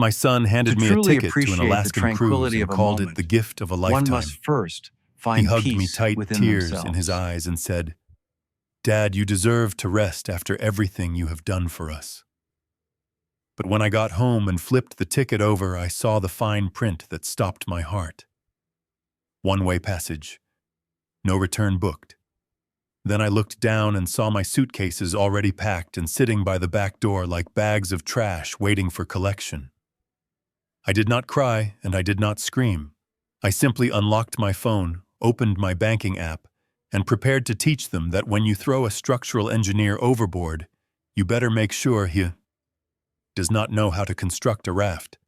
My son To handed me a truly ticket to an appreciate the Alaskan cruise tranquility and of a called it the moment, gift of a one must lifetime. first He find hugged me peace tight, within tears in his themselves. eyes, and said, "Dad, you deserve to rest after everything you have done for us." But when I got home and flipped the ticket over, I saw the fine print that stopped my heart. One-way passage. No return booked. Then I looked down and saw my suitcases already packed and sitting by the back door like bags of trash waiting for collection. I did not cry and I did not scream. I simply unlocked my phone, opened my banking app, and prepared to teach them that when you throw a structural engineer overboard, you better make sure he does not know how to construct a raft.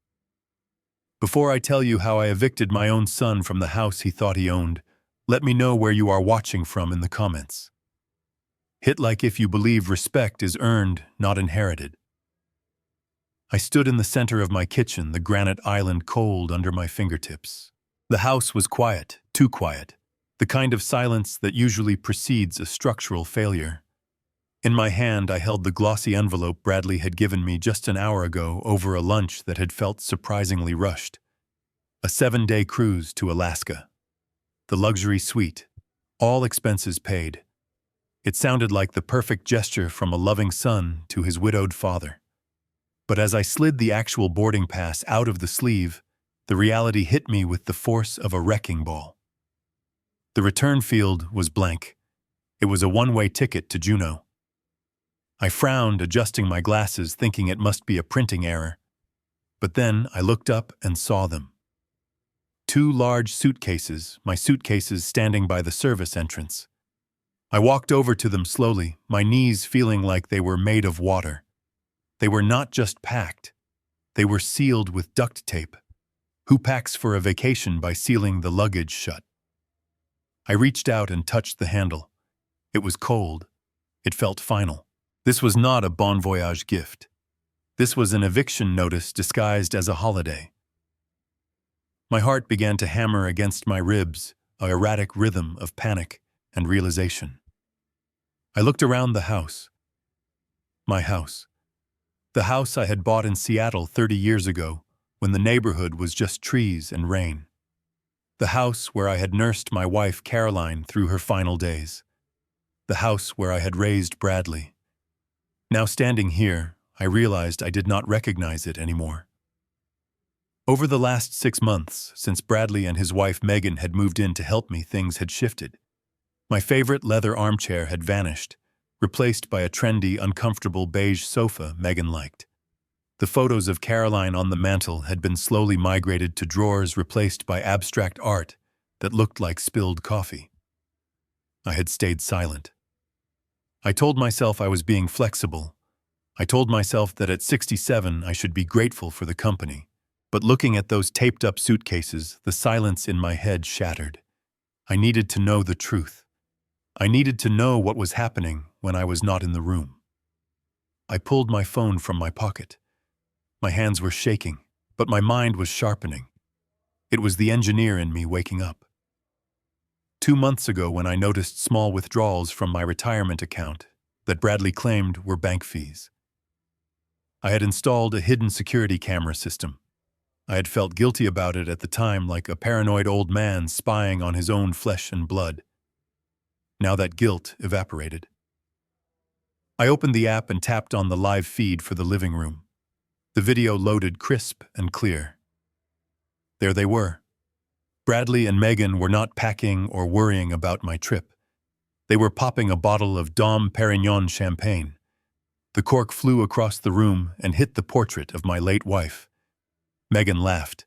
Before I tell you how I evicted my own son from the house he thought he owned, let me know where you are watching from in the comments. Hit like if you believe respect is earned, not inherited. I stood in the center of my kitchen, the granite island cold under my fingertips. The house was quiet, too quiet, the kind of silence that usually precedes a structural failure. In my hand, I held the glossy envelope Bradley had given me just an hour ago over a lunch that had felt surprisingly rushed. A 7-day cruise to Alaska. The luxury suite. All expenses paid. It sounded like the perfect gesture from a loving son to his widowed father. But as I slid the actual boarding pass out of the sleeve, the reality hit me with the force of a wrecking ball. The return field was blank. It was a one-way ticket to Juneau. I frowned, adjusting my glasses, thinking it must be a printing error. But then I looked up and saw them. 2 large suitcases, my suitcases standing by the service entrance. I walked over to them slowly, my knees feeling like they were made of water. They were not just packed. They were sealed with duct tape. Who packs for a vacation by sealing the luggage shut? I reached out and touched the handle. It was cold. It felt final. This was not a bon voyage gift. This was an eviction notice disguised as a holiday. My heart began to hammer against my ribs, an erratic rhythm of panic and realization. I looked around the house. My house. The house I had bought in Seattle 30 years ago, when the neighborhood was just trees and rain. The house where I had nursed my wife Caroline through her final days. The house where I had raised Bradley. Now standing here, I realized I did not recognize it anymore. Over the last 6 months, since Bradley and his wife Megan had moved in to help me, things had shifted. My favorite leather armchair had vanished, replaced by a trendy, uncomfortable beige sofa Megan liked. The photos of Caroline on the mantel had been slowly migrated to drawers replaced by abstract art that looked like spilled coffee. I had stayed silent. I told myself I was being flexible. I told myself that at 67 I should be grateful for the company. But looking at those taped-up suitcases, the silence in my head shattered. I needed to know the truth. I needed to know what was happening when I was not in the room. I pulled my phone from my pocket. My hands were shaking, but my mind was sharpening. It was the engineer in me waking up. 2 months ago, when I noticed small withdrawals from my retirement account that Bradley claimed were bank fees. I had installed a hidden security camera system. I had felt guilty about it at the time, like a paranoid old man spying on his own flesh and blood. Now that guilt evaporated. I opened the app and tapped on the live feed for the living room. The video loaded crisp and clear. There they were. Bradley and Megan were not packing or worrying about my trip. They were popping a bottle of Dom Perignon champagne. The cork flew across the room and hit the portrait of my late wife. Megan laughed.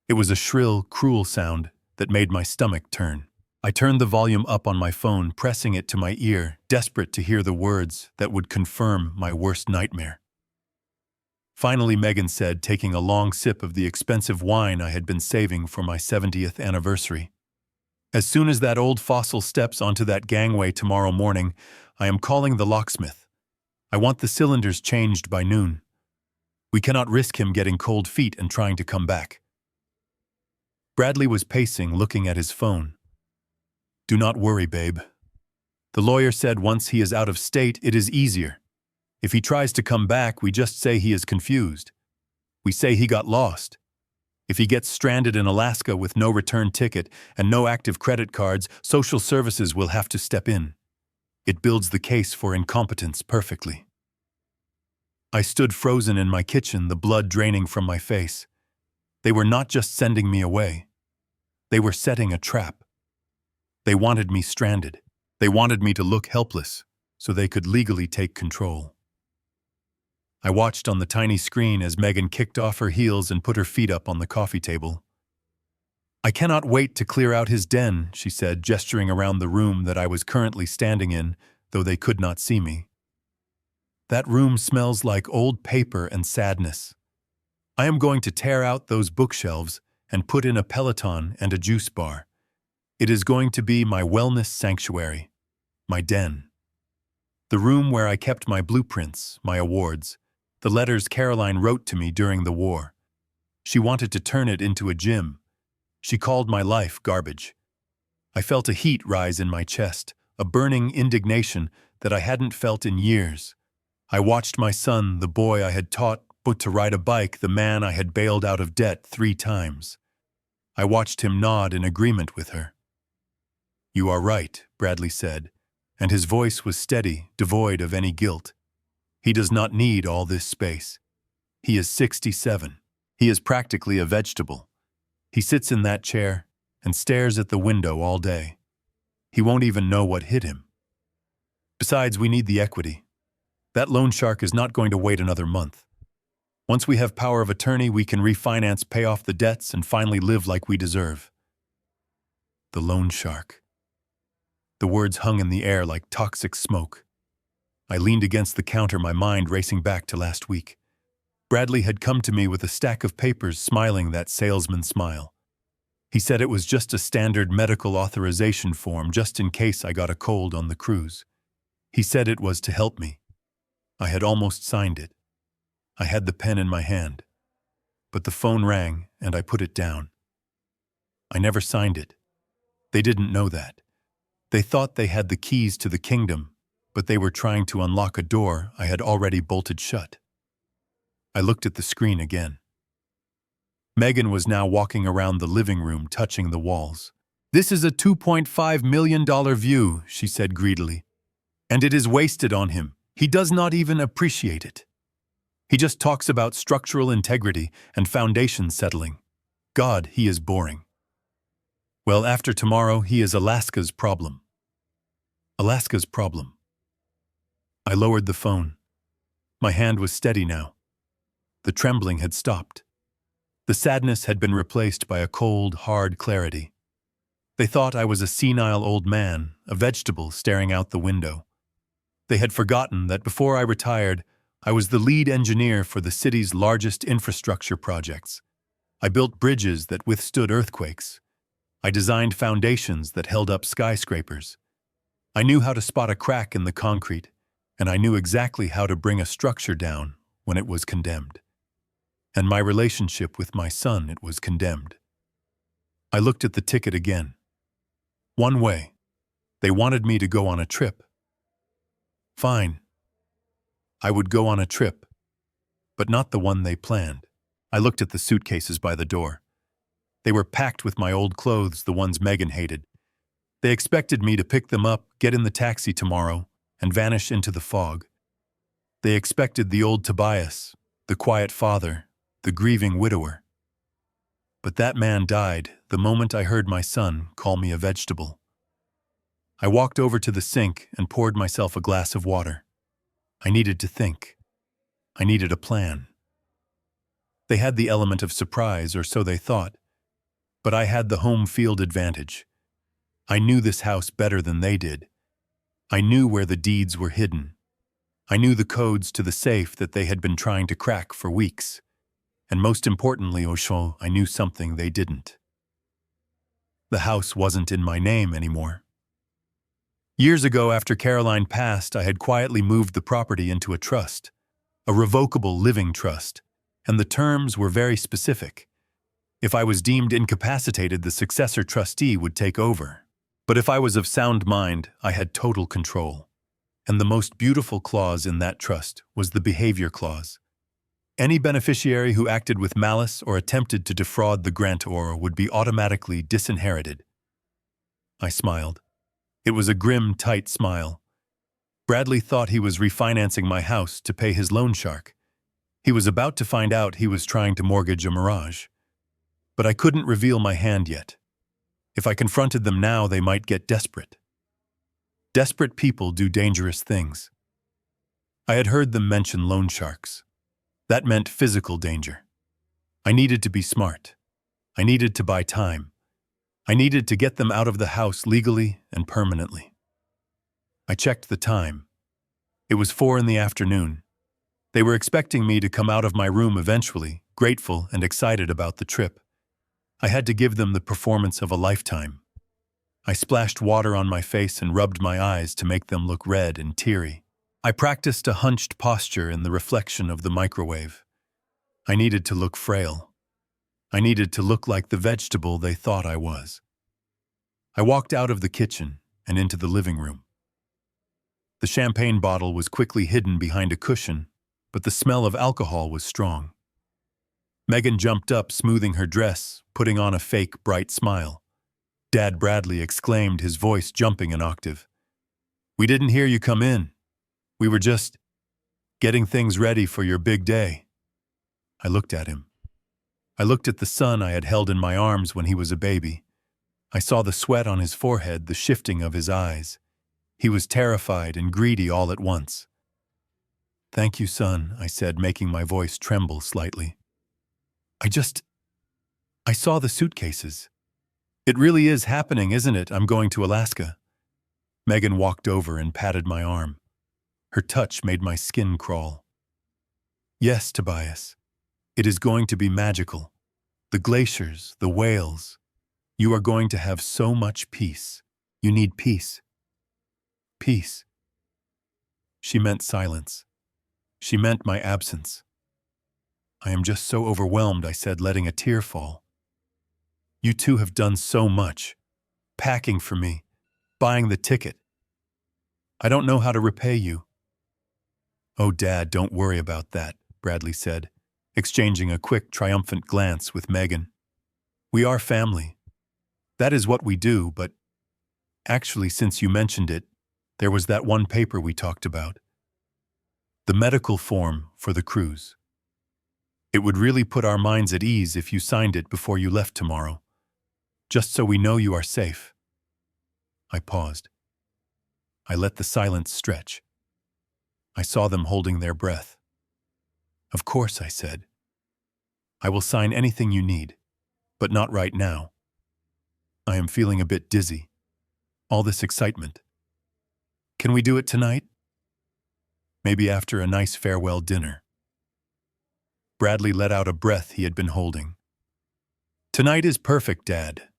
It was a shrill, cruel sound that made my stomach turn. I turned the volume up on my phone, pressing it to my ear, desperate to hear the words that would confirm my worst nightmare. Finally, Megan said, taking a long sip of the expensive wine I had been saving for my 70th anniversary. As soon as that old fossil steps onto that gangway tomorrow morning, I am calling the locksmith. I want the cylinders changed by noon. We cannot risk him getting cold feet and trying to come back. Bradley was pacing, looking at his phone. Do not worry, babe. The lawyer said once he is out of state, it is easier. If he tries to come back, we just say he is confused. We say he got lost. If he gets stranded in Alaska with no return ticket and no active credit cards, social services will have to step in. It builds the case for incompetence perfectly. I stood frozen in my kitchen, the blood draining from my face. They were not just sending me away. They were setting a trap. They wanted me stranded. They wanted me to look helpless so they could legally take control. I watched on the tiny screen as Megan kicked off her heels and put her feet up on the coffee table. "I cannot wait to clear out his den," she said, gesturing around the room that I was currently standing in, though they could not see me. "That room smells like old paper and sadness. I am going to tear out those bookshelves and put in a Peloton and a juice bar. It is going to be my wellness sanctuary, my den. The room where I kept my blueprints, my awards, the letters Caroline wrote to me during the war. She wanted to turn it into a gym. She called my life garbage. I felt a heat rise in my chest, a burning indignation that I hadn't felt in years. I watched my son, the boy I had taught to ride a bike, the man I had bailed out of debt 3 times. I watched him nod in agreement with her. "You are right," Bradley said, and his voice was steady, devoid of any guilt. "He does not need all this space. He is 67. He is practically a vegetable. He sits in that chair and stares at the window all day. He won't even know what hit him. Besides, we need the equity. That loan shark is not going to wait another month. Once we have power of attorney, we can refinance, pay off the debts, and finally live like we deserve." The loan shark. The words hung in the air like toxic smoke. I leaned against the counter, my mind racing back to last week. Bradley had come to me with a stack of papers, smiling that salesman smile. He said it was just a standard medical authorization form, just in case I got a cold on the cruise. He said it was to help me. I had almost signed it. I had the pen in my hand. But the phone rang, and I put it down. I never signed it. They didn't know that. They thought they had the keys to the kingdom, but they were trying to unlock a door I had already bolted shut. I looked at the screen again. Megan was now walking around the living room, touching the walls. "This is a $2.5 million view," she said greedily. "And it is wasted on him. He does not even appreciate it. He just talks about structural integrity and foundation settling. God, he is boring. Well, after tomorrow, he is Alaska's problem." Alaska's problem. I lowered the phone. My hand was steady now. The trembling had stopped. The sadness had been replaced by a cold, hard clarity. They thought I was a senile old man, a vegetable staring out the window. They had forgotten that before I retired, I was the lead engineer for the city's largest infrastructure projects. I built bridges that withstood earthquakes. I designed foundations that held up skyscrapers. I knew how to spot a crack in the concrete, and I knew exactly how to bring a structure down when it was condemned. And my relationship with my son, it was condemned. I looked at the ticket again. One way. They wanted me to go on a trip. Fine. I would go on a trip, but not the one they planned. I looked at the suitcases by the door. They were packed with my old clothes, the ones Megan hated. They expected me to pick them up, get in the taxi tomorrow, and vanish into the fog. They expected the old Tobias, the quiet father, the grieving widower. But that man died the moment I heard my son call me a vegetable. I walked over to the sink and poured myself a glass of water. I needed to think. I needed a plan. They had the element of surprise, or so they thought, but I had the home field advantage. I knew this house better than they did. I knew where the deeds were hidden. I knew the codes to the safe that they had been trying to crack for weeks. And most importantly, Auchon, I knew something they didn't. The house wasn't in my name anymore. Years ago, after Caroline passed, I had quietly moved the property into a trust, a revocable living trust, and the terms were very specific. If I was deemed incapacitated, the successor trustee would take over. But if I was of sound mind, I had total control. And the most beautiful clause in that trust was the behavior clause. Any beneficiary who acted with malice or attempted to defraud the grantor would be automatically disinherited. I smiled. It was a grim, tight smile. Bradley thought he was refinancing my house to pay his loan shark. He was about to find out he was trying to mortgage a mirage. But I couldn't reveal my hand yet. If I confronted them now, they might get desperate. Desperate people do dangerous things. I had heard them mention loan sharks. That meant physical danger. I needed to be smart. I needed to buy time. I needed to get them out of the house legally and permanently. I checked the time. It was 4 p.m. They were expecting me to come out of my room eventually, grateful and excited about the trip. I had to give them the performance of a lifetime. I splashed water on my face and rubbed my eyes to make them look red and teary. I practiced a hunched posture in the reflection of the microwave. I needed to look frail. I needed to look like the vegetable they thought I was. I walked out of the kitchen and into the living room. The champagne bottle was quickly hidden behind a cushion, but the smell of alcohol was strong. Megan jumped up, smoothing her dress, putting on a fake, bright smile. Dad Bradley exclaimed, his voice jumping an octave. "We didn't hear you come in. We were just getting things ready for your big day." I looked at him. I looked at the son I had held in my arms when he was a baby. I saw the sweat on his forehead, the shifting of his eyes. He was terrified and greedy all at once. "Thank you, son," I said, making my voice tremble slightly. I saw the suitcases. It really is happening, isn't it? I'm going to Alaska." Megan walked over and patted my arm. Her touch made my skin crawl. "Yes, Tobias. It is going to be magical. The glaciers, the whales. You are going to have so much peace. You need peace." Peace. She meant silence. She meant my absence. "I am just so overwhelmed," I said, letting a tear fall. "You two have done so much. Packing for me. Buying the ticket. I don't know how to repay you." "Oh, Dad, don't worry about that," Bradley said, exchanging a quick, triumphant glance with Megan. "We are family. That is what we do, but actually, since you mentioned it, there was that one paper we talked about. The medical form for the cruise. It would really put our minds at ease if you signed it before you left tomorrow, just so we know you are safe." I paused. I let the silence stretch. I saw them holding their breath. "Of course," I said. "I will sign anything you need, but not right now. I am feeling a bit dizzy. All this excitement. Can we do it tonight? Maybe after a nice farewell dinner." Bradley let out a breath he had been holding. "Tonight is perfect, Dad.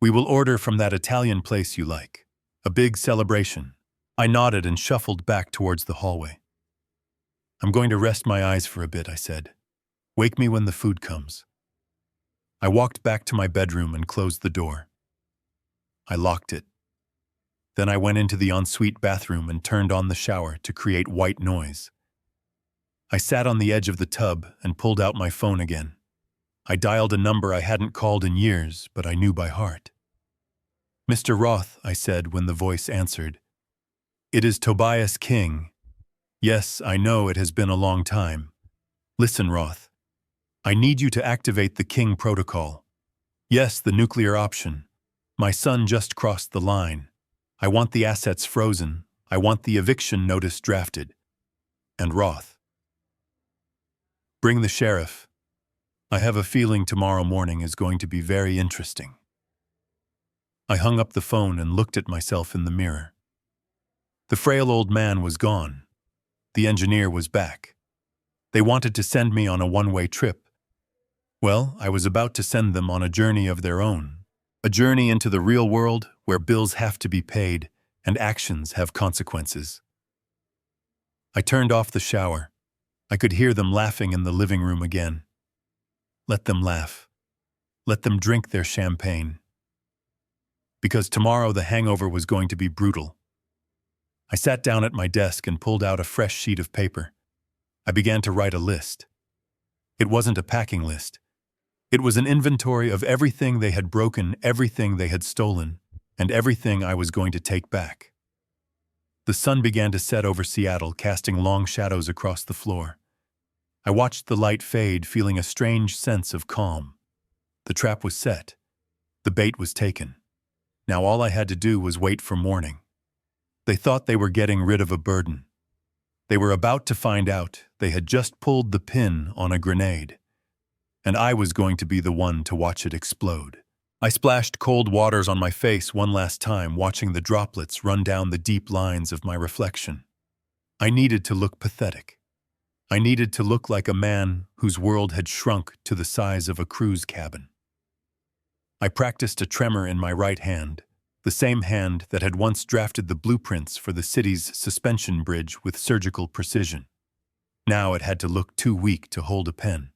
We will order from that Italian place you like. A big celebration." I nodded and shuffled back towards the hallway. "I'm going to rest my eyes for a bit," I said. "Wake me when the food comes." I walked back to my bedroom and closed the door. I locked it. Then I went into the ensuite bathroom and turned on the shower to create white noise. I sat on the edge of the tub and pulled out my phone again. I dialed a number I hadn't called in years, but I knew by heart. "Mr. Roth," I said when the voice answered. "It is Tobias King. Yes, I know it has been a long time. Listen, Roth. I need you to activate the King protocol. Yes, the nuclear option. My son just crossed the line. I want the assets frozen. I want the eviction notice drafted. And Roth. Bring the sheriff. I have a feeling tomorrow morning is going to be very interesting." I hung up the phone and looked at myself in the mirror. The frail old man was gone. The engineer was back. They wanted to send me on a one-way trip. Well, I was about to send them on a journey of their own. A journey into the real world where bills have to be paid and actions have consequences. I turned off the shower. I could hear them laughing in the living room again. Let them laugh. Let them drink their champagne. Because tomorrow the hangover was going to be brutal. I sat down at my desk and pulled out a fresh sheet of paper. I began to write a list. It wasn't a packing list. It was an inventory of everything they had broken, everything they had stolen, and everything I was going to take back. The sun began to set over Seattle, casting long shadows across the floor. I watched the light fade, feeling a strange sense of calm. The trap was set. The bait was taken. Now all I had to do was wait for morning. They thought they were getting rid of a burden. They were about to find out they had just pulled the pin on a grenade, and I was going to be the one to watch it explode. I splashed cold waters on my face one last time, watching the droplets run down the deep lines of my reflection. I needed to look pathetic. I needed to look like a man whose world had shrunk to the size of a cruise cabin. I practiced a tremor in my right hand, the same hand that had once drafted the blueprints for the city's suspension bridge with surgical precision. Now it had to look too weak to hold a pen.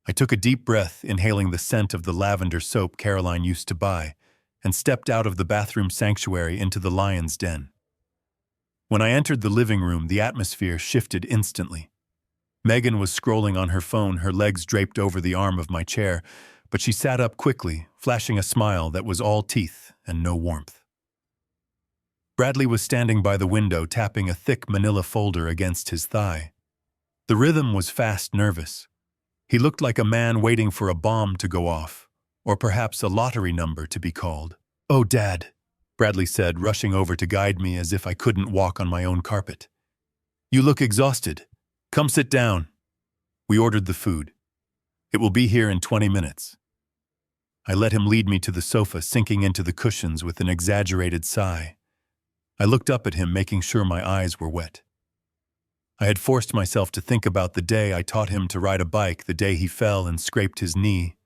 I took a deep breath, inhaling the scent of the lavender soap Caroline used to buy, and stepped out of the bathroom sanctuary into the lion's den. When I entered the living room, the atmosphere shifted instantly. Megan was scrolling on her phone, her legs draped over the arm of my chair, but she sat up quickly, flashing a smile that was all teeth and no warmth. Bradley was standing by the window, tapping a thick manila folder against his thigh. The rhythm was fast, nervous. He looked like a man waiting for a bomb to go off, or perhaps a lottery number to be called. "Oh, Dad," Bradley said, rushing over to guide me as if I couldn't walk on my own carpet. "You look exhausted. Come sit down." We ordered the food. "It will be here in 20 minutes. I let him lead me to the sofa, sinking into the cushions with an exaggerated sigh. I looked up at him, making sure my eyes were wet. I had forced myself to think about the day I taught him to ride a bike, the day he fell and scraped his knee,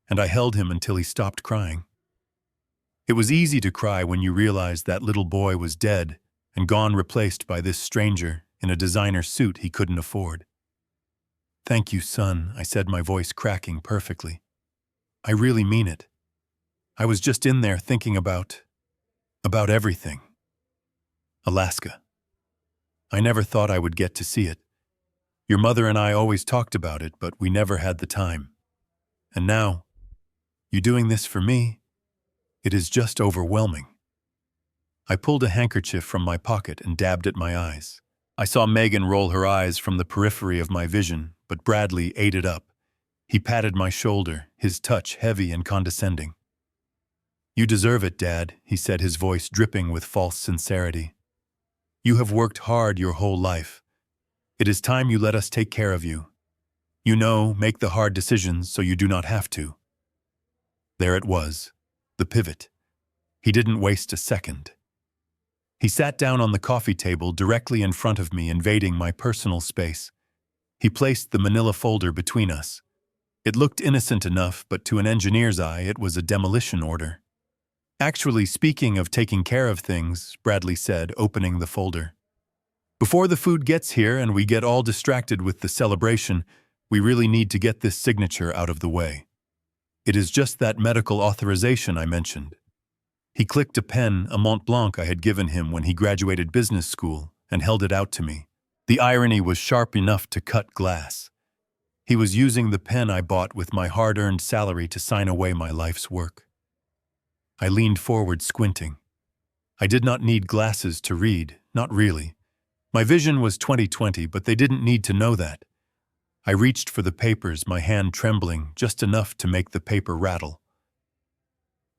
and I held him until he stopped crying. It was easy to cry when you realized that little boy was dead and gone, replaced by this stranger in a designer suit he couldn't afford. "Thank you, son," I said, my voice cracking perfectly. "I really mean it. I was just in there thinking about everything. Alaska. I never thought I would get to see it. Your mother and I always talked about it, but we never had the time. And now, you doing this for me? It is just overwhelming." I pulled a handkerchief from my pocket and dabbed at my eyes. I saw Megan roll her eyes from the periphery of my vision, but Bradley ate it up. He patted my shoulder, his touch heavy and condescending. "You deserve it, Dad," he said, his voice dripping with false sincerity. "You have worked hard your whole life. It is time you let us take care of you. You know, make the hard decisions so you do not have to." There it was, the pivot. He didn't waste a second. He sat down on the coffee table directly in front of me, invading my personal space. He placed the manila folder between us. It looked innocent enough, but to an engineer's eye, it was a demolition order. "Actually, speaking of taking care of things," Bradley said, opening the folder. "Before the food gets here and we get all distracted with the celebration, we really need to get this signature out of the way. It is just that medical authorization I mentioned." He clicked a pen, a Mont Blanc I had given him when he graduated business school, and held it out to me. The irony was sharp enough to cut glass. He was using the pen I bought with my hard-earned salary to sign away my life's work. I leaned forward, squinting. I did not need glasses to read, not really. My vision was 20/20, but they didn't need to know that. I reached for the papers, my hand trembling just enough to make the paper rattle.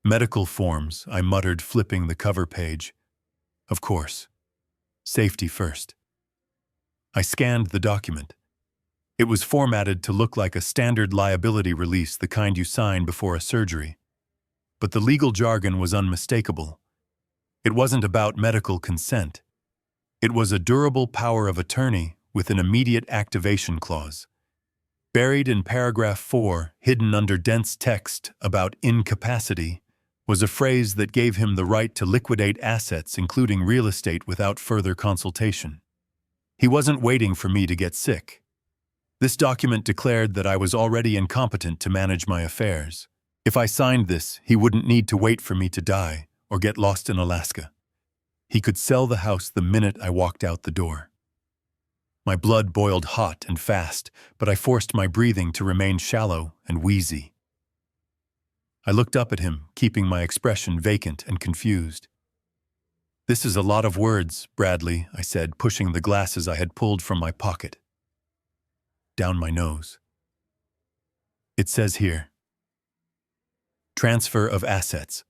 "Medical forms," I muttered, flipping the cover page. "Of course. Safety first." I scanned the document. It was formatted to look like a standard liability release, the kind you sign before a surgery. But the legal jargon was unmistakable. It wasn't about medical consent. It was a durable power of attorney with an immediate activation clause. Buried in paragraph 4, hidden under dense text about incapacity, was a phrase that gave him the right to liquidate assets, including real estate, without further consultation. He wasn't waiting for me to get sick. This document declared that I was already incompetent to manage my affairs. If I signed this, he wouldn't need to wait for me to die or get lost in Alaska. He could sell the house the minute I walked out the door. My blood boiled hot and fast, but I forced my breathing to remain shallow and wheezy. I looked up at him, keeping my expression vacant and confused. "This is a lot of words, Bradley," I said, pushing the glasses I had pulled from my pocket down my nose. "It says here, transfer of assets.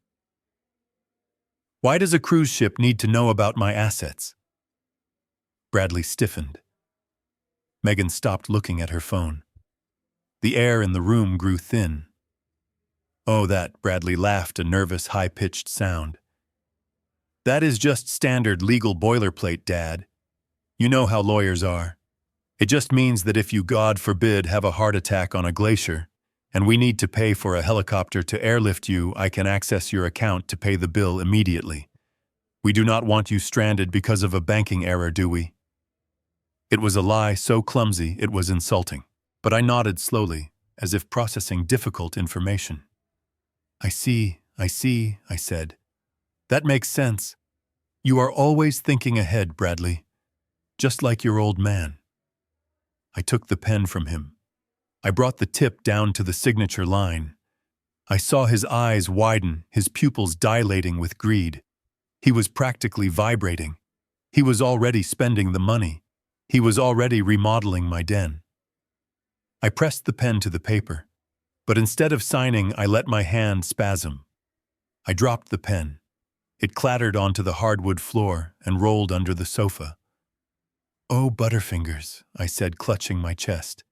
Why does a cruise ship need to know about my assets?" Bradley stiffened. Megan stopped looking at her phone. The air in the room grew thin. "Oh, that," Bradley laughed, a nervous, high-pitched sound. "That is just standard legal boilerplate, Dad. You know how lawyers are. It just means that if you, God forbid, have a heart attack on a glacier, and we need to pay for a helicopter to airlift you, I can access your account to pay the bill immediately. We do not want you stranded because of a banking error, do we?" It was a lie so clumsy it was insulting, but I nodded slowly, as if processing difficult information. I see, I said. "That makes sense. You are always thinking ahead, Bradley, just like your old man." I took the pen from him. I brought the tip down to the signature line. I saw his eyes widen, his pupils dilating with greed. He was practically vibrating. He was already spending the money. He was already remodeling my den. I pressed the pen to the paper, but instead of signing, I let my hand spasm. I dropped the pen. It clattered onto the hardwood floor and rolled under the sofa. "Oh, Butterfingers," I said, clutching my chest.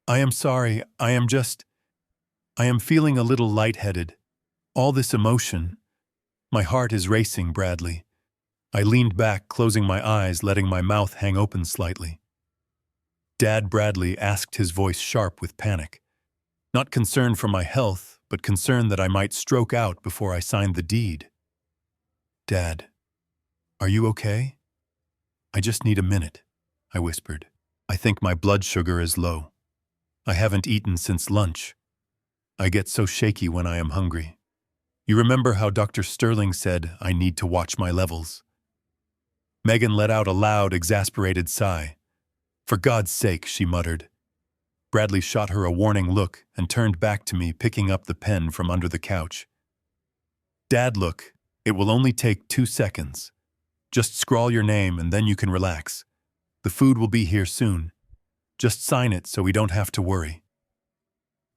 "I am sorry, I am feeling a little lightheaded. All this emotion. My heart is racing, Bradley." I leaned back, closing my eyes, letting my mouth hang open slightly. "Dad," Bradley asked, his voice sharp with panic. Not concern for my health, but concern that I might stroke out before I signed the deed. "Dad, are you okay?" "I just need a minute," I whispered. "I think my blood sugar is low. I haven't eaten since lunch. I get so shaky when I am hungry. You remember how Dr. Sterling said I need to watch my levels?" Megan let out a loud, exasperated sigh. "For God's sake," she muttered. Bradley shot her a warning look and turned back to me, picking up the pen from under the couch. "Dad, look, it will only take 2 seconds. Just scrawl your name and then you can relax. The food will be here soon. Just sign it so we don't have to worry."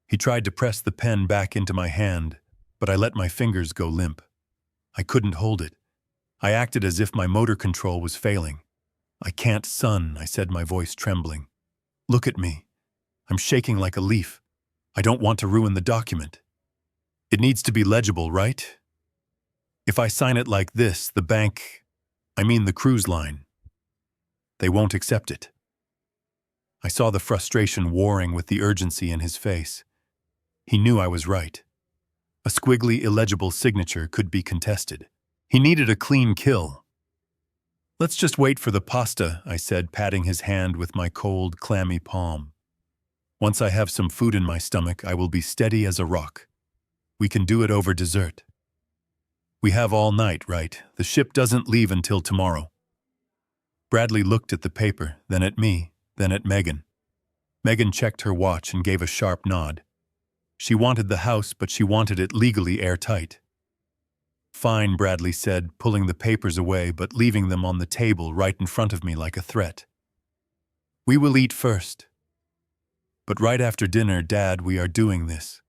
He tried to press the pen back into my hand, but I let my fingers go limp. I couldn't hold it. I acted as if my motor control was failing. "I can't, son," I said, my voice trembling. "Look at me. I'm shaking like a leaf. I don't want to ruin the document. It needs to be legible, right? If I sign it like this, the cruise line, they won't accept it." I saw the frustration warring with the urgency in his face. He knew I was right. A squiggly, illegible signature could be contested. He needed a clean kill. "Let's just wait for the pasta," I said, patting his hand with my cold, clammy palm. "Once I have some food in my stomach, I will be steady as a rock. We can do it over dessert. We have all night, right? The ship doesn't leave until tomorrow." Bradley looked at the paper, then at me, then at Megan. Megan checked her watch and gave a sharp nod. She wanted the house, but she wanted it legally airtight. "Fine," Bradley said, pulling the papers away but leaving them on the table right in front of me like a threat. "We will eat first. But right after dinner, Dad, we are doing this.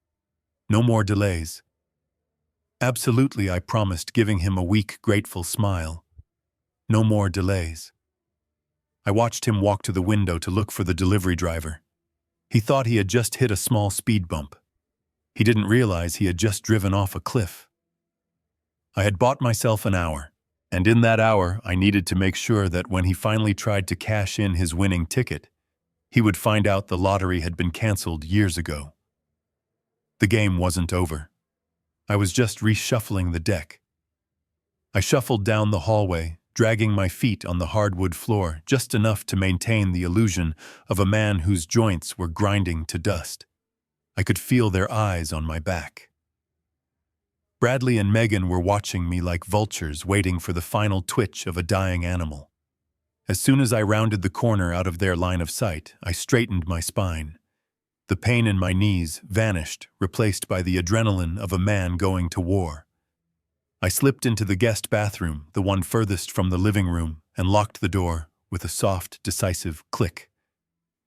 No more delays." "Absolutely," I promised, giving him a weak, grateful smile. "No more delays." I watched him walk to the window to look for the delivery driver. He thought he had just hit a small speed bump. He didn't realize he had just driven off a cliff. I had bought myself an hour, and in that hour I needed to make sure that when he finally tried to cash in his winning ticket, he would find out the lottery had been canceled years ago. The game wasn't over. I was just reshuffling the deck. I shuffled down the hallway, dragging my feet on the hardwood floor just enough to maintain the illusion of a man whose joints were grinding to dust. I could feel their eyes on my back. Bradley and Megan were watching me like vultures waiting for the final twitch of a dying animal. As soon as I rounded the corner out of their line of sight, I straightened my spine. The pain in my knees vanished, replaced by the adrenaline of a man going to war. I slipped into the guest bathroom, the one furthest from the living room, and locked the door with a soft, decisive click.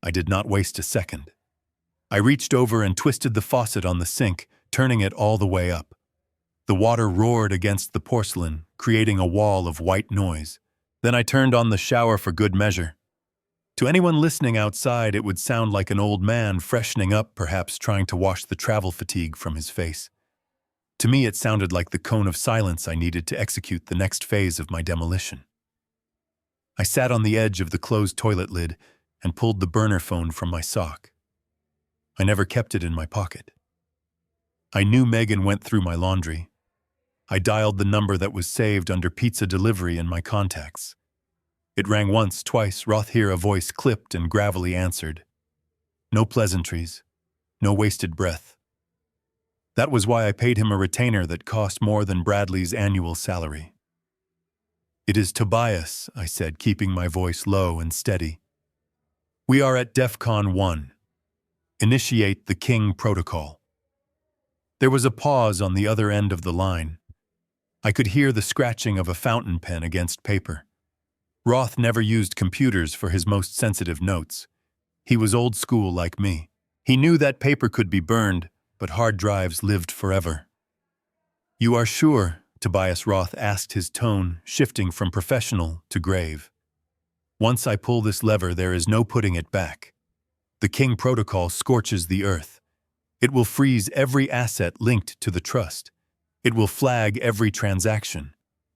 I did not waste a second. I reached over and twisted the faucet on the sink, turning it all the way up. The water roared against the porcelain, creating a wall of white noise. Then I turned on the shower for good measure. To anyone listening outside, it would sound like an old man freshening up, perhaps trying to wash the travel fatigue from his face. To me, it sounded like the cone of silence I needed to execute the next phase of my demolition. I sat on the edge of the closed toilet lid and pulled the burner phone from my sock. I never kept it in my pocket. I knew Megan went through my laundry. I dialed the number that was saved under pizza delivery in my contacts. It rang once, twice. Roth here, a voice clipped and gravelly answered. No pleasantries, no wasted breath. That was why I paid him a retainer that cost more than Bradley's annual salary. It is Tobias, I said, keeping my voice low and steady. We are at DEFCON 1. Initiate the King Protocol. There was a pause on the other end of the line. I could hear the scratching of a fountain pen against paper. Roth never used computers for his most sensitive notes. He was old school like me. He knew that paper could be burned, but hard drives lived forever. You are sure? Tobias Roth asked, his tone shifting from professional to grave. Once I pull this lever, there is no putting it back. The King Protocol scorches the earth. It will freeze every asset linked to the trust. It will flag every transaction.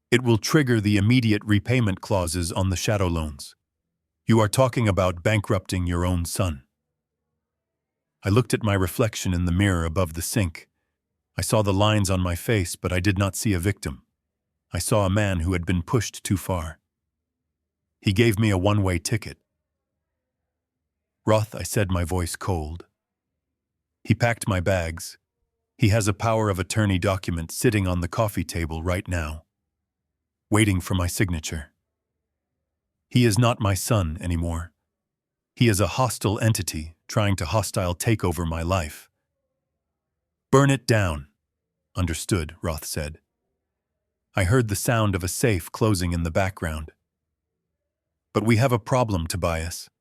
It will trigger the immediate repayment clauses on the shadow loans. You are talking about bankrupting your own son. I looked at my reflection in the mirror above the sink. I saw the lines on my face, but I did not see a victim. I saw a man who had been pushed too far. He gave me a one-way ticket. Roth, I said, my voice cold. He packed my bags. He has a power of attorney document sitting on the coffee table right now, waiting for my signature. He is not my son anymore. He is a hostile entity trying to hostile take over my life. Burn it down. Understood, Roth said. I heard the sound of a safe closing in the background. But we have a problem, Tobias.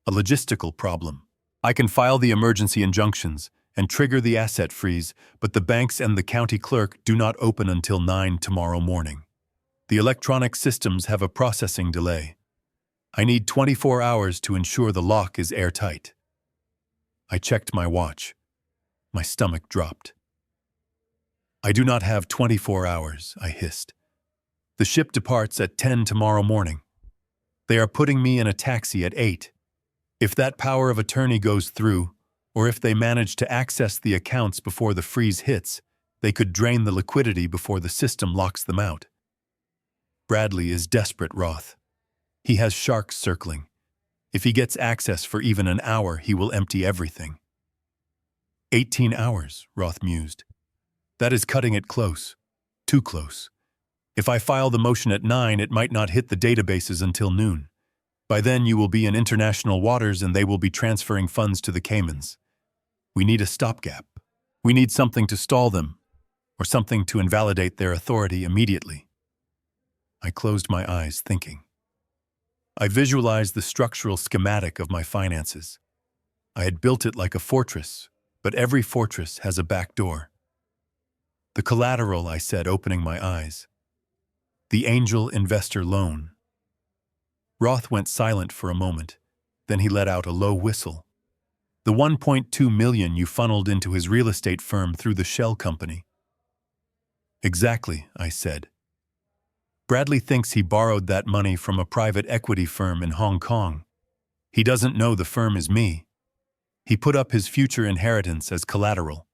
A logistical problem. I can file the emergency injunctions and trigger the asset freeze, but the banks and the county clerk do not open until 9 tomorrow morning. The electronic systems have a processing delay. I need 24 hours to ensure the lock is airtight. I checked my watch. My stomach dropped. I do not have 24 hours, I hissed. The ship departs at 10 tomorrow morning. They are putting me in a taxi at 8. If that power of attorney goes through, or if they manage to access the accounts before the freeze hits, they could drain the liquidity before the system locks them out. Bradley is desperate, Roth. He has sharks circling. If he gets access for even an hour, he will empty everything. 18 hours, Roth mused. That is cutting it close. Too close. If I file the motion at 9, it might not hit the databases until noon. By then, you will be in international waters and they will be transferring funds to the Caymans. We need a stopgap. We need something to stall them, or something to invalidate their authority immediately. I closed my eyes, thinking. I visualized the structural schematic of my finances. I had built it like a fortress, but every fortress has a back door. The collateral, I said, opening my eyes. The angel investor loan. Roth went silent for a moment. Then he let out a low whistle. The $1.2 million you funneled into his real estate firm through the shell company. Exactly, I said. Bradley thinks he borrowed that money from a private equity firm in Hong Kong. He doesn't know the firm is me. He put up his future inheritance as collateral.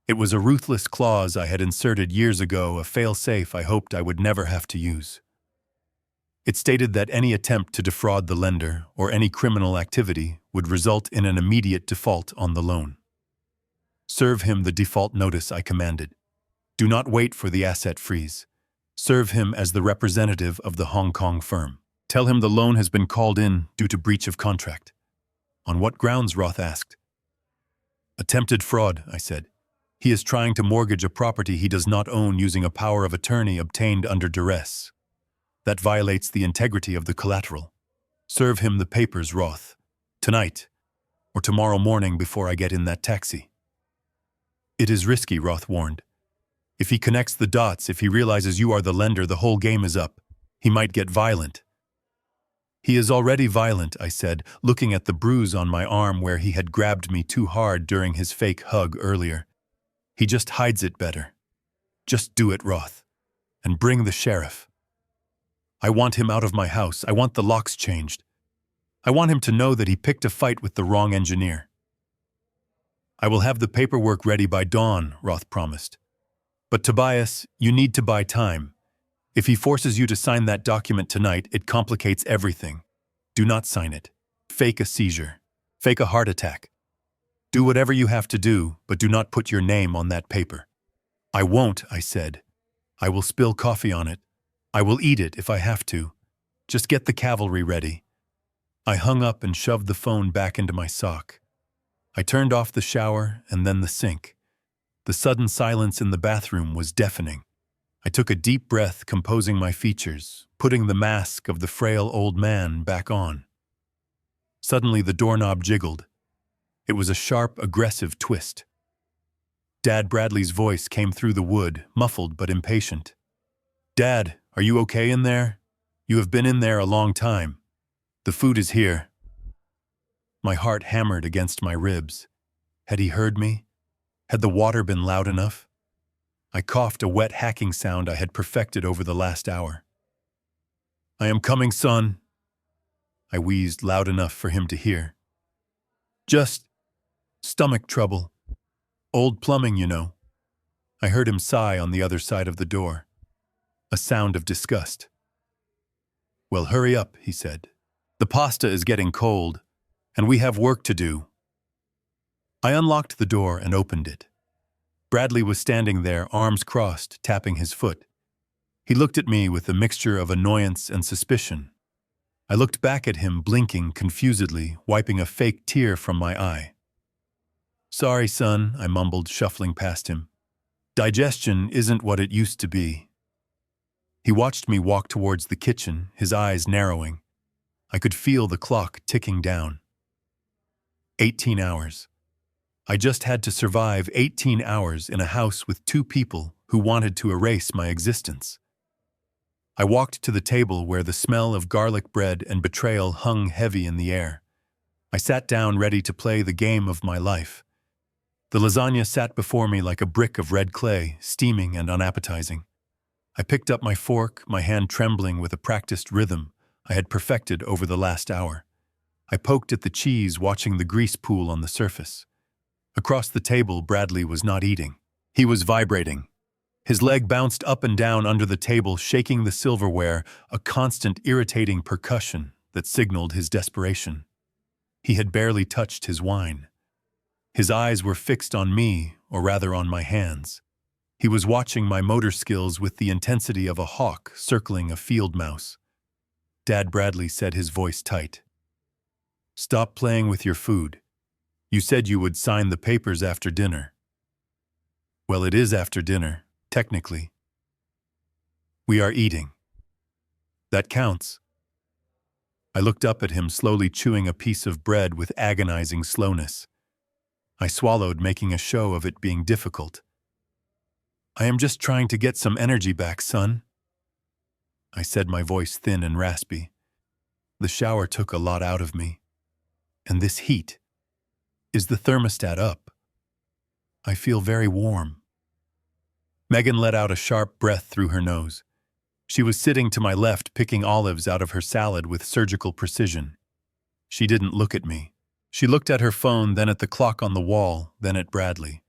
It was a ruthless clause I had inserted years ago, a fail-safe I hoped I would never have to use. It stated that any attempt to defraud the lender or any criminal activity would result in an immediate default on the loan. Serve him the default notice, I commanded. Do not wait for the asset freeze. Serve him as the representative of the Hong Kong firm. Tell him the loan has been called in due to breach of contract. On what grounds? Roth asked. Attempted fraud, I said. He is trying to mortgage a property he does not own using a power of attorney obtained under duress. That violates the integrity of the collateral. Serve him the papers, Roth. Tonight, or tomorrow morning before I get in that taxi. It is risky, Roth warned. If he connects the dots, if he realizes you are the lender, the whole game is up. He might get violent. He is already violent, I said, looking at the bruise on my arm where he had grabbed me too hard during his fake hug earlier. He just hides it better. Just do it, Roth. And bring the sheriff. I want him out of my house. I want the locks changed. I want him to know that he picked a fight with the wrong engineer. I will have the paperwork ready by dawn, Roth promised. But Tobias, you need to buy time. If he forces you to sign that document tonight, it complicates everything. Do not sign it. Fake a seizure. Fake a heart attack. Do whatever you have to do, but do not put your name on that paper. I won't, I said. I will spill coffee on it. I will eat it if I have to. Just get the cavalry ready. I hung up and shoved the phone back into my sock. I turned off the shower and then the sink. The sudden silence in the bathroom was deafening. I took a deep breath, composing my features, putting the mask of the frail old man back on. Suddenly the doorknob jiggled. It was a sharp, aggressive twist. Dad Bradley's voice came through the wood, muffled but impatient. Dad, are you okay in there? You have been in there a long time. The food is here. My heart hammered against my ribs. Had he heard me? Had the water been loud enough? I coughed a wet hacking sound I had perfected over the last hour. I am coming, son. I wheezed loud enough for him to hear. Just stomach trouble. Old plumbing, you know. I heard him sigh on the other side of the door. A sound of disgust. Well, hurry up, he said. The pasta is getting cold, and we have work to do. I unlocked the door and opened it. Bradley was standing there, arms crossed, tapping his foot. He looked at me with a mixture of annoyance and suspicion. I looked back at him, blinking confusedly, wiping a fake tear from my eye. Sorry, son, I mumbled, shuffling past him. Digestion isn't what it used to be. He watched me walk towards the kitchen, his eyes narrowing. I could feel the clock ticking down. 18 hours. I just had to survive 18 hours in a house with two people who wanted to erase my existence. I walked to the table where the smell of garlic bread and betrayal hung heavy in the air. I sat down ready to play the game of my life. The lasagna sat before me like a brick of red clay, steaming and unappetizing. I picked up my fork, my hand trembling with a practiced rhythm I had perfected over the last hour. I poked at the cheese, watching the grease pool on the surface. Across the table, Bradley was not eating. He was vibrating. His leg bounced up and down under the table, shaking the silverware, a constant irritating percussion that signaled his desperation. He had barely touched his wine. His eyes were fixed on me, or rather on my hands. He was watching my motor skills with the intensity of a hawk circling a field mouse. Dad Bradley said, his voice tight. Stop playing with your food. You said you would sign the papers after dinner. Well, it is after dinner, technically. We are eating. That counts. I looked up at him, slowly chewing a piece of bread with agonizing slowness. I swallowed, making a show of it being difficult. I am just trying to get some energy back, son. I said, my voice thin and raspy. The shower took a lot out of me. And this heat. Is the thermostat up? I feel very warm. Megan let out a sharp breath through her nose. She was sitting to my left, picking olives out of her salad with surgical precision. She didn't look at me. She looked at her phone, then at the clock on the wall, then at Bradley.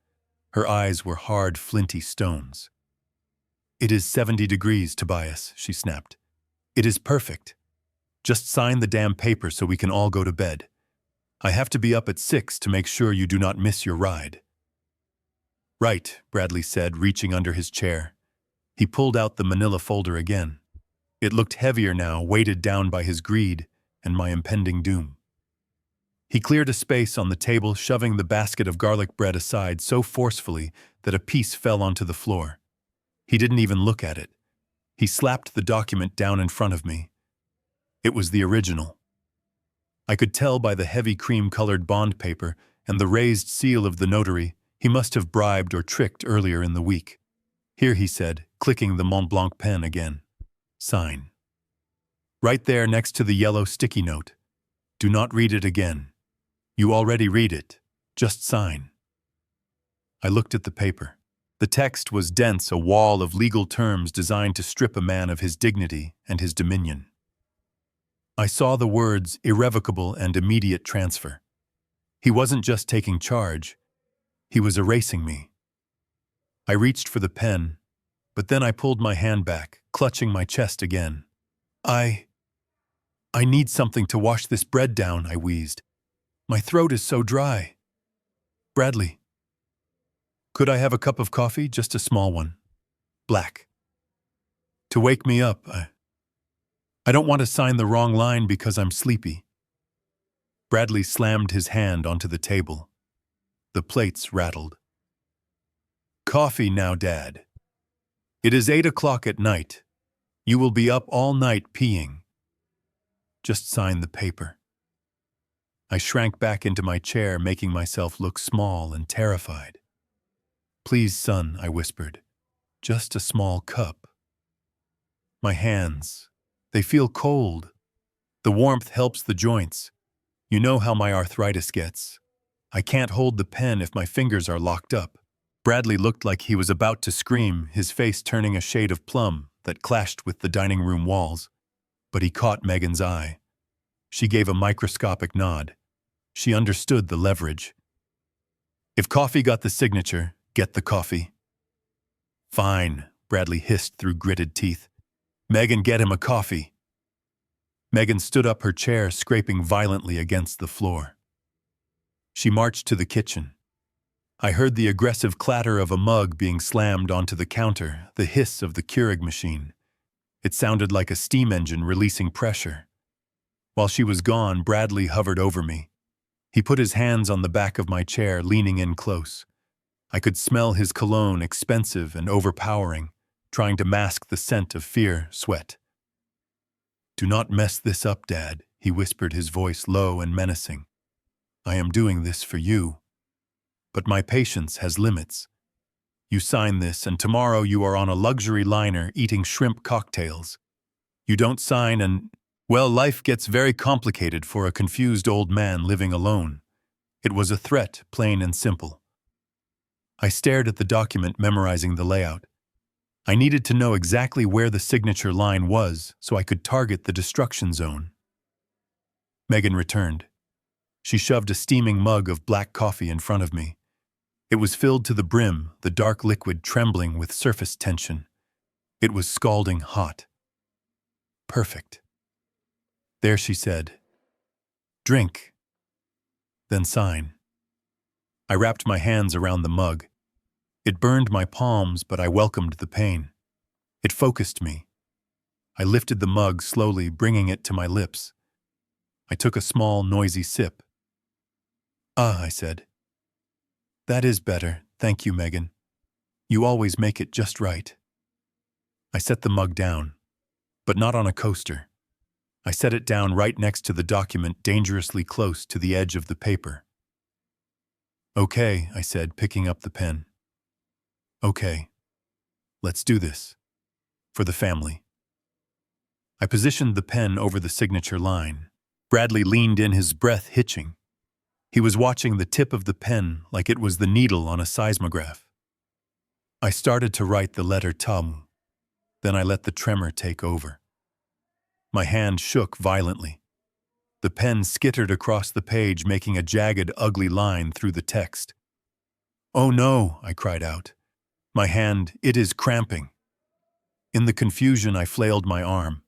Her eyes were hard, flinty stones. It is 70 degrees, Tobias, she snapped. It is perfect. Just sign the damn paper so we can all go to bed. I have to be up at 6 to make sure you do not miss your ride. Right, Bradley said, reaching under his chair. He pulled out the manila folder again. It looked heavier now, weighted down by his greed and my impending doom. He cleared a space on the table, shoving the basket of garlic bread aside so forcefully that a piece fell onto the floor. He didn't even look at it. He slapped the document down in front of me. It was the original. I could tell by the heavy cream-colored bond paper and the raised seal of the notary he must have bribed or tricked earlier in the week. Here, he said, clicking the Mont Blanc pen again. Sign. Right there next to the yellow sticky note. Do not read it again. You already read it. Just sign. I looked at the paper. The text was dense, a wall of legal terms designed to strip a man of his dignity and his dominion. I saw the words irrevocable and immediate transfer. He wasn't just taking charge. He was erasing me. I reached for the pen, but then I pulled my hand back, clutching my chest again. I need something to wash this bread down, I wheezed. My throat is so dry. Bradley. Could I have a cup of coffee? Just a small one. Black. To wake me up. I don't want to sign the wrong line because I'm sleepy. Bradley slammed his hand onto the table. The plates rattled. Coffee now, Dad. It is 8 o'clock at night. You will be up all night peeing. Just sign the paper. I shrank back into my chair, making myself look small and terrified. Please, son, I whispered. Just a small cup. My hands, they feel cold. The warmth helps the joints. You know how my arthritis gets. I can't hold the pen if my fingers are locked up. Bradley looked like he was about to scream, his face turning a shade of plum that clashed with the dining room walls. But he caught Megan's eye. She gave a microscopic nod. She understood the leverage. If coffee got the signature, get the coffee. Fine, Bradley hissed through gritted teeth. Megan, get him a coffee. Megan stood up, her chair scraping violently against the floor. She marched to the kitchen. I heard the aggressive clatter of a mug being slammed onto the counter, the hiss of the Keurig machine. It sounded like a steam engine releasing pressure. While she was gone, Bradley hovered over me. He put his hands on the back of my chair, leaning in close. I could smell his cologne, expensive and overpowering, trying to mask the scent of fear, sweat. Do not mess this up, Dad, he whispered, his voice low and menacing. I am doing this for you. But my patience has limits. You sign this, and tomorrow you are on a luxury liner eating shrimp cocktails. You don't sign and, well, life gets very complicated for a confused old man living alone. It was a threat, plain and simple. I stared at the document, memorizing the layout. I needed to know exactly where the signature line was so I could target the destruction zone. Megan returned. She shoved a steaming mug of black coffee in front of me. It was filled to the brim, the dark liquid trembling with surface tension. It was scalding hot. Perfect. There, she said. Drink. Then sign. I wrapped my hands around the mug. It burned my palms, but I welcomed the pain. It focused me. I lifted the mug slowly, bringing it to my lips. I took a small, noisy sip. Ah, I said. That is better, thank you, Megan. You always make it just right. I set the mug down, but not on a coaster. I set it down right next to the document, dangerously close to the edge of the paper. Okay, I said, picking up the pen. Okay, let's do this. For the family. I positioned the pen over the signature line. Bradley leaned in, his breath hitching. He was watching the tip of the pen like it was the needle on a seismograph. I started to write the letter Tamu. Then I let the tremor take over. My hand shook violently. The pen skittered across the page, making a jagged, ugly line through the text. Oh no, I cried out. My hand, it is cramping. In the confusion, I flailed my arm.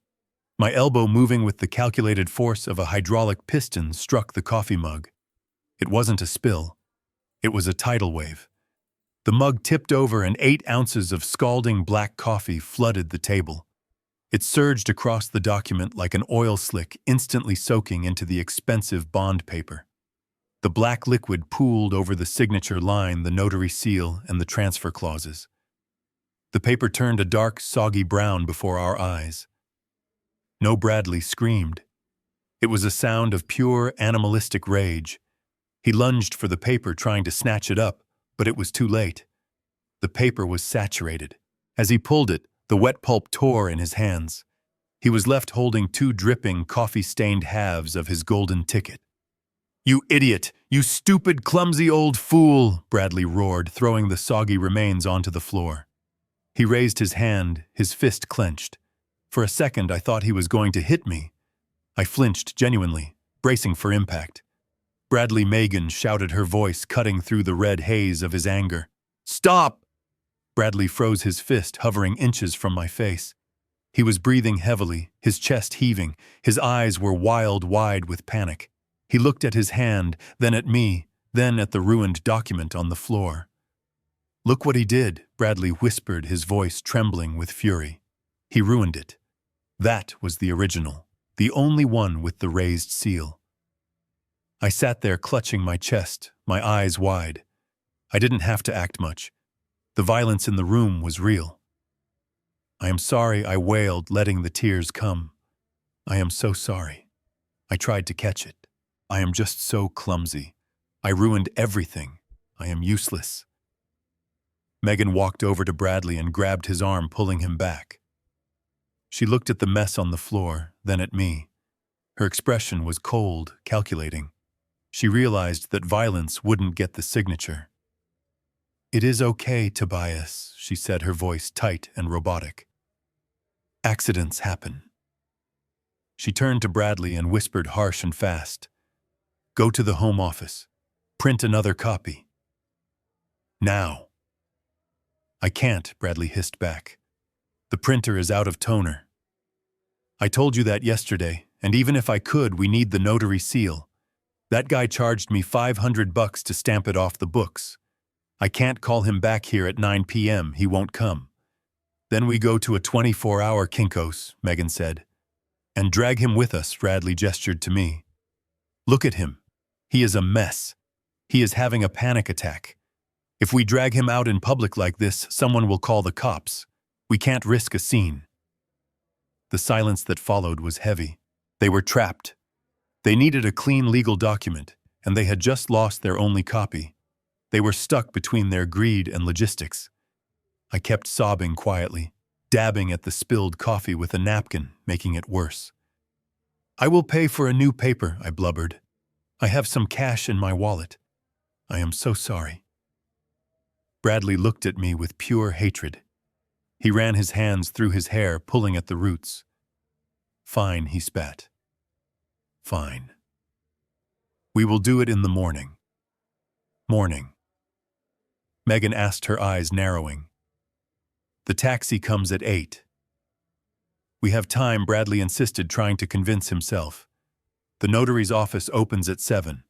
My elbow, moving with the calculated force of a hydraulic piston, struck the coffee mug. It wasn't a spill. It was a tidal wave. The mug tipped over and 8 ounces of scalding black coffee flooded the table. It surged across the document like an oil slick, instantly soaking into the expensive bond paper. The black liquid pooled over the signature line, the notary seal, and the transfer clauses. The paper turned a dark, soggy brown before our eyes. No Bradley screamed. It was a sound of pure, animalistic rage. He lunged for the paper, trying to snatch it up, but it was too late. The paper was saturated. As he pulled it, the wet pulp tore in his hands. He was left holding two dripping, coffee-stained halves of his golden ticket. "You idiot! You stupid, clumsy old fool!" Bradley roared, throwing the soggy remains onto the floor. He raised his hand, his fist clenched. For a second, I thought he was going to hit me. I flinched genuinely, bracing for impact. Bradley Megan shouted, her voice cutting through the red haze of his anger. "Stop!" Bradley froze his fist, hovering inches from my face. He was breathing heavily, his chest heaving. His eyes were wide with panic. He looked at his hand, then at me, then at the ruined document on the floor. "Look what he did," Bradley whispered, his voice trembling with fury. "He ruined it. That was the original, the only one with the raised seal." I sat there clutching my chest, my eyes wide. I didn't have to act much. The violence in the room was real. "I am sorry," I wailed, letting the tears come. "I am so sorry. I tried to catch it. I am just so clumsy. I ruined everything. I am useless." Megan walked over to Bradley and grabbed his arm, pulling him back. She looked at the mess on the floor, then at me. Her expression was cold, calculating. She realized that violence wouldn't get the signature. "It is okay, Tobias," she said, her voice tight and robotic. "Accidents happen." She turned to Bradley and whispered harsh and fast, "Go to the Home Office. Print another copy. Now." "I can't," Bradley hissed back. "The printer is out of toner." "I told you that yesterday, and even if I could, we need the notary seal. That guy charged me $500 to stamp it off the books. I can't call him back here at 9 p.m. He won't come. Then we go to a 24-hour Kinko's," Megan said. "And drag him with us," Bradley gestured to me. "Look at him. He is a mess. He is having a panic attack. If we drag him out in public like this, someone will call the cops. We can't risk a scene." The silence that followed was heavy. They were trapped. They needed a clean legal document, and they had just lost their only copy. They were stuck between their greed and logistics. I kept sobbing quietly, dabbing at the spilled coffee with a napkin, making it worse. "I will pay for a new paper," I blubbered. "I have some cash in my wallet. I am so sorry." Bradley looked at me with pure hatred. He ran his hands through his hair, pulling at the roots. "Fine," he spat. "Fine. We will do it in the morning." "Morning?" Megan asked, her eyes narrowing. "The taxi comes at 8. "We have time," Bradley insisted, trying to convince himself. "The notary's office opens at 7.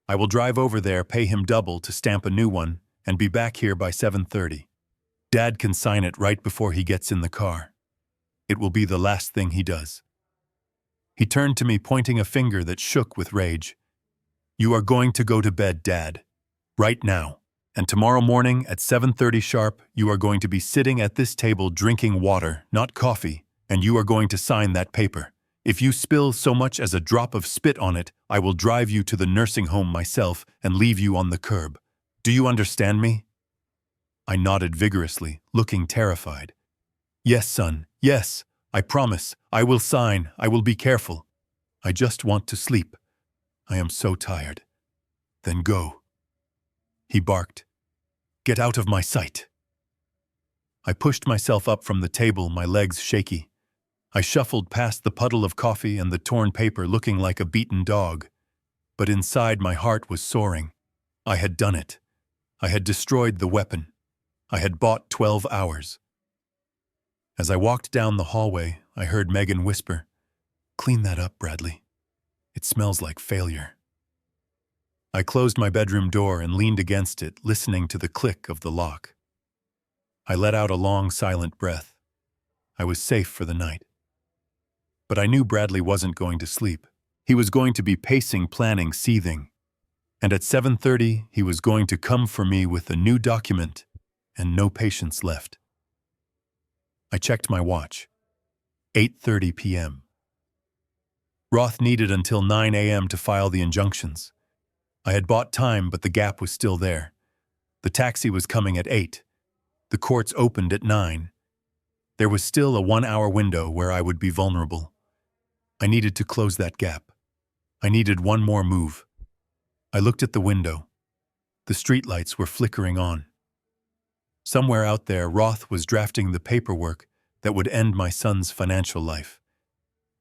I will drive over there, pay him double to stamp a new one, and be back here by 7:30. Dad can sign it right before he gets in the car. It will be the last thing he does." He turned to me, pointing a finger that shook with rage. "You are going to go to bed, Dad. Right now. And tomorrow morning at 7:30 sharp, you are going to be sitting at this table drinking water, not coffee, and you are going to sign that paper. If you spill so much as a drop of spit on it, I will drive you to the nursing home myself and leave you on the curb. Do you understand me?" I nodded vigorously, looking terrified. "Yes, son, yes. I promise. I will sign. I will be careful. I just want to sleep. I am so tired." "Then go," he barked. "Get out of my sight." I pushed myself up from the table, my legs shaky. I shuffled past the puddle of coffee and the torn paper, looking like a beaten dog. But inside, my heart was soaring. I had done it. I had destroyed the weapon. I had bought 12 hours. As I walked down the hallway, I heard Megan whisper, "Clean that up, Bradley. It smells like failure." I closed my bedroom door and leaned against it, listening to the click of the lock. I let out a long, silent breath. I was safe for the night. But I knew Bradley wasn't going to sleep. He was going to be pacing, planning, seething. And at 7:30, he was going to come for me with a new document and no patience left. I checked my watch. 8:30 p.m. Roth needed until 9 a.m. to file the injunctions. I had bought time, but the gap was still there. The taxi was coming at 8. The courts opened at 9. There was still a 1-hour window where I would be vulnerable. I needed to close that gap. I needed one more move. I looked at the window. The streetlights were flickering on. Somewhere out there, Roth was drafting the paperwork that would end my son's financial life.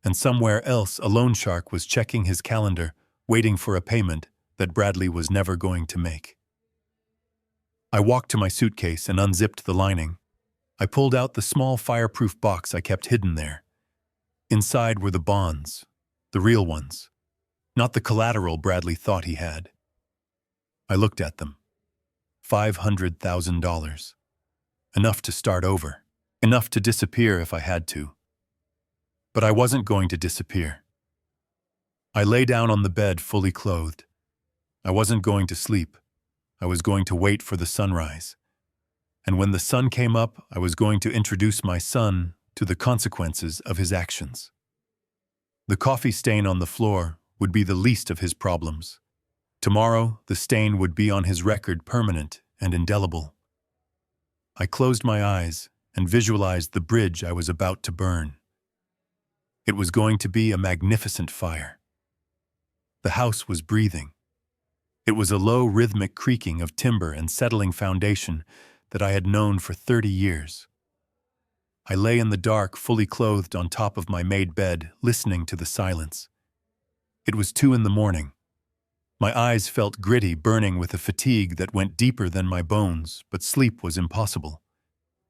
And somewhere else, a loan shark was checking his calendar, waiting for a payment that Bradley was never going to make. I walked to my suitcase and unzipped the lining. I pulled out the small fireproof box I kept hidden there. Inside were the bonds, the real ones, not the collateral Bradley thought he had. I looked at them. $500,000. Enough to start over. Enough to disappear if I had to. But I wasn't going to disappear. I lay down on the bed fully clothed. I wasn't going to sleep. I was going to wait for the sunrise. And when the sun came up, I was going to introduce my son to the consequences of his actions. The coffee stain on the floor would be the least of his problems. Tomorrow, the stain would be on his record, permanent and indelible. I closed my eyes and visualized the bridge I was about to burn. It was going to be a magnificent fire. The house was breathing. It was a low, rhythmic creaking of timber and settling foundation that I had known for 30 years. I lay in the dark, fully clothed on top of my made bed, listening to the silence. It was 2 a.m. My eyes felt gritty, burning with a fatigue that went deeper than my bones, but sleep was impossible.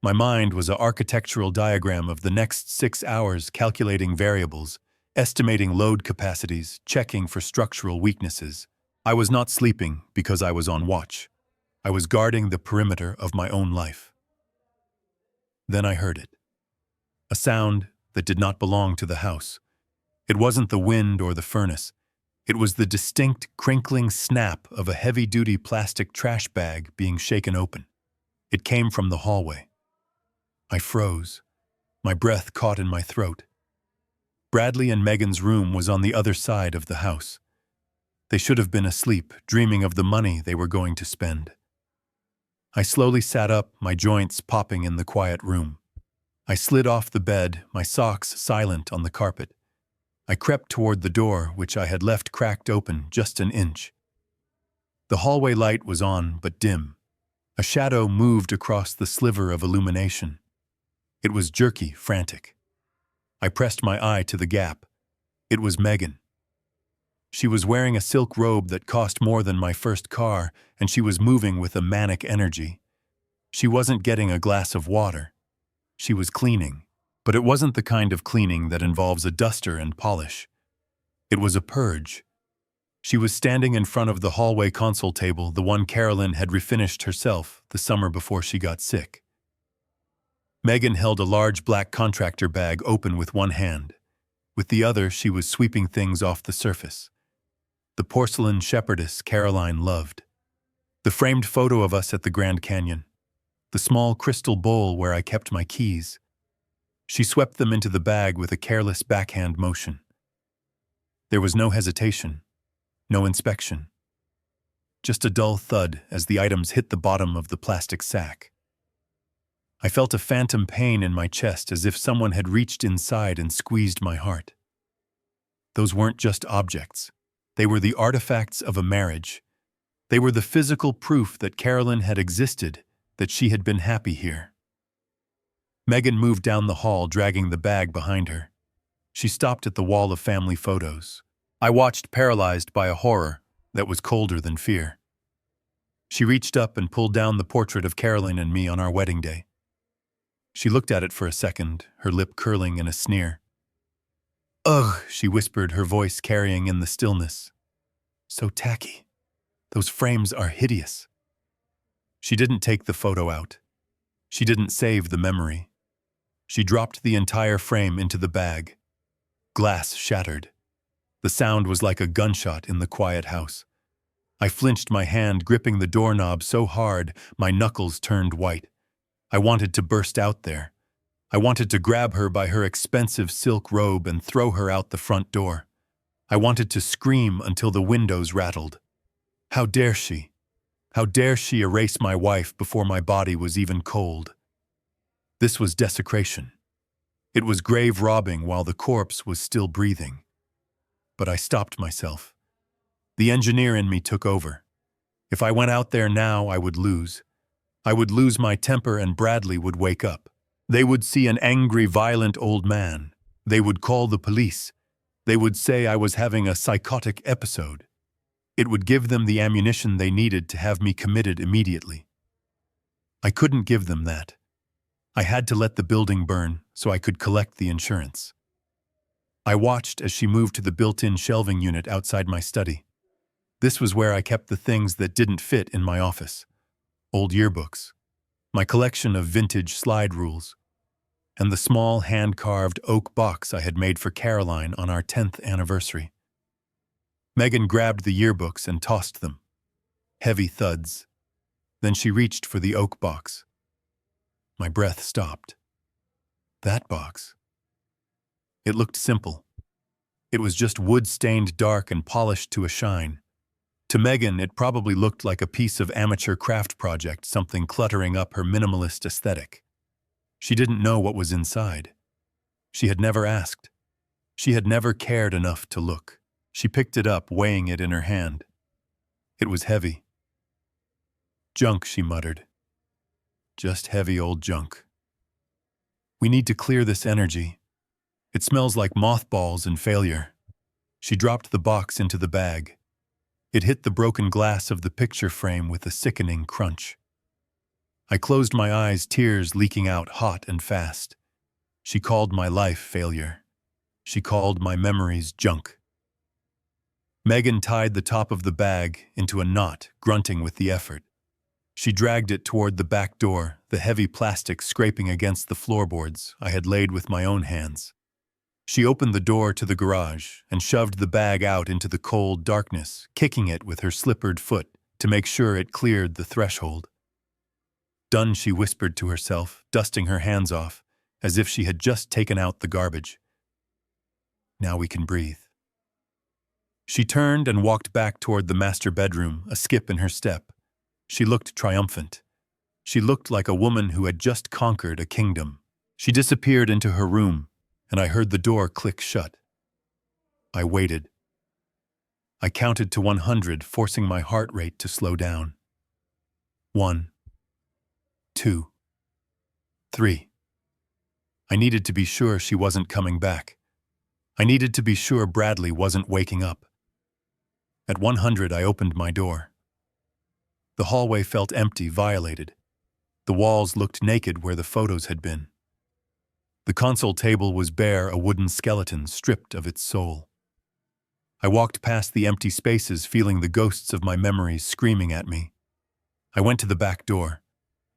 My mind was an architectural diagram of the next 6 hours, calculating variables, estimating load capacities, checking for structural weaknesses. I was not sleeping because I was on watch. I was guarding the perimeter of my own life. Then I heard it. A sound that did not belong to the house. It wasn't the wind or the furnace. It was the distinct, crinkling snap of a heavy-duty plastic trash bag being shaken open. It came from the hallway. I froze. My breath caught in my throat. Bradley and Megan's room was on the other side of the house. They should have been asleep, dreaming of the money they were going to spend. I slowly sat up, my joints popping in the quiet room. I slid off the bed, my socks silent on the carpet. I crept toward the door, which I had left cracked open just an inch. The hallway light was on, but dim. A shadow moved across the sliver of illumination. It was jerky, frantic. I pressed my eye to the gap. It was Megan. She was wearing a silk robe that cost more than my first car, and she was moving with a manic energy. She wasn't getting a glass of water. She was cleaning, but it wasn't the kind of cleaning that involves a duster and polish. It was a purge. She was standing in front of the hallway console table, the one Carolyn had refinished herself the summer before she got sick. Megan held a large black contractor bag open with one hand. With the other, she was sweeping things off the surface. The porcelain shepherdess Caroline loved. The framed photo of us at the Grand Canyon. The small crystal bowl where I kept my keys. She swept them into the bag with a careless backhand motion. There was no hesitation, no inspection. Just a dull thud as the items hit the bottom of the plastic sack. I felt a phantom pain in my chest, as if someone had reached inside and squeezed my heart. Those weren't just objects. They were the artifacts of a marriage. They were the physical proof that Carolyn had existed, that she had been happy here. Megan moved down the hall, dragging the bag behind her. She stopped at the wall of family photos. I watched, paralyzed by a horror that was colder than fear. She reached up and pulled down the portrait of Carolyn and me on our wedding day. She looked at it for a second, her lip curling in a sneer. "Ugh," she whispered, her voice carrying in the stillness. "So tacky. Those frames are hideous." She didn't take the photo out. She didn't save the memory. She dropped the entire frame into the bag. Glass shattered. The sound was like a gunshot in the quiet house. I flinched, my hand gripping the doorknob so hard my knuckles turned white. I wanted to burst out there. I wanted to grab her by her expensive silk robe and throw her out the front door. I wanted to scream until the windows rattled. How dare she? How dare she erase my wife before my body was even cold? This was desecration. It was grave robbing while the corpse was still breathing. But I stopped myself. The engineer in me took over. If I went out there now, I would lose. I would lose my temper and Bradley would wake up. They would see an angry, violent old man. They would call the police. They would say I was having a psychotic episode. It would give them the ammunition they needed to have me committed immediately. I couldn't give them that. I had to let the building burn so I could collect the insurance. I watched as she moved to the built-in shelving unit outside my study. This was where I kept the things that didn't fit in my office. Old yearbooks, my collection of vintage slide rules, and the small hand-carved oak box I had made for Caroline on our 10th anniversary. Megan grabbed the yearbooks and tossed them. Heavy thuds. Then she reached for the oak box. My breath stopped. That box. It looked simple. It was just wood-stained dark and polished to a shine. To Megan, it probably looked like a piece of amateur craft project, something cluttering up her minimalist aesthetic. She didn't know what was inside. She had never asked. She had never cared enough to look. She picked it up, weighing it in her hand. It was heavy. Junk, she muttered. Just heavy old junk. We need to clear this energy. It smells like mothballs and failure. She dropped the box into the bag. It hit the broken glass of the picture frame with a sickening crunch. I closed my eyes, tears leaking out hot and fast. She called my life failure. She called my memories junk. Megan tied the top of the bag into a knot, grunting with the effort. She dragged it toward the back door, the heavy plastic scraping against the floorboards I had laid with my own hands. She opened the door to the garage and shoved the bag out into the cold darkness, kicking it with her slippered foot to make sure it cleared the threshold. Done, she whispered to herself, dusting her hands off, as if she had just taken out the garbage. Now we can breathe. She turned and walked back toward the master bedroom, a skip in her step. She looked triumphant. She looked like a woman who had just conquered a kingdom. She disappeared into her room, and I heard the door click shut. I waited. I counted to 100, forcing my heart rate to slow down. 1, 2, 3. I needed to be sure she wasn't coming back. I needed to be sure Bradley wasn't waking up. At 100, I opened my door. The hallway felt empty, violated. The walls looked naked where the photos had been. The console table was bare, a wooden skeleton stripped of its soul. I walked past the empty spaces, feeling the ghosts of my memories screaming at me. I went to the back door.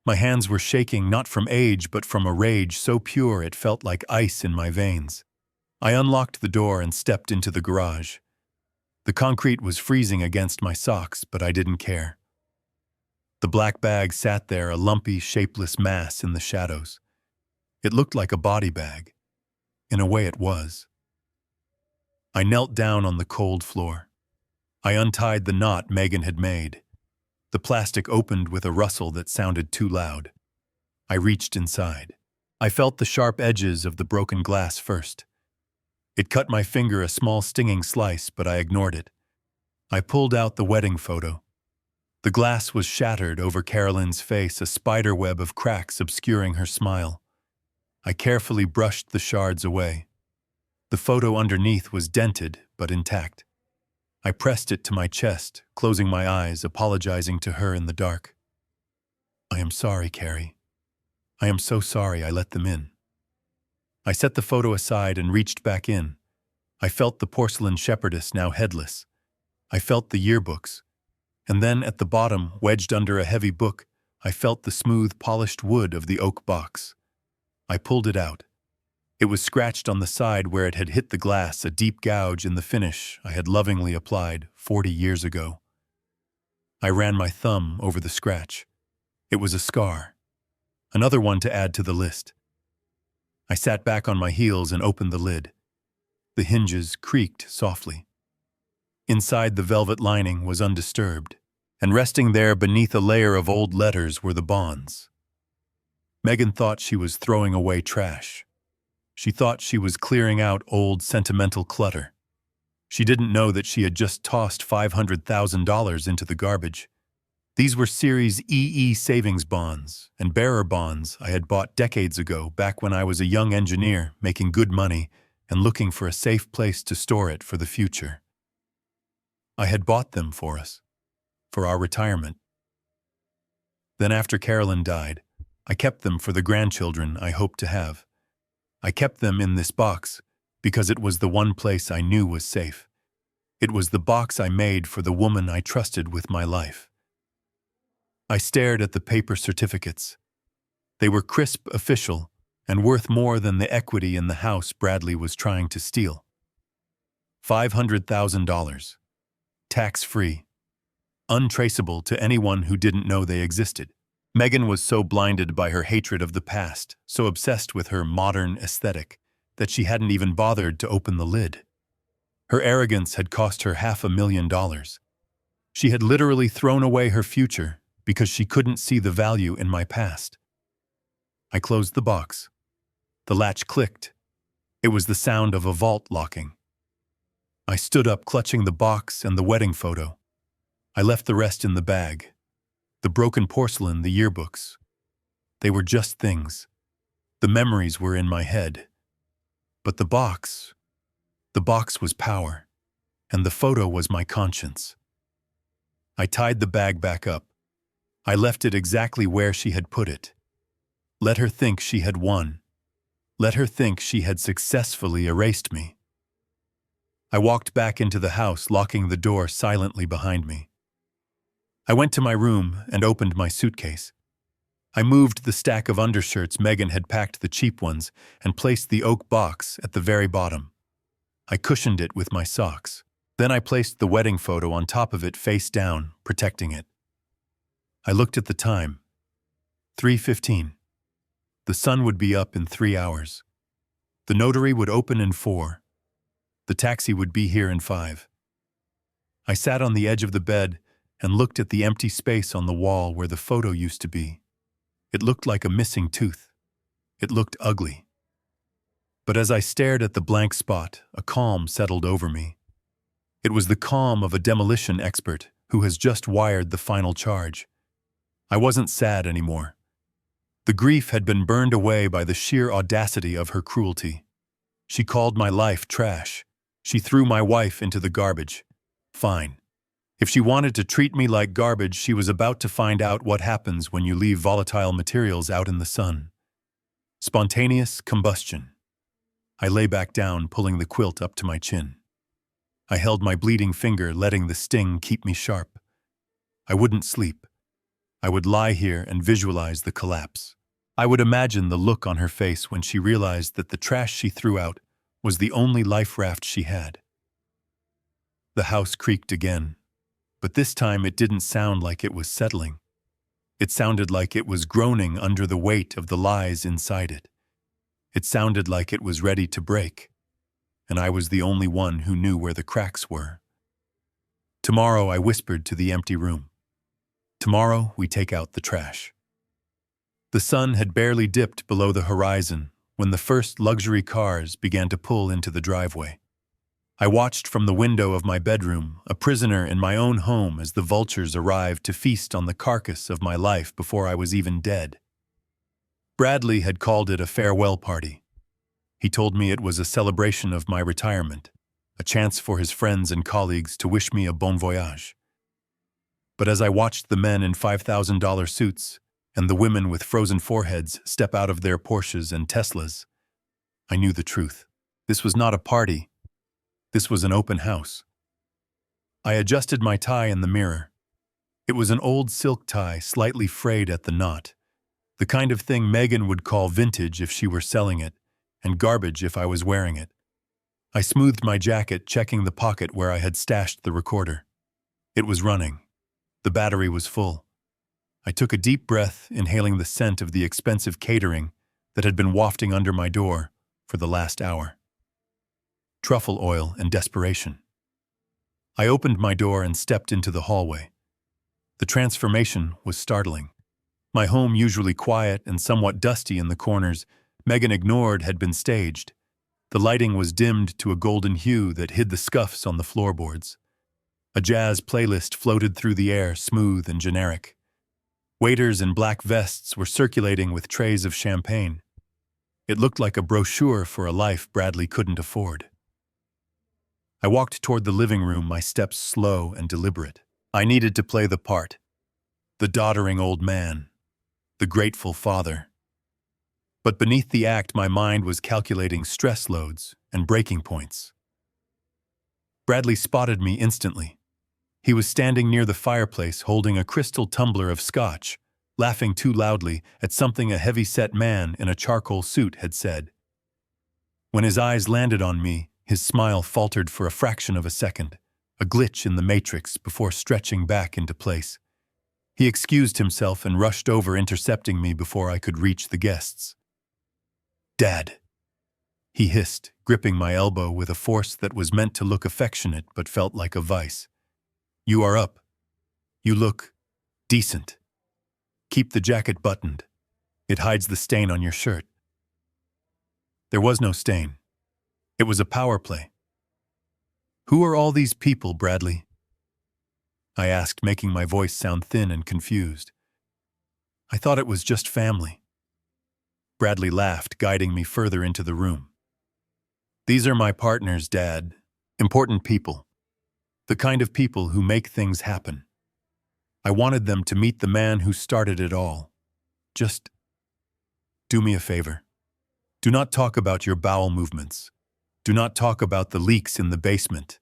My hands were shaking, not from age, but from a rage so pure it felt like ice in my veins. I unlocked the door and stepped into the garage. The concrete was freezing against my socks, but I didn't care. The black bag sat there, a lumpy, shapeless mass in the shadows. It looked like a body bag. In a way, it was. I knelt down on the cold floor. I untied the knot Megan had made. The plastic opened with a rustle that sounded too loud. I reached inside. I felt the sharp edges of the broken glass first. It cut my finger, a small stinging slice, but I ignored it. I pulled out the wedding photo. The glass was shattered over Carolyn's face, a spider web of cracks obscuring her smile. I carefully brushed the shards away. The photo underneath was dented, but intact. I pressed it to my chest, closing my eyes, apologizing to her in the dark. I am sorry, Carrie. I am so sorry I let them in. I set the photo aside and reached back in. I felt the porcelain shepherdess, now headless. I felt the yearbooks. And then at the bottom, wedged under a heavy book, I felt the smooth, polished wood of the oak box. I pulled it out. It was scratched on the side where it had hit the glass, a deep gouge in the finish I had lovingly applied 40 years ago. I ran my thumb over the scratch. It was a scar. Another one to add to the list. I sat back on my heels and opened the lid. The hinges creaked softly. Inside, the velvet lining was undisturbed, and resting there beneath a layer of old letters were the bonds. Megan thought she was throwing away trash. She thought she was clearing out old sentimental clutter. She didn't know that she had just tossed $500,000 into the garbage. These were Series EE savings bonds and bearer bonds I had bought decades ago, back when I was a young engineer making good money and looking for a safe place to store it for the future. I had bought them for us, for our retirement. Then after Carolyn died, I kept them for the grandchildren I hoped to have. I kept them in this box because it was the one place I knew was safe. It was the box I made for the woman I trusted with my life. I stared at the paper certificates. They were crisp, official, and worth more than the equity in the house Bradley was trying to steal. $500,000. Tax-free. Untraceable to anyone who didn't know they existed. Megan was so blinded by her hatred of the past, so obsessed with her modern aesthetic, that she hadn't even bothered to open the lid. Her arrogance had cost her $500,000. She had literally thrown away her future because she couldn't see the value in my past. I closed the box. The latch clicked. It was the sound of a vault locking. I stood up, clutching the box and the wedding photo. I left the rest in the bag. The broken porcelain, the yearbooks. They were just things. The memories were in my head. But the box was power, and the photo was my conscience. I tied the bag back up. I left it exactly where she had put it. Let her think she had won. Let her think she had successfully erased me. I walked back into the house, locking the door silently behind me. I went to my room and opened my suitcase. I moved the stack of undershirts Megan had packed, the cheap ones, and placed the oak box at the very bottom. I cushioned it with my socks. Then I placed the wedding photo on top of it, face down, protecting it. I looked at the time. 3:15. The sun would be up in 3 hours. The notary would open in 4. The taxi would be here in 5. I sat on the edge of the bed and looked at the empty space on the wall where the photo used to be. It looked like a missing tooth. It looked ugly. But as I stared at the blank spot, a calm settled over me. It was the calm of a demolition expert who has just wired the final charge. I wasn't sad anymore. The grief had been burned away by the sheer audacity of her cruelty. She called my life trash. She threw my wife into the garbage. Fine. If she wanted to treat me like garbage, she was about to find out what happens when you leave volatile materials out in the sun. Spontaneous combustion. I lay back down, pulling the quilt up to my chin. I held my bleeding finger, letting the sting keep me sharp. I wouldn't sleep. I would lie here and visualize the collapse. I would imagine the look on her face when she realized that the trash she threw out was the only life raft she had. The house creaked again, but this time it didn't sound like it was settling. It sounded like it was groaning under the weight of the lies inside it. It sounded like it was ready to break, and I was the only one who knew where the cracks were. Tomorrow, I whispered to the empty room. Tomorrow, we take out the trash. The sun had barely dipped below the horizon when the first luxury cars began to pull into the driveway. I watched from the window of my bedroom, a prisoner in my own home, as the vultures arrived to feast on the carcass of my life before I was even dead. Bradley had called it a farewell party. He told me it was a celebration of my retirement, a chance for his friends and colleagues to wish me a bon voyage. But as I watched the men in $5,000 suits and the women with frozen foreheads step out of their Porsches and Teslas, I knew the truth. This was not a party. This was an open house. I adjusted my tie in the mirror. It was an old silk tie, slightly frayed at the knot, the kind of thing Megan would call vintage if she were selling it, and garbage if I was wearing it. I smoothed my jacket, checking the pocket where I had stashed the recorder. It was running. The battery was full. I took a deep breath, inhaling the scent of the expensive catering that had been wafting under my door for the last hour. Truffle oil and desperation. I opened my door and stepped into the hallway. The transformation was startling. My home, usually quiet and somewhat dusty in the corners Megan ignored, had been staged. The lighting was dimmed to a golden hue that hid the scuffs on the floorboards. A jazz playlist floated through the air, smooth and generic. Waiters in black vests were circulating with trays of champagne. It looked like a brochure for a life Bradley couldn't afford. I walked toward the living room, my steps slow and deliberate. I needed to play the part. The doddering old man. The grateful father. But beneath the act, my mind was calculating stress loads and breaking points. Bradley spotted me instantly. He was standing near the fireplace holding a crystal tumbler of scotch, laughing too loudly at something a heavy-set man in a charcoal suit had said. When his eyes landed on me, his smile faltered for a fraction of a second, a glitch in the matrix before stretching back into place. He excused himself and rushed over, intercepting me before I could reach the guests. "Dad," he hissed, gripping my elbow with a force that was meant to look affectionate but felt like a vice. "You are up. You look decent. Keep the jacket buttoned. It hides the stain on your shirt." There was no stain. It was a power play. "Who are all these people, Bradley?" I asked, making my voice sound thin and confused. "I thought it was just family." Bradley laughed, guiding me further into the room. "These are my partners, Dad. Important people. The kind of people who make things happen. I wanted them to meet the man who started it all. Just do me a favor. Do not talk about your bowel movements. Do not talk about the leaks in the basement.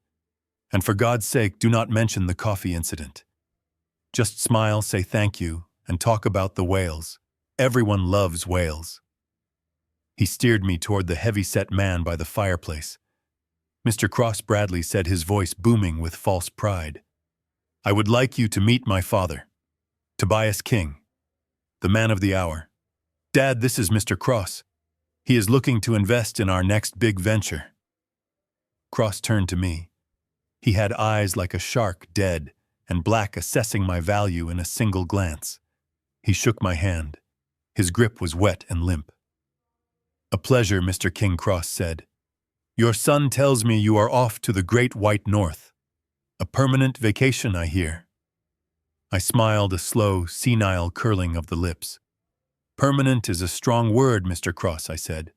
And for God's sake, do not mention the coffee incident. Just smile, say thank you, and talk about the whales. Everyone loves whales." He steered me toward the heavy-set man by the fireplace. "Mr. Cross," Bradley said, his voice booming with false pride. "I would like you to meet my father, Tobias King, the man of the hour. Dad, this is Mr. Cross. He is looking to invest in our next big venture." Cross turned to me. He had eyes like a shark, dead and black, assessing my value in a single glance. He shook my hand. His grip was wet and limp. "A pleasure," Mr. King, Cross said. "Your son tells me you are off to the Great White North. A permanent vacation, I hear." I smiled, a slow, senile curling of the lips. "Permanent is a strong word, Mr. Cross," I said.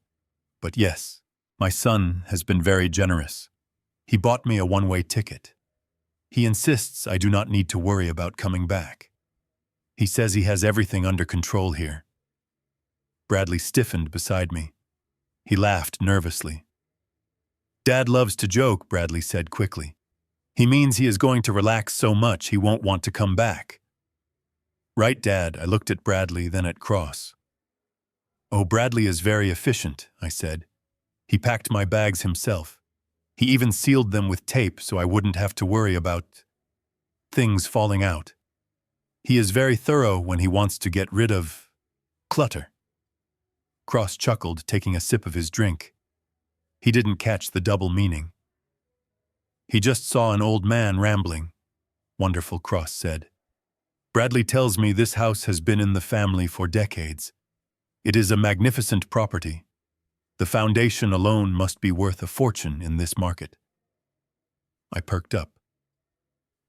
"But yes, my son has been very generous. He bought me a one-way ticket. He insists I do not need to worry about coming back. He says he has everything under control here." Bradley stiffened beside me. He laughed nervously. "Dad loves to joke," Bradley said quickly. "He means he is going to relax so much he won't want to come back." "Right, Dad." I looked at Bradley, then at Cross. "Oh, Bradley is very efficient," I said. "He packed my bags himself. He even sealed them with tape so I wouldn't have to worry about things falling out. He is very thorough when he wants to get rid of clutter." Cross chuckled, taking a sip of his drink. He didn't catch the double meaning. "He just saw an old man rambling." "Wonderful," Cross said. "Bradley tells me this house has been in the family for decades. It is a magnificent property. The foundation alone must be worth a fortune in this market." I perked up.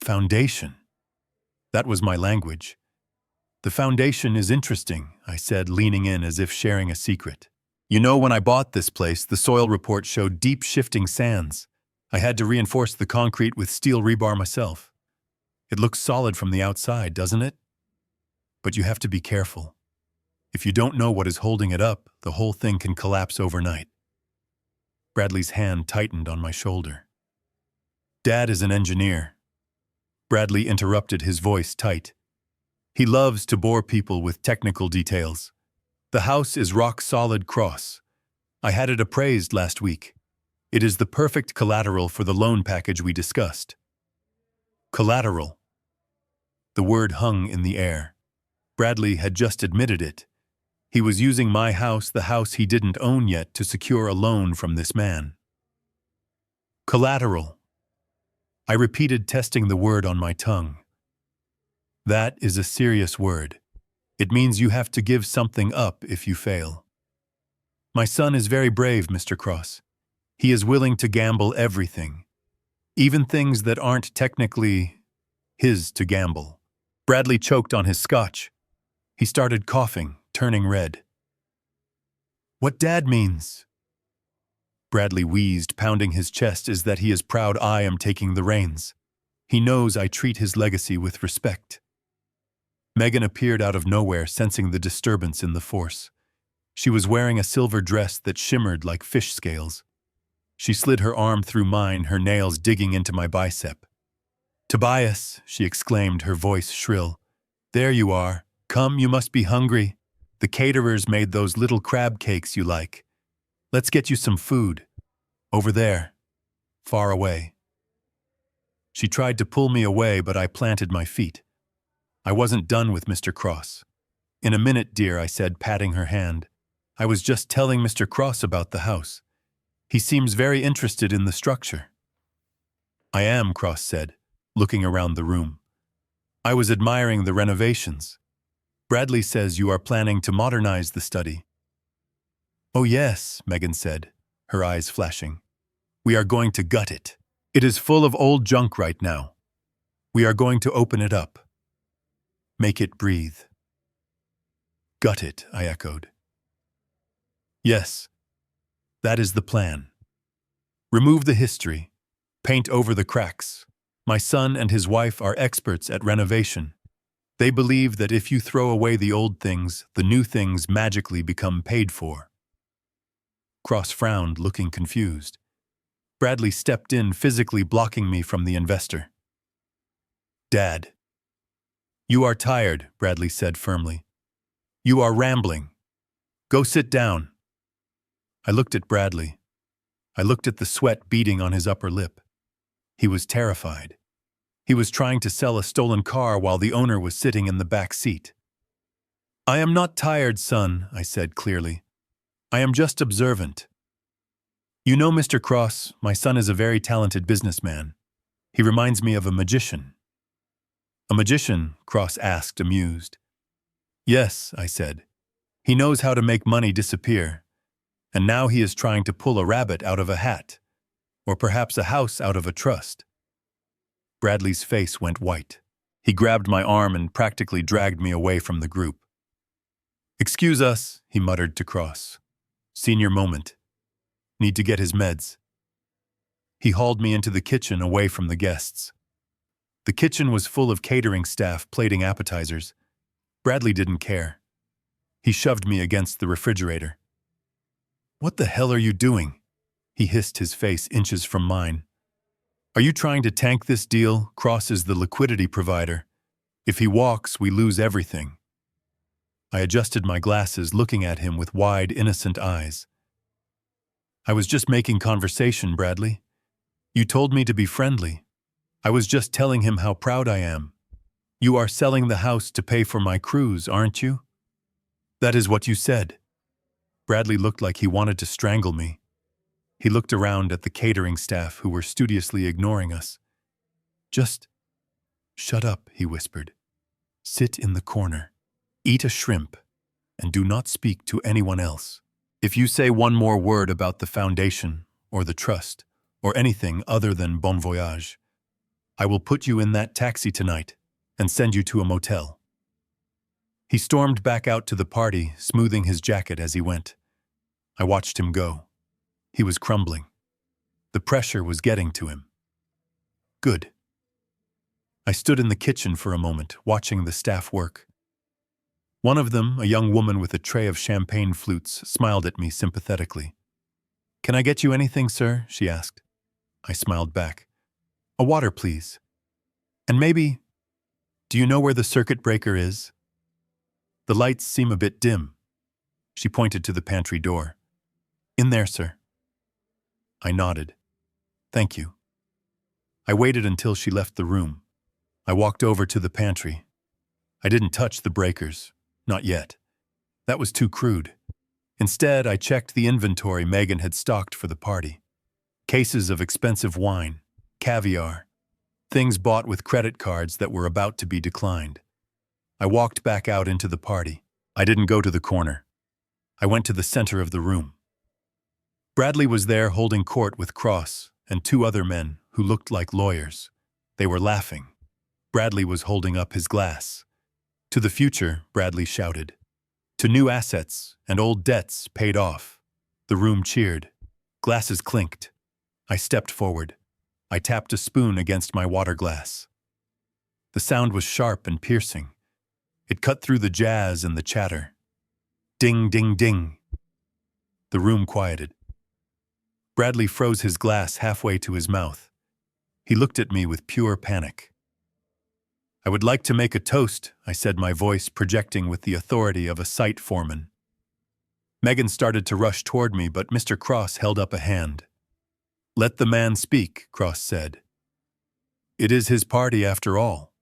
Foundation. That was my language. "The foundation is interesting," I said, leaning in as if sharing a secret. "You know, when I bought this place, the soil report showed deep shifting sands. I had to reinforce the concrete with steel rebar myself. It looks solid from the outside, doesn't it? But you have to be careful. If you don't know what is holding it up, the whole thing can collapse overnight." Bradley's hand tightened on my shoulder. "Dad is an engineer." Bradley interrupted, his voice tight. "He loves to bore people with technical details. The house is rock solid, Cross. I had it appraised last week. It is the perfect collateral for the loan package we discussed. Collateral. The word hung in the air. Bradley had just admitted it. He was using my house, the house he didn't own yet, to secure a loan from this man. Collateral. I repeated, testing the word on my tongue. That is a serious word. It means you have to give something up if you fail. My son is very brave, Mr. Cross. He is willing to gamble everything, even things that aren't technically his to gamble. Bradley choked on his scotch. He started coughing, turning red. What Dad means, Bradley wheezed, pounding his chest, is that he is proud I am taking the reins. He knows I treat his legacy with respect. Megan appeared out of nowhere, sensing the disturbance in the force. She was wearing a silver dress that shimmered like fish scales. She slid her arm through mine, her nails digging into my bicep. "Tobias," she exclaimed, her voice shrill. "There you are. Come, you must be hungry. The caterers made those little crab cakes you like. Let's get you some food. Over there. Far away." She tried to pull me away, but I planted my feet. I wasn't done with Mr. Cross. "In a minute, dear," I said, patting her hand. "I was just telling Mr. Cross about the house. He seems very interested in the structure." "I am," Cross said, looking around the room. "I was admiring the renovations. Bradley says you are planning to modernize the study." "Oh yes," Megan said, her eyes flashing. "We are going to gut it. It is full of old junk right now. We are going to open it up. Make it breathe." "Gut it," I echoed. "Yes, that is the plan. Remove the history. Paint over the cracks. My son and his wife are experts at renovation. They believe that if you throw away the old things, the new things magically become paid for." Cross frowned, looking confused. Bradley stepped in, physically blocking me from the investor. "Dad." "You are tired," Bradley said firmly. "You are rambling. Go sit down." I looked at Bradley. I looked at the sweat beading on his upper lip. He was terrified. He was trying to sell a stolen car while the owner was sitting in the back seat. "I am not tired, son," I said clearly. "I am just observant. You know, Mr. Cross, my son is a very talented businessman. He reminds me of a magician." "A magician?" Cross asked, amused. "Yes," I said. "He knows how to make money disappear. And now he is trying to pull a rabbit out of a hat, or perhaps a house out of a trust." Bradley's face went white. He grabbed my arm and practically dragged me away from the group. "Excuse us," he muttered to Cross. "Senior moment. Need to get his meds." He hauled me into the kitchen away from the guests. The kitchen was full of catering staff plating appetizers. Bradley didn't care. He shoved me against the refrigerator. "What the hell are you doing?" He hissed, his face inches from mine. "Are you trying to tank this deal? Cross is the liquidity provider. If he walks, we lose everything." I adjusted my glasses, looking at him with wide, innocent eyes. "I was just making conversation, Bradley. You told me to be friendly. I was just telling him how proud I am. You are selling the house to pay for my cruise, aren't you?" "That is what you said." Bradley looked like he wanted to strangle me. He looked around at the catering staff who were studiously ignoring us. "Just shut up," he whispered. "Sit in the corner, eat a shrimp, and do not speak to anyone else. If you say one more word about the foundation, or the trust, or anything other than bon voyage, I will put you in that taxi tonight and send you to a motel." He stormed back out to the party, smoothing his jacket as he went. I watched him go. He was crumbling. The pressure was getting to him. Good. I stood in the kitchen for a moment, watching the staff work. One of them, a young woman with a tray of champagne flutes, smiled at me sympathetically. "Can I get you anything, sir?" she asked. I smiled back. "A water, please. And maybe, do you know where the circuit breaker is? The lights seem a bit dim." She pointed to the pantry door. In there, sir. I nodded. Thank you. I waited until she left the room. I walked over to the pantry. I didn't touch the breakers. Not yet. That was too crude. Instead, I checked the inventory Megan had stocked for the party. Cases of expensive wine, caviar, things bought with credit cards that were about to be declined. I walked back out into the party. I didn't go to the corner. I went to the center of the room. Bradley was there holding court with Cross and two other men who looked like lawyers. They were laughing. Bradley was holding up his glass. To the future, Bradley shouted. To new assets and old debts paid off. The room cheered. Glasses clinked. I stepped forward. I tapped a spoon against my water glass. The sound was sharp and piercing. It cut through the jazz and the chatter. Ding, ding, ding. The room quieted. Bradley froze his glass halfway to his mouth. He looked at me with pure panic. I would like to make a toast, I said, my voice projecting with the authority of a site foreman. Megan started to rush toward me, but Mr. Cross held up a hand. Let the man speak, Cross said. It is his party after all.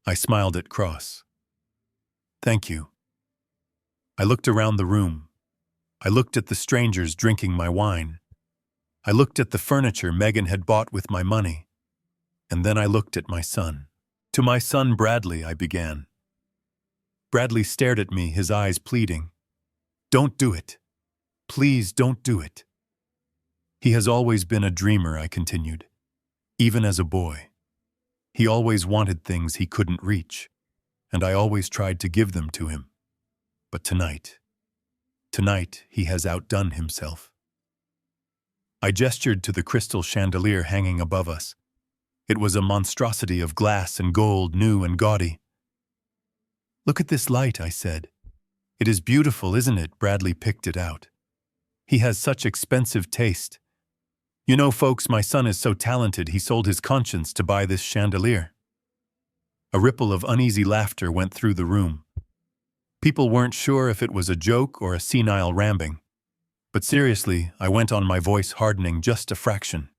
I smiled at Cross. Thank you. I looked around the room. I looked at the strangers drinking my wine. I looked at the furniture Megan had bought with my money. And then I looked at my son. To my son Bradley, I began. Bradley stared at me, his eyes pleading. Don't do it. Please don't do it. He has always been a dreamer, I continued. Even as a boy. He always wanted things he couldn't reach, and I always tried to give them to him. But tonight he has outdone himself. I gestured to the crystal chandelier hanging above us. It was a monstrosity of glass and gold, new and gaudy. Look at this light, I said. It is beautiful, isn't it? Bradley picked it out. He has such expensive taste. You know, folks, my son is so talented he sold his conscience to buy this chandelier. A ripple of uneasy laughter went through the room. People weren't sure if it was a joke or a senile rambling. But seriously, I went on, my voice hardening just a fraction.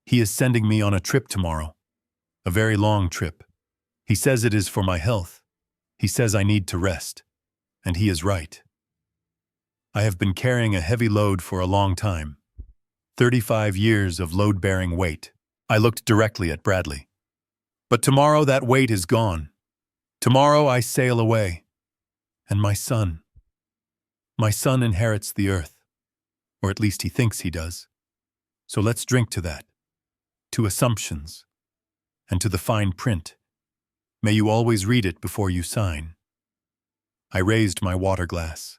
He is sending me on a trip tomorrow. A very long trip. He says it is for my health. He says I need to rest. And he is right. I have been carrying a heavy load for a long time. 35 years of load-bearing weight. I looked directly at Bradley. But tomorrow that weight is gone. Tomorrow I sail away. And my son inherits the earth. Or at least he thinks he does. So let's drink to that. To assumptions. And to the fine print. May you always read it before you sign. I raised my water glass.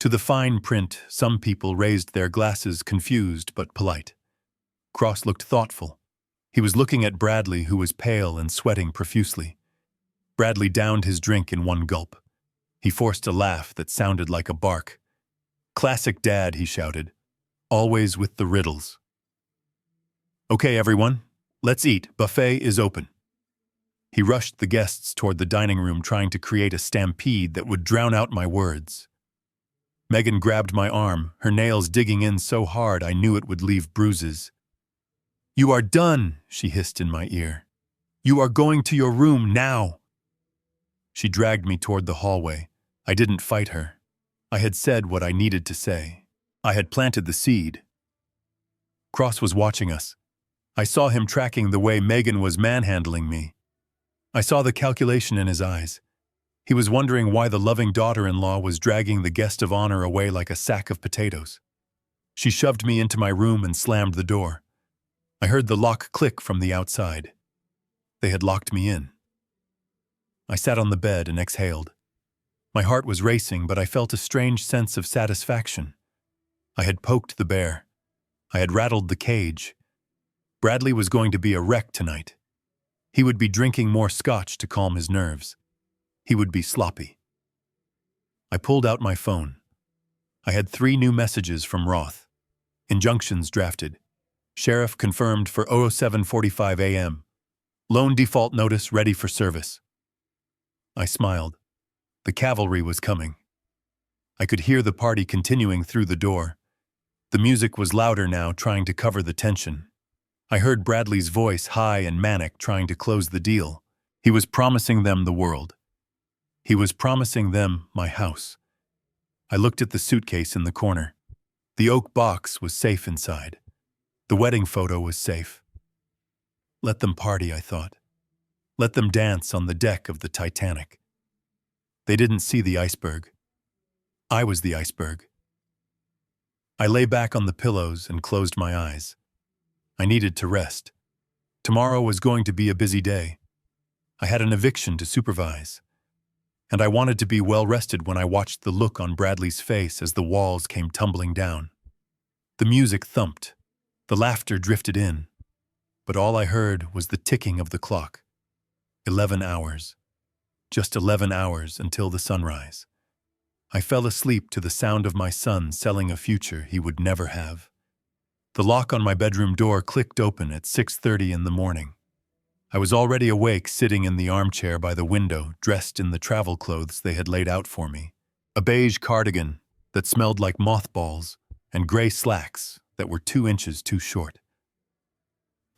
To the fine print, some people raised their glasses confused but polite. Cross looked thoughtful. He was looking at Bradley, who was pale and sweating profusely. Bradley downed his drink in one gulp. He forced a laugh that sounded like a bark. Classic Dad, he shouted. Always with the riddles. Okay, everyone, let's eat. Buffet is open. He rushed the guests toward the dining room, trying to create a stampede that would drown out my words. Megan grabbed my arm, her nails digging in so hard I knew it would leave bruises. You are done, she hissed in my ear. You are going to your room now. She dragged me toward the hallway. I didn't fight her. I had said what I needed to say. I had planted the seed. Cross was watching us. I saw him tracking the way Megan was manhandling me. I saw the calculation in his eyes. He was wondering why the loving daughter-in-law was dragging the guest of honor away like a sack of potatoes. She shoved me into my room and slammed the door. I heard the lock click from the outside. They had locked me in. I sat on the bed and exhaled. My heart was racing, but I felt a strange sense of satisfaction. I had poked the bear. I had rattled the cage. Bradley was going to be a wreck tonight. He would be drinking more scotch to calm his nerves. He would be sloppy. I pulled out my phone. I had 3 new messages from Roth. Injunctions drafted. Sheriff confirmed for 07:45 a.m. Loan default notice ready for service. I smiled. The cavalry was coming. I could hear the party continuing through the door. The music was louder now, trying to cover the tension. I heard Bradley's voice, high and manic, trying to close the deal. He was promising them the world. He was promising them my house. I looked at the suitcase in the corner. The oak box was safe inside. The wedding photo was safe. Let them party, I thought. Let them dance on the deck of the Titanic. They didn't see the iceberg. I was the iceberg. I lay back on the pillows and closed my eyes. I needed to rest. Tomorrow was going to be a busy day. I had an eviction to supervise. And I wanted to be well rested when I watched the look on Bradley's face as the walls came tumbling down. The music thumped. The laughter drifted in. But all I heard was the ticking of the clock. 11 hours. Just 11 hours until the sunrise. I fell asleep to the sound of my son selling a future he would never have. The lock on my bedroom door clicked open at 6:30 in the morning. I was already awake, sitting in the armchair by the window, dressed in the travel clothes they had laid out for me. A beige cardigan that smelled like mothballs and gray slacks that were 2 inches too short.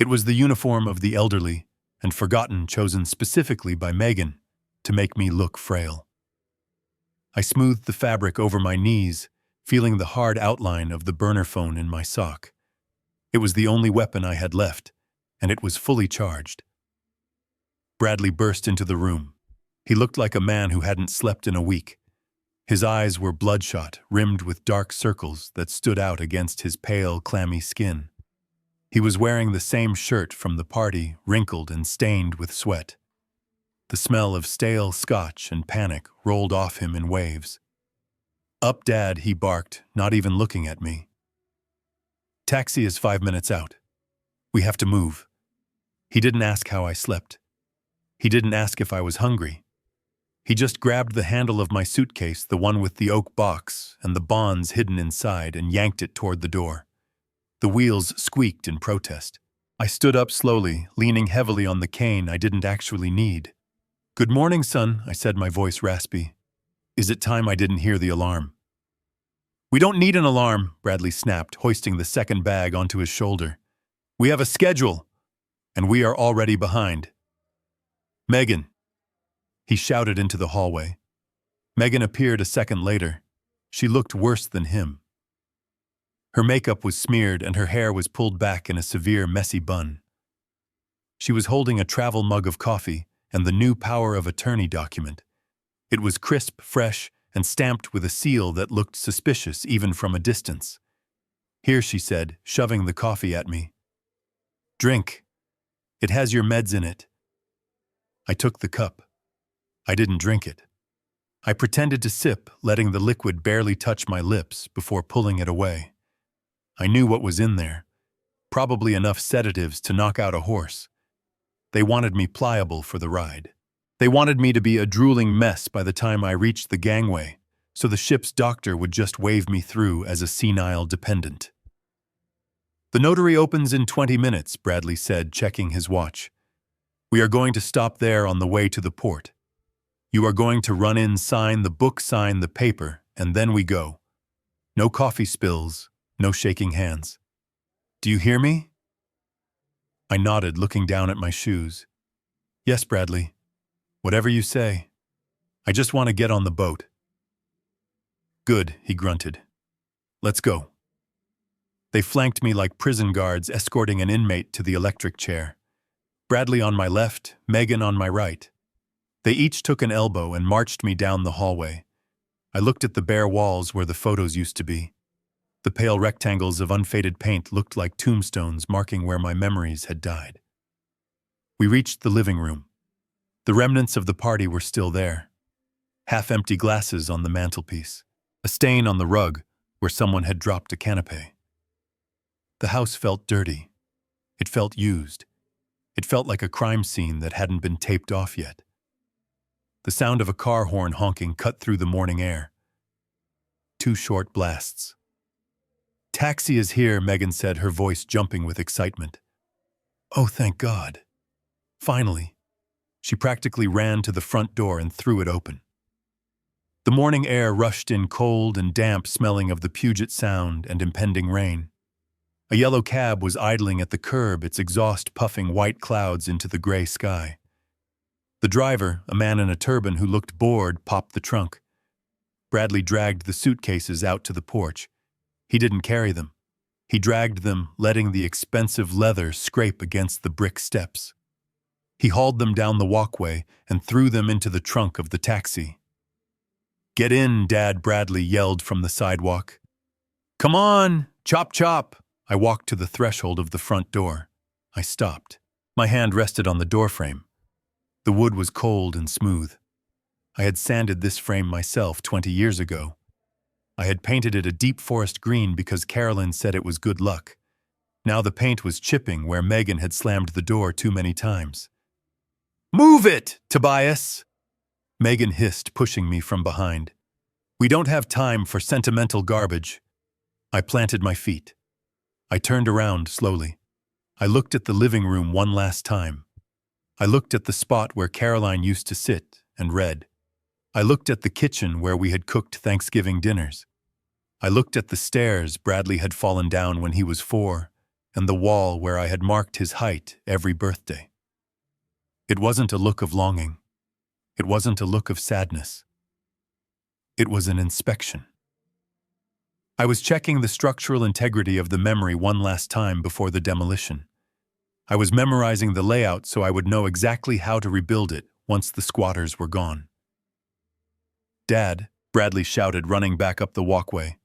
It was the uniform of the elderly and forgotten, chosen specifically by Megan to make me look frail. I smoothed the fabric over my knees, feeling the hard outline of the burner phone in my sock. It was the only weapon I had left, and it was fully charged. Bradley burst into the room. He looked like a man who hadn't slept in a week. His eyes were bloodshot, rimmed with dark circles that stood out against his pale, clammy skin. He was wearing the same shirt from the party, wrinkled and stained with sweat. The smell of stale scotch and panic rolled off him in waves. "Up, Dad," he barked, not even looking at me. "Taxi is 5 minutes out. We have to move." He didn't ask how I slept. He didn't ask if I was hungry. He just grabbed the handle of my suitcase, the one with the oak box and the bonds hidden inside, and yanked it toward the door. The wheels squeaked in protest. I stood up slowly, leaning heavily on the cane I didn't actually need. "Good morning, son," I said, my voice raspy. "Is it time I didn't hear the alarm?" "We don't need an alarm," Bradley snapped, hoisting the second bag onto his shoulder. "We have a schedule, and we are already behind." "Megan!" He shouted into the hallway. Megan appeared a second later. She looked worse than him. Her makeup was smeared and her hair was pulled back in a severe, messy bun. She was holding a travel mug of coffee and the new power of attorney document. It was crisp, fresh, and stamped with a seal that looked suspicious even from a distance. "Here," she said, shoving the coffee at me. "Drink. It has your meds in it." I took the cup. I didn't drink it. I pretended to sip, letting the liquid barely touch my lips before pulling it away. I knew what was in there. Probably enough sedatives to knock out a horse. They wanted me pliable for the ride. They wanted me to be a drooling mess by the time I reached the gangway, so the ship's doctor would just wave me through as a senile dependent. "The notary opens in 20 minutes, Bradley said, checking his watch. "We are going to stop there on the way to the port. You are going to run in, sign the book, sign the paper, and then we go. No coffee spills, no shaking hands. Do you hear me?" I nodded, looking down at my shoes. "Yes, Bradley. Whatever you say. I just want to get on the boat." "Good," he grunted. "Let's go." They flanked me like prison guards escorting an inmate to the electric chair. Bradley on my left, Megan on my right. They each took an elbow and marched me down the hallway. I looked at the bare walls where the photos used to be. The pale rectangles of unfaded paint looked like tombstones marking where my memories had died. We reached the living room. The remnants of the party were still there. Half-empty glasses on the mantelpiece. A stain on the rug where someone had dropped a canapé. The house felt dirty. It felt used. It felt like a crime scene that hadn't been taped off yet. The sound of a car horn honking cut through the morning air. 2 short blasts. "Taxi is here," Megan said, her voice jumping with excitement. "Oh, thank God." Finally, she practically ran to the front door and threw it open. The morning air rushed in cold and damp, smelling of the Puget Sound and impending rain. A yellow cab was idling at the curb, its exhaust puffing white clouds into the gray sky. The driver, a man in a turban who looked bored, popped the trunk. Bradley dragged the suitcases out to the porch. He didn't carry them. He dragged them, letting the expensive leather scrape against the brick steps. He hauled them down the walkway and threw them into the trunk of the taxi. "Get in, Dad," Bradley yelled from the sidewalk. "Come on, chop chop." I walked to the threshold of the front door. I stopped. My hand rested on the doorframe. The wood was cold and smooth. I had sanded this frame myself 20 years ago. I had painted it a deep forest green because Carolyn said it was good luck. Now the paint was chipping where Megan had slammed the door too many times. "Move it, Tobias!" Megan hissed, pushing me from behind. "We don't have time for sentimental garbage." I planted my feet. I turned around slowly. I looked at the living room one last time. I looked at the spot where Caroline used to sit and read. I looked at the kitchen where we had cooked Thanksgiving dinners. I looked at the stairs Bradley had fallen down when he was 4, and the wall where I had marked his height every birthday. It wasn't a look of longing. It wasn't a look of sadness. It was an inspection. I was checking the structural integrity of the memory one last time before the demolition. I was memorizing the layout so I would know exactly how to rebuild it once the squatters were gone. "Dad," Bradley shouted, running back up the walkway.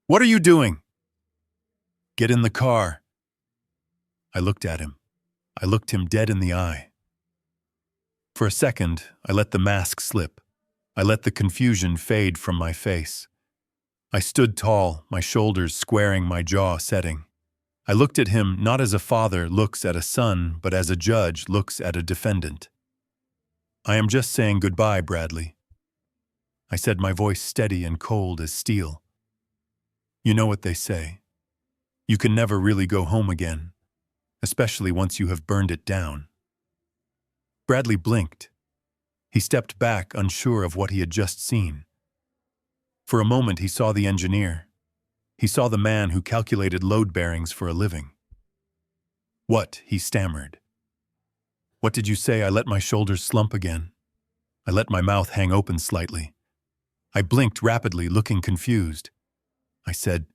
"What are you doing?" "Get in the car." I looked at him. I looked him dead in the eye. For a second, I let the mask slip. I let the confusion fade from my face. I stood tall, my shoulders squaring, my jaw setting. I looked at him not as a father looks at a son, but as a judge looks at a defendant. "I am just saying goodbye, Bradley." I said, my voice steady and cold as steel. "You know what they say. You can never really go home again, especially once you have burned it down." Bradley blinked. He stepped back, unsure of what he had just seen. For a moment he saw the engineer. He saw the man who calculated load bearings for a living. "What?" he stammered. "What did you say?" I let my shoulders slump again. I let my mouth hang open slightly. I blinked rapidly, looking confused. I said,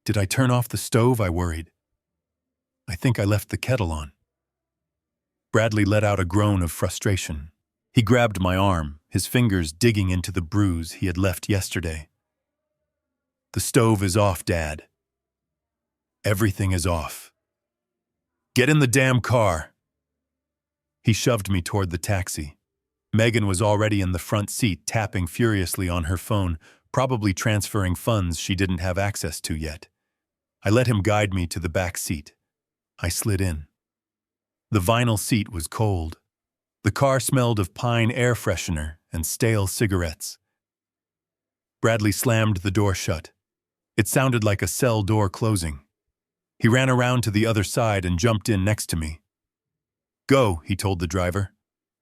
"Did I turn off the stove?" I worried. "I think I left the kettle on." Bradley let out a groan of frustration. He grabbed my arm, his fingers digging into the bruise he had left yesterday. "The stove is off, Dad. Everything is off. Get in the damn car." He shoved me toward the taxi. Megan was already in the front seat, tapping furiously on her phone, probably transferring funds she didn't have access to yet. I let him guide me to the back seat. I slid in. The vinyl seat was cold. The car smelled of pine air freshener and stale cigarettes. Bradley slammed the door shut. It sounded like a cell door closing. He ran around to the other side and jumped in next to me. "Go," he told the driver.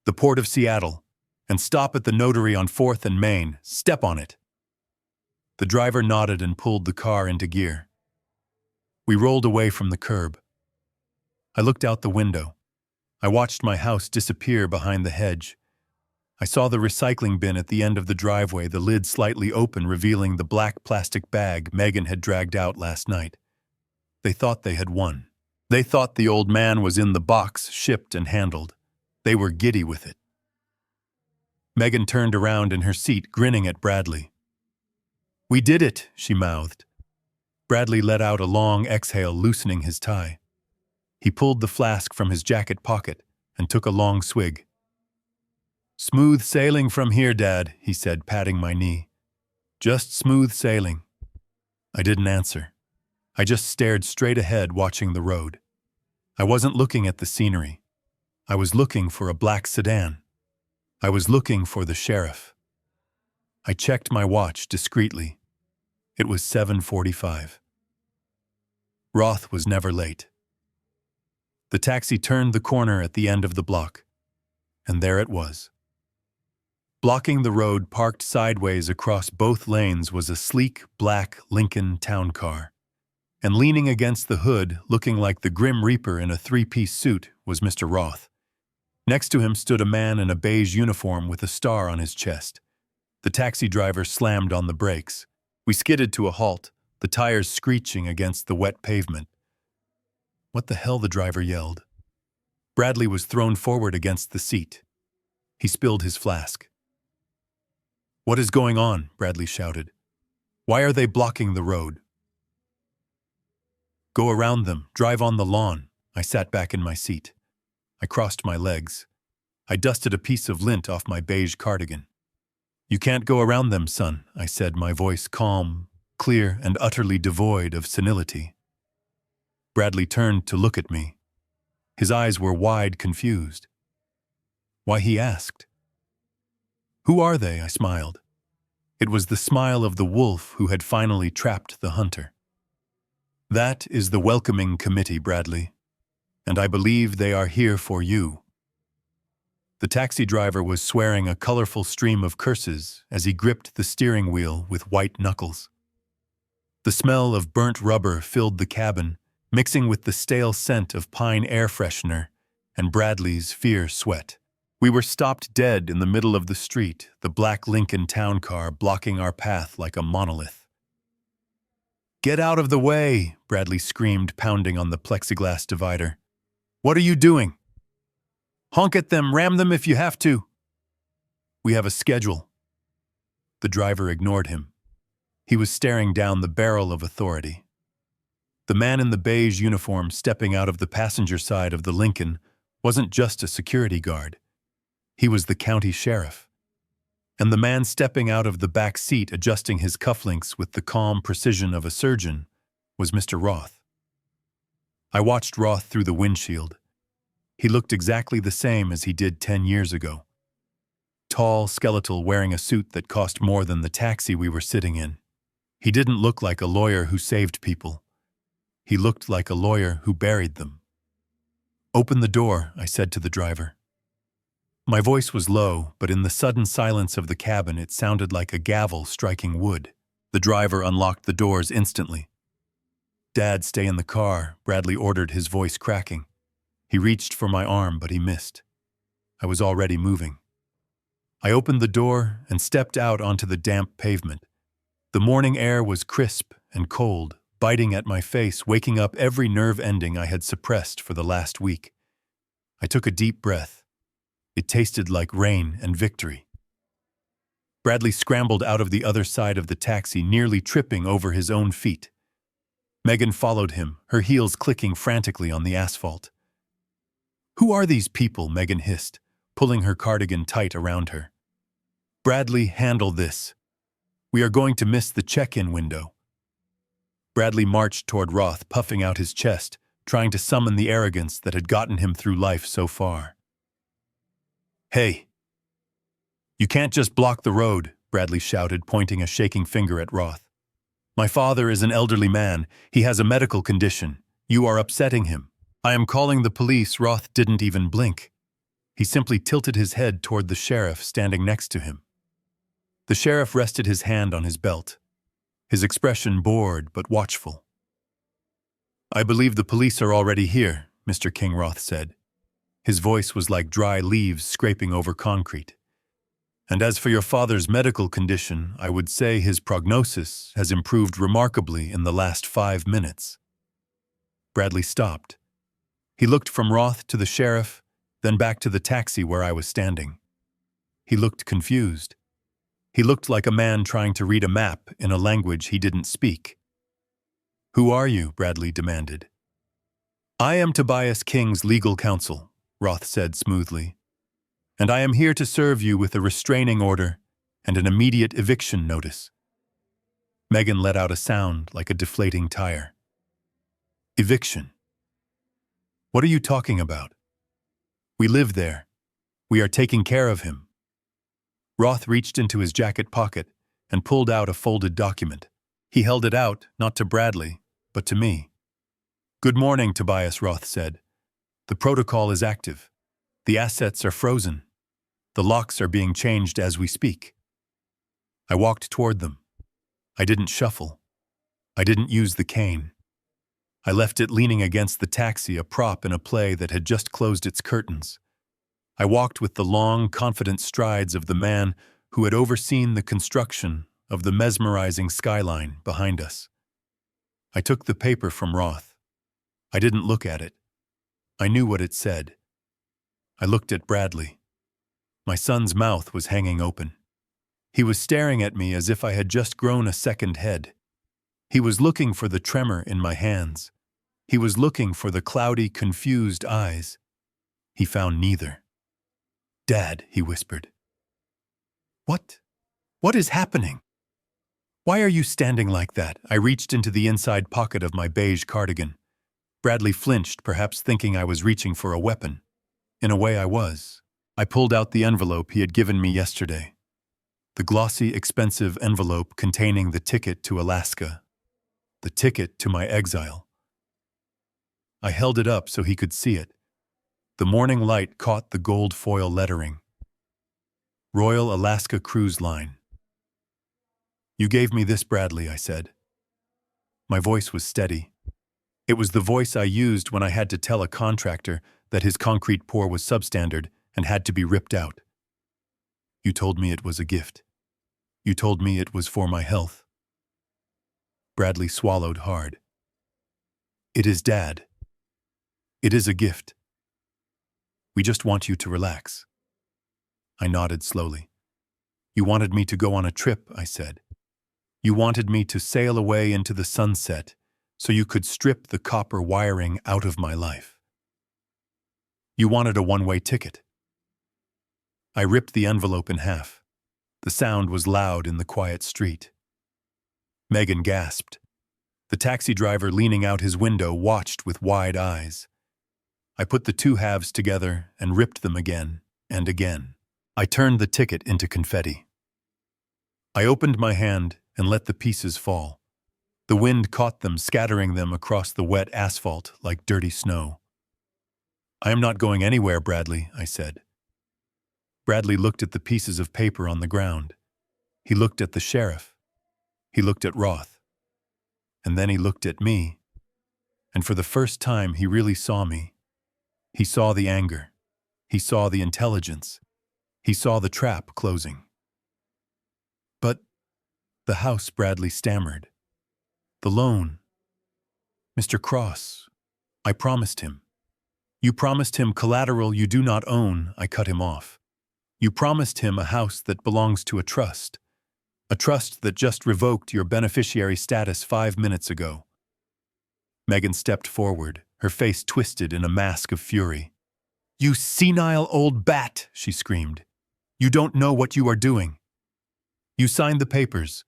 "The Port of Seattle. And stop at the Notary on 4th and Main. Step on it." The driver nodded and pulled the car into gear. We rolled away from the curb. I looked out the window. I watched my house disappear behind the hedge. I saw the recycling bin at the end of the driveway, the lid slightly open, revealing the black plastic bag Megan had dragged out last night. They thought they had won. They thought the old man was in the box, shipped and handled. They were giddy with it. Megan turned around in her seat, grinning at Bradley. "We did it," she mouthed. Bradley let out a long exhale, loosening his tie. He pulled the flask from his jacket pocket and took a long swig. "Smooth sailing from here, Dad," he said, patting my knee. "Just smooth sailing." I didn't answer. I just stared straight ahead, watching the road. I wasn't looking at the scenery. I was looking for a black sedan. I was looking for the sheriff. I checked my watch discreetly. It was 7:45. Roth was never late. The taxi turned the corner at the end of the block, and there it was. Blocking the road parked sideways across both lanes was a sleek, black Lincoln town car. And leaning against the hood, looking like the Grim Reaper in a three-piece suit, was Mr. Roth. Next to him stood a man in a beige uniform with a star on his chest. The taxi driver slammed on the brakes. We skidded to a halt, the tires screeching against the wet pavement. "What the hell?" the driver yelled. Bradley was thrown forward against the seat. He spilled his flask. "What is going on?" Bradley shouted. "Why are they blocking the road?" "Go around them, drive on the lawn." I sat back in my seat. I crossed my legs. I dusted a piece of lint off my beige cardigan. "You can't go around them, son," I said, my voice calm, clear, and utterly devoid of senility. Bradley turned to look at me. His eyes were wide, confused. "Why?" he asked. "Who are they?" I smiled. It was the smile of the wolf who had finally trapped the hunter. "That is the welcoming committee, Bradley, and I believe they are here for you." The taxi driver was swearing a colorful stream of curses as he gripped the steering wheel with white knuckles. The smell of burnt rubber filled the cabin, mixing with the stale scent of pine air freshener and Bradley's fierce sweat. We were stopped dead in the middle of the street, the black Lincoln town car blocking our path like a monolith. "Get out of the way!" Bradley screamed, pounding on the plexiglass divider. "What are you doing? Honk at them, ram them if you have to." "We have a schedule." The driver ignored him. He was staring down the barrel of authority. The man in the beige uniform stepping out of the passenger side of the Lincoln wasn't just a security guard. He was the county sheriff. And the man stepping out of the back seat, adjusting his cufflinks with the calm precision of a surgeon, was Mr. Roth. I watched Roth through the windshield. He looked exactly the same as he did 10 years ago. Tall, skeletal, wearing a suit that cost more than the taxi we were sitting in. He didn't look like a lawyer who saved people. He looked like a lawyer who buried them. "Open the door," I said to the driver. My voice was low, but in the sudden silence of the cabin it sounded like a gavel striking wood. The driver unlocked the doors instantly. "Dad, stay in the car," Bradley ordered, his voice cracking. He reached for my arm, but he missed. I was already moving. I opened the door and stepped out onto the damp pavement. The morning air was crisp and cold, biting at my face, waking up every nerve ending I had suppressed for the last week. I took a deep breath. It tasted like rain and victory. Bradley scrambled out of the other side of the taxi, nearly tripping over his own feet. Megan followed him, her heels clicking frantically on the asphalt. "Who are these people?" Megan hissed, pulling her cardigan tight around her. "Bradley, handle this. We are going to miss the check-in window." Bradley marched toward Roth, puffing out his chest, trying to summon the arrogance that had gotten him through life so far. "Hey, you can't just block the road," Bradley shouted, pointing a shaking finger at Roth. "My father is an elderly man. He has a medical condition. You are upsetting him. I am calling the police." Roth didn't even blink. He simply tilted his head toward the sheriff standing next to him. The sheriff rested his hand on his belt, his expression bored but watchful. "I believe the police are already here," Mr. King, Roth said. His voice was like dry leaves scraping over concrete. "And as for your father's medical condition, I would say his prognosis has improved remarkably in the last 5 minutes." Bradley stopped. He looked from Roth to the sheriff, then back to the taxi where I was standing. He looked confused. He looked like a man trying to read a map in a language he didn't speak. "Who are you?" Bradley demanded. "I am Tobias King's legal counsel," Roth said smoothly, "and I am here to serve you with a restraining order and an immediate eviction notice." Megan let out a sound like a deflating tire. "Eviction? What are you talking about? We live there. We are taking care of him." Roth reached into his jacket pocket and pulled out a folded document. He held it out, not to Bradley, but to me. "Good morning, Tobias," Roth said. "The protocol is active. The assets are frozen." The locks are being changed as we speak. I walked toward them. I didn't shuffle. I didn't use the cane. I left it leaning against the taxi, a prop in a play that had just closed its curtains. I walked with the long, confident strides of the man who had overseen the construction of the mesmerizing skyline behind us. I took the paper from Roth. I didn't look at it. I knew what it said. I looked at Bradley. My son's mouth was hanging open. He was staring at me as if I had just grown a second head. He was looking for the tremor in my hands. He was looking for the cloudy, confused eyes. He found neither. "Dad," he whispered. "What? What is happening? Why are you standing like that?" I reached into the inside pocket of my beige cardigan. Bradley flinched, perhaps thinking I was reaching for a weapon. In a way, I was. I pulled out the envelope he had given me yesterday. The glossy, expensive envelope containing the ticket to Alaska. The ticket to my exile. I held it up so he could see it. The morning light caught the gold foil lettering. Royal Alaska Cruise Line. "You gave me this, Bradley," I said. My voice was steady. It was the voice I used when I had to tell a contractor that his concrete pour was substandard and had to be ripped out. "You told me it was a gift. You told me it was for my health." Bradley swallowed hard. "It is, Dad. It is a gift. We just want you to relax." I nodded slowly. "You wanted me to go on a trip," I said. "You wanted me to sail away into the sunset so you could strip the copper wiring out of my life. You wanted a one-way ticket." I ripped the envelope in half. The sound was loud in the quiet street. Megan gasped. The taxi driver leaning out his window watched with wide eyes. I put the two halves together and ripped them again and again. I turned the ticket into confetti. I opened my hand and let the pieces fall. The wind caught them, scattering them across the wet asphalt like dirty snow. "I am not going anywhere, Bradley," I said. Bradley looked at the pieces of paper on the ground. He looked at the sheriff. He looked at Roth. And then he looked at me. And for the first time, he really saw me. He saw the anger. He saw the intelligence. He saw the trap closing. "But the house," Bradley stammered. "The loan. Mr. Cross, I promised him." "You promised him collateral you do not own," I cut him off. "You promised him a house that belongs to a trust that just revoked your beneficiary status 5 minutes ago." Megan stepped forward, her face twisted in a mask of fury. "You senile old bat," she screamed. "You don't know what you are doing. You signed the papers."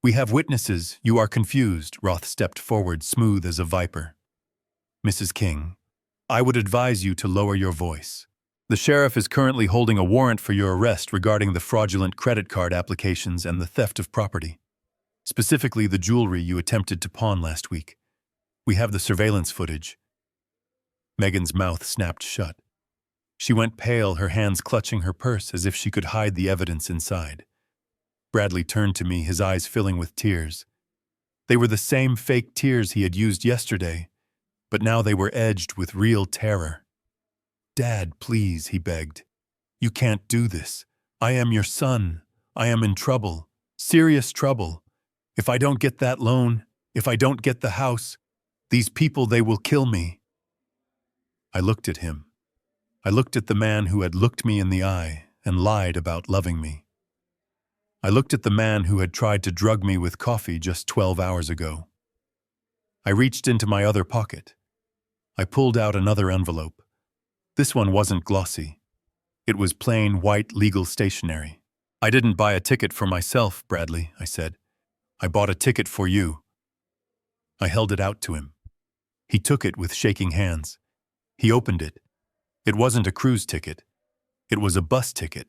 "We have witnesses. You are confused." Roth stepped forward, smooth as a viper. "Mrs. King, I would advise you to lower your voice. The sheriff is currently holding a warrant for your arrest regarding the fraudulent credit card applications and the theft of property. Specifically, the jewelry you attempted to pawn last week. We have the surveillance footage." Megan's mouth snapped shut. She went pale, her hands clutching her purse as if she could hide the evidence inside. Bradley turned to me, his eyes filling with tears. They were the same fake tears he had used yesterday, but now they were edged with real terror. "Dad, please," he begged. "You can't do this. I am your son. I am in trouble. Serious trouble. If I don't get that loan, if I don't get the house, these people, they will kill me." I looked at him. I looked at the man who had looked me in the eye and lied about loving me. I looked at the man who had tried to drug me with coffee just 12 hours ago. I reached into my other pocket. I pulled out another envelope. This one wasn't glossy. It was plain white legal stationery. "I didn't buy a ticket for myself, Bradley," I said. "I bought a ticket for you." I held it out to him. He took it with shaking hands. He opened it. It wasn't a cruise ticket. It was a bus ticket.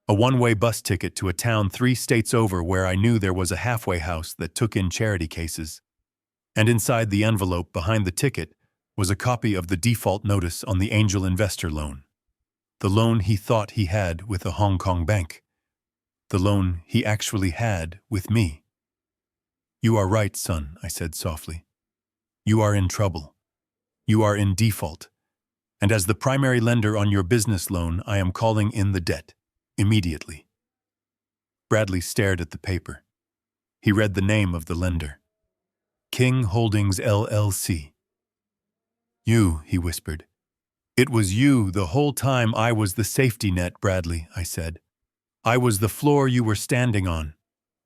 A one-way bus ticket to a town 3 states over where I knew there was a halfway house that took in charity cases. And inside the envelope behind the ticket was a copy of the default notice on the angel investor loan. The loan he thought he had with a Hong Kong bank. The loan he actually had with me. "You are right, son," I said softly. "You are in trouble. You are in default. And as the primary lender on your business loan, I am calling in the debt. Immediately." Bradley stared at the paper. He read the name of the lender. King Holdings, LLC. "You," he whispered. "It was you the whole time. I was the safety net, Bradley," I said. "I was the floor you were standing on,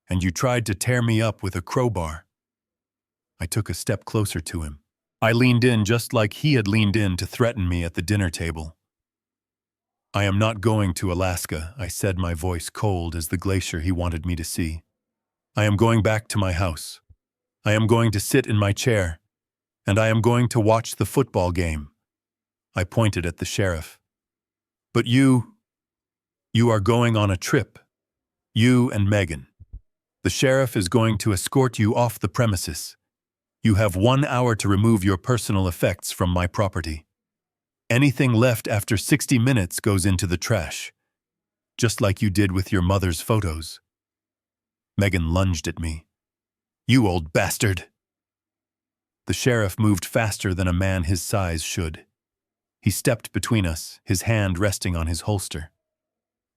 and you tried to tear me up with a crowbar." I took a step closer to him. I leaned in just like he had leaned in to threaten me at the dinner table. "I am not going to Alaska," I said, my voice cold as the glacier he wanted me to see. "I am going back to my house. I am going to sit in my chair, and I am going to watch the football game." I pointed at the sheriff. "But you are going on a trip. You and Megan. The sheriff is going to escort you off the premises. You have 1 hour to remove your personal effects from my property. Anything left after 60 minutes goes into the trash, just like you did with your mother's photos." Megan lunged at me. "You old bastard!" The sheriff moved faster than a man his size should. He stepped between us, his hand resting on his holster.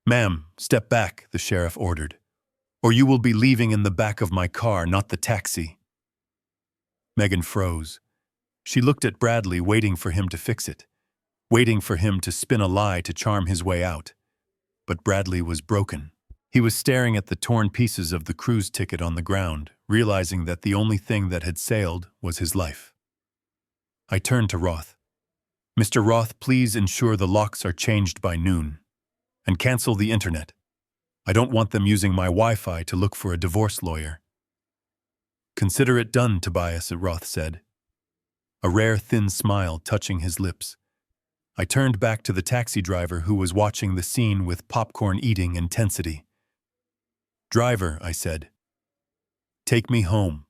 "Ma'am, step back," the sheriff ordered, "or you will be leaving in the back of my car, not the taxi." Megan froze. She looked at Bradley, waiting for him to fix it, waiting for him to spin a lie to charm his way out. But Bradley was broken. He was staring at the torn pieces of the cruise ticket on the ground, realizing that the only thing that had sailed was his life. I turned to Roth. "Mr. Roth, please ensure the locks are changed by noon. And cancel the internet. I don't want them using my Wi-Fi to look for a divorce lawyer." "Consider it done, Tobias," Roth said, a rare thin smile touching his lips. I turned back to the taxi driver who was watching the scene with popcorn-eating intensity. "Driver," I said, "take me home."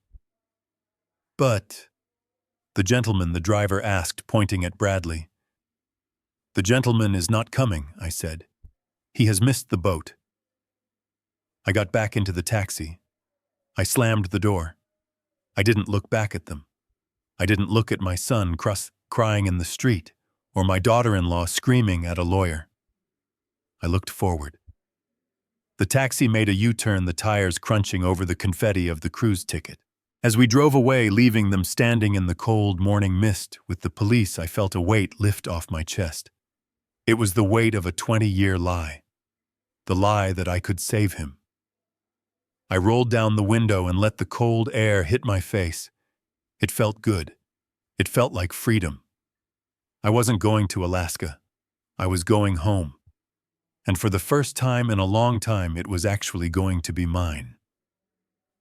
"But—" "The gentleman," the driver asked, pointing at Bradley. "The gentleman is not coming," I said. "He has missed the boat." I got back into the taxi. I slammed the door. I didn't look back at them. I didn't look at my son crying in the street, or my daughter-in-law screaming at a lawyer. I looked forward. The taxi made a U-turn, the tires crunching over the confetti of the cruise ticket. As we drove away, leaving them standing in the cold morning mist with the police, I felt a weight lift off my chest. It was the weight of a 20-year lie. The lie that I could save him. I rolled down the window and let the cold air hit my face. It felt good. It felt like freedom. I wasn't going to Alaska. I was going home. And for the first time in a long time, it was actually going to be mine.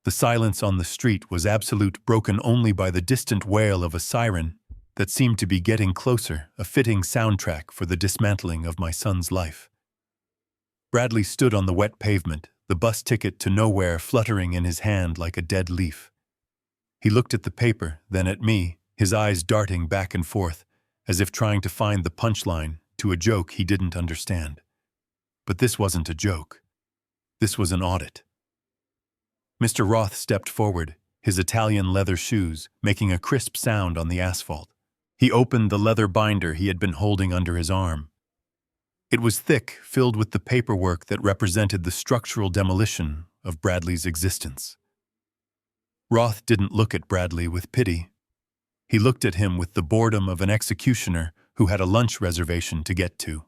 The silence on the street was absolute, broken only by the distant wail of a siren that seemed to be getting closer, a fitting soundtrack for the dismantling of my son's life. Bradley stood on the wet pavement, the bus ticket to nowhere fluttering in his hand like a dead leaf. He looked at the paper, then at me, his eyes darting back and forth, as if trying to find the punchline to a joke he didn't understand. But this wasn't a joke. This was an audit. Mr. Roth stepped forward, his Italian leather shoes making a crisp sound on the asphalt. He opened the leather binder he had been holding under his arm. It was thick, filled with the paperwork that represented the structural demolition of Bradley's existence. Roth didn't look at Bradley with pity. He looked at him with the boredom of an executioner who had a lunch reservation to get to.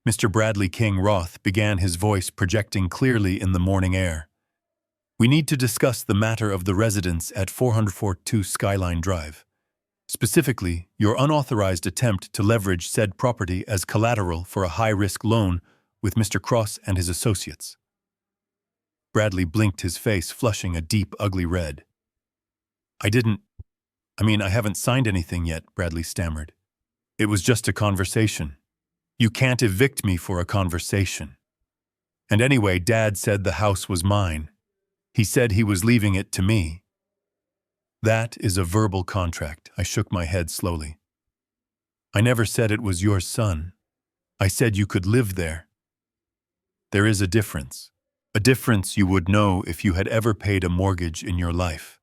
Mr. Bradley King Roth began, his voice projecting clearly in the morning air. "We need to discuss the matter of the residence at 442 Skyline Drive. Specifically, your unauthorized attempt to leverage said property as collateral for a high-risk loan with Mr. Cross and his associates." Bradley blinked, his face flushing a deep, ugly red. I haven't signed anything yet," Bradley stammered. "It was just a conversation. You can't evict me for a conversation. And anyway, Dad said the house was mine. He said he was leaving it to me." "That is a verbal contract." I shook my head slowly. "I never said it was your son. I said you could live there. There is a difference. A difference you would know if you had ever paid a mortgage in your life.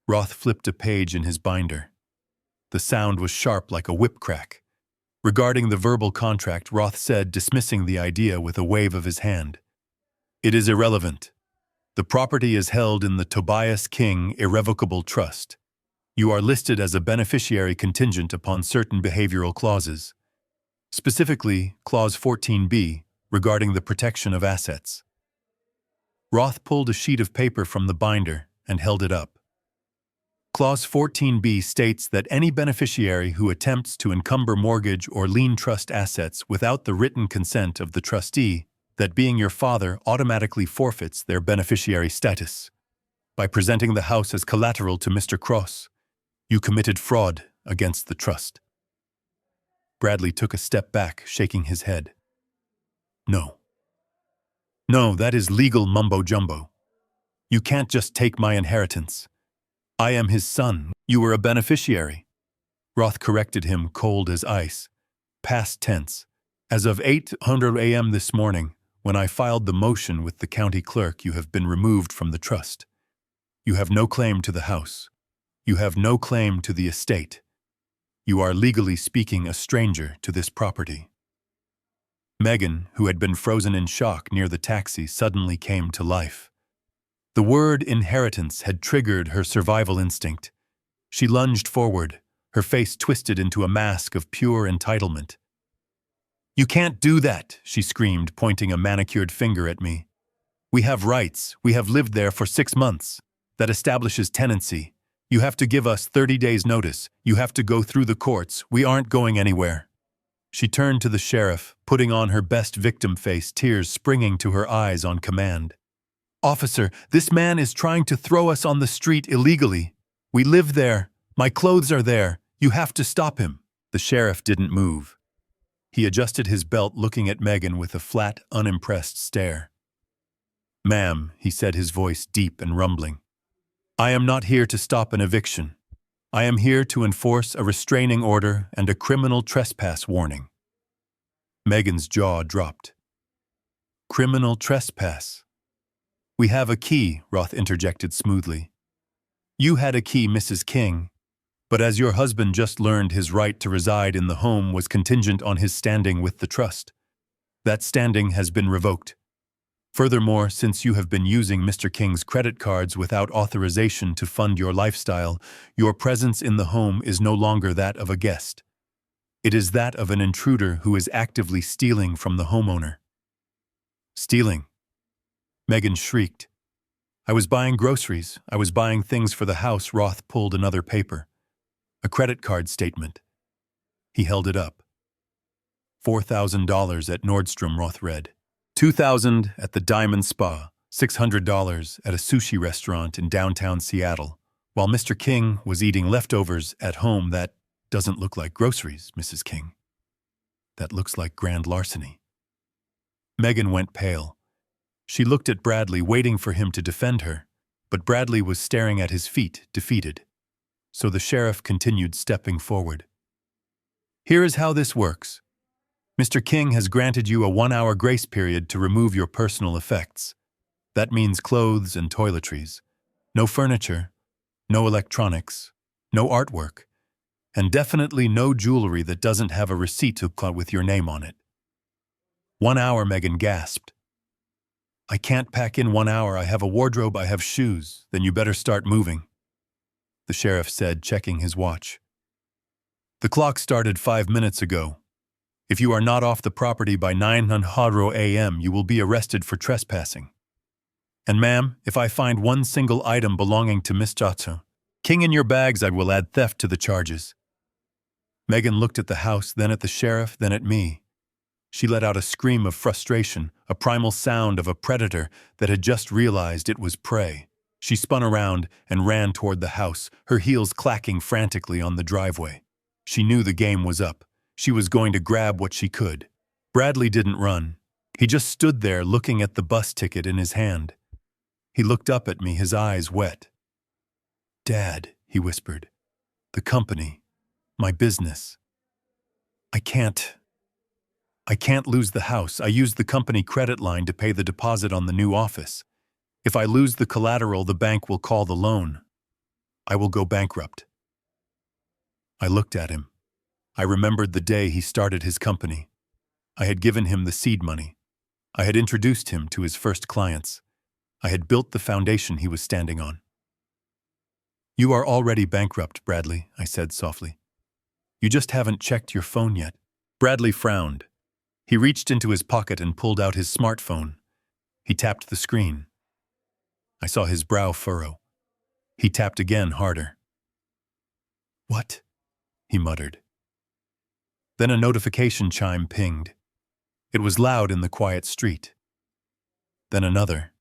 Roth flipped a page in his binder. The sound was sharp like a whip crack. Regarding the verbal contract, Roth said, dismissing the idea with a wave of his hand. It is irrelevant. The property is held in the Tobias King Irrevocable Trust. You are listed as a beneficiary contingent upon certain behavioral clauses. Specifically, Clause 14b, regarding the protection of assets. Roth pulled a sheet of paper from the binder and held it up. Clause 14b states that any beneficiary who attempts to encumber mortgage or lien trust assets without the written consent of the trustee, that being your father, automatically forfeits their beneficiary status. By presenting the house as collateral to Mr. Cross, you committed fraud against the trust. Bradley took a step back, shaking his head. No. No, that is legal mumbo-jumbo. You can't just take my inheritance. I am his son. You were a beneficiary. Roth corrected him, cold as ice. Past tense. As of 8:00 a.m. this morning, when I filed the motion with the county clerk, you have been removed from the trust. You have no claim to the house. You have no claim to the estate. You are, legally speaking, a stranger to this property. Megan, who had been frozen in shock near the taxi, suddenly came to life. The word inheritance had triggered her survival instinct. She lunged forward, her face twisted into a mask of pure entitlement. You can't do that, she screamed, pointing a manicured finger at me. We have rights. We have lived there for 6 months. That establishes tenancy. You have to give us 30 days' notice. You have to go through the courts. We aren't going anywhere. She turned to the sheriff, putting on her best victim face, tears springing to her eyes on command. Officer, this man is trying to throw us on the street illegally. We live there. My clothes are there. You have to stop him. The sheriff didn't move. He adjusted his belt, looking at Megan with a flat, unimpressed stare. Ma'am, he said, his voice deep and rumbling. I am not here to stop an eviction. I am here to enforce a restraining order and a criminal trespass warning. Megan's jaw dropped. Criminal trespass. We have a key, Roth interjected smoothly. You had a key, Mrs. King, but as your husband just learned, his right to reside in the home was contingent on his standing with the trust. That standing has been revoked. Furthermore, since you have been using Mr. King's credit cards without authorization to fund your lifestyle, your presence in the home is no longer that of a guest. It is that of an intruder who is actively stealing from the homeowner. Stealing? Megan shrieked. I was buying groceries. I was buying things for the house. Roth pulled another paper. A credit card statement. He held it up. $4,000 at Nordstrom, Roth read. $2,000 at the Diamond Spa, $600 at a sushi restaurant in downtown Seattle, while Mr. King was eating leftovers at home. That doesn't look like groceries, Mrs. King. That looks like grand larceny. Megan went pale. She looked at Bradley, waiting for him to defend her, but Bradley was staring at his feet, defeated. So the sheriff continued, stepping forward. Here is how this works. Mr. King has granted you a 1-hour grace period to remove your personal effects. That means clothes and toiletries. No furniture, no electronics, no artwork, and definitely no jewelry that doesn't have a receipt with your name on it. 1 hour, Megan gasped. I can't pack in 1 hour. I have a wardrobe, I have shoes. Then you better start moving, the sheriff said, checking his watch. The clock started 5 minutes ago. If you are not off the property by 9:00 a.m., you will be arrested for trespassing. And ma'am, if I find one single item belonging to Miss King in your bags, I will add theft to the charges. Megan looked at the house, then at the sheriff, then at me. She let out a scream of frustration, a primal sound of a predator that had just realized it was prey. She spun around and ran toward the house, her heels clacking frantically on the driveway. She knew the game was up. She was going to grab what she could. Bradley didn't run. He just stood there looking at the bus ticket in his hand. He looked up at me, his eyes wet. Dad, he whispered. The company. My business. I can't. I can't lose the house. I used the company credit line to pay the deposit on the new office. If I lose the collateral, the bank will call the loan. I will go bankrupt. I looked at him. I remembered the day he started his company. I had given him the seed money. I had introduced him to his first clients. I had built the foundation he was standing on. You are already bankrupt, Bradley, I said softly. You just haven't checked your phone yet. Bradley frowned. He reached into his pocket and pulled out his smartphone. He tapped the screen. I saw his brow furrow. He tapped again harder. What? He muttered. Then a notification chime pinged. It was loud in the quiet street. Then another,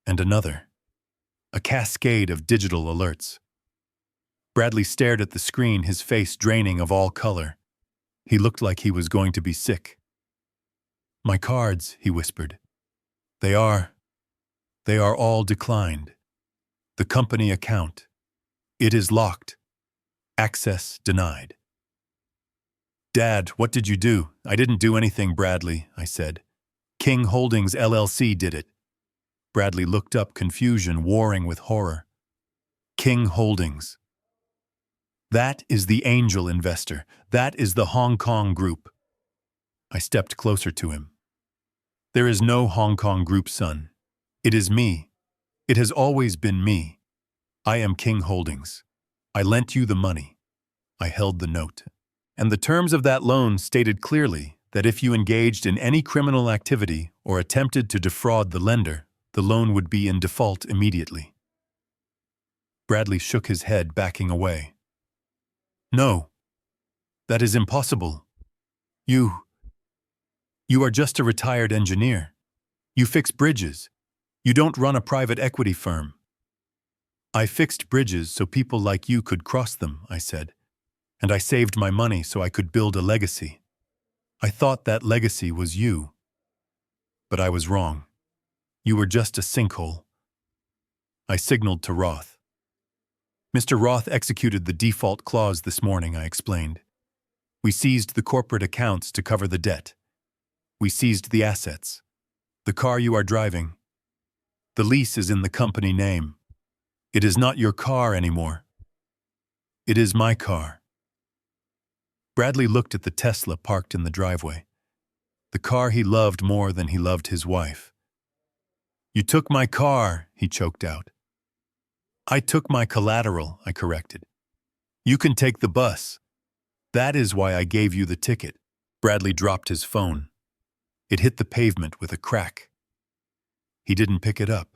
and another. A cascade of digital alerts. Bradley stared at the screen, his face draining of all color. He looked like he was going to be sick. My cards, he whispered. They are all declined. The company account. It is locked. Access denied. Dad, what did you do? I didn't do anything, Bradley, I said. King Holdings LLC did it. Bradley looked up, confusion warring with horror. King Holdings. That is the angel investor. That is the Hong Kong group. I stepped closer to him. There is no Hong Kong group, son. It is me. It has always been me. I am King Holdings. I lent you the money. I held the note. And the terms of that loan stated clearly that if you engaged in any criminal activity or attempted to defraud the lender, the loan would be in default immediately. Bradley shook his head, backing away. No, that is impossible. You are just a retired engineer. You fix bridges. You don't run a private equity firm. I fixed bridges so people like you could cross them, I said. And I saved my money so I could build a legacy. I thought that legacy was you. But I was wrong. You were just a sinkhole. I signaled to Roth. Mr. Roth executed the default clause this morning, I explained. We seized the corporate accounts to cover the debt. We seized the assets. The car you are driving. The lease is in the company name. It is not your car anymore. It is my car. Bradley looked at the Tesla parked in the driveway. The car he loved more than he loved his wife. You took my car, he choked out. I took my collateral, I corrected. You can take the bus. That is why I gave you the ticket. Bradley dropped his phone. It hit the pavement with a crack. He didn't pick it up.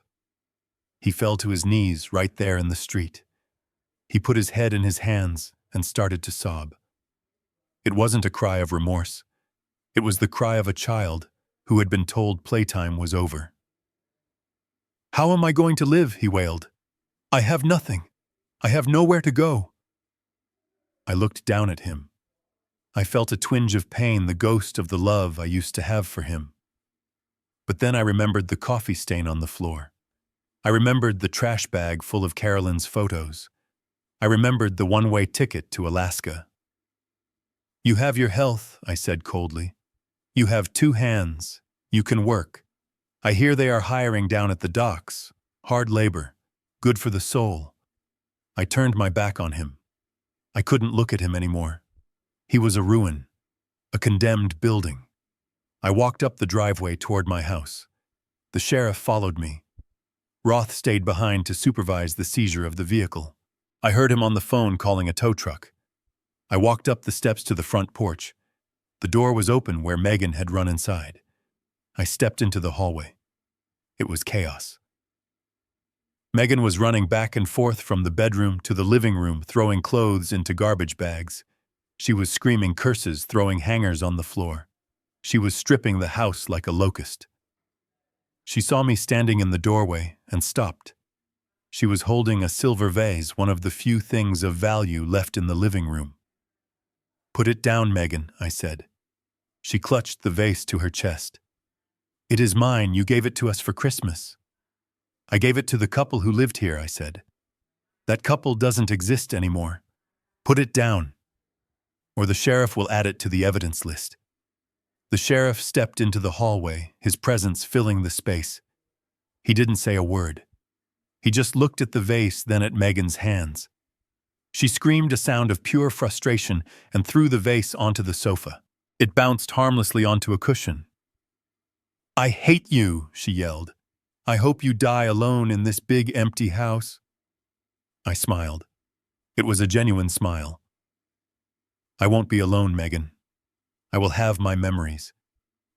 He fell to his knees right there in the street. He put his head in his hands and started to sob. It wasn't a cry of remorse. It was the cry of a child who had been told playtime was over. How am I going to live? He wailed. I have nothing. I have nowhere to go. I looked down at him. I felt a twinge of pain, the ghost of the love I used to have for him. But then I remembered the coffee stain on the floor. I remembered the trash bag full of Carolyn's photos. I remembered the one-way ticket to Alaska. You have your health, I said coldly. You have 2 hands. You can work. I hear they are hiring down at the docks. Hard labor. Good for the soul. I turned my back on him. I couldn't look at him anymore. He was a ruin. A condemned building. I walked up the driveway toward my house. The sheriff followed me. Roth stayed behind to supervise the seizure of the vehicle. I heard him on the phone calling a tow truck. I walked up the steps to the front porch. The door was open where Megan had run inside. I stepped into the hallway. It was chaos. Megan was running back and forth from the bedroom to the living room, throwing clothes into garbage bags. She was screaming curses, throwing hangers on the floor. She was stripping the house like a locust. She saw me standing in the doorway and stopped. She was holding a silver vase, one of the few things of value left in the living room. Put it down, Megan, I said. She clutched the vase to her chest. It is mine. You gave it to us for Christmas. I gave it to the couple who lived here, I said. That couple doesn't exist anymore. Put it down, or the sheriff will add it to the evidence list. The sheriff stepped into the hallway, his presence filling the space. He didn't say a word. He just looked at the vase, then at Megan's hands. She screamed a sound of pure frustration and threw the vase onto the sofa. It bounced harmlessly onto a cushion. "I hate you," she yelled. "I hope you die alone in this big empty house." I smiled. It was a genuine smile. "I won't be alone, Megan. I will have my memories.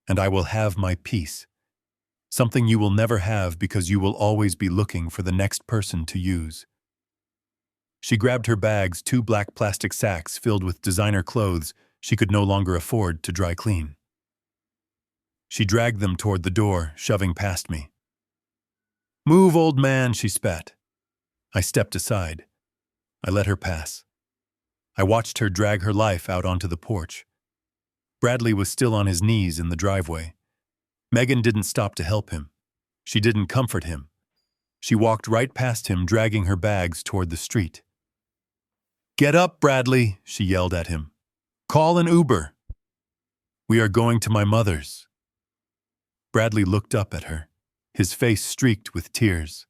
And I will have my peace. Something you will never have because you will always be looking for the next person to use." She grabbed her bags, 2 black plastic sacks filled with designer clothes she could no longer afford to dry clean. She dragged them toward the door, shoving past me. "Move, old man," she spat. I stepped aside. I let her pass. I watched her drag her life out onto the porch. Bradley was still on his knees in the driveway. Megan didn't stop to help him. She didn't comfort him. She walked right past him, dragging her bags toward the street. "Get up, Bradley," she yelled at him. "Call an Uber. We are going to my mother's." Bradley looked up at her, his face streaked with tears.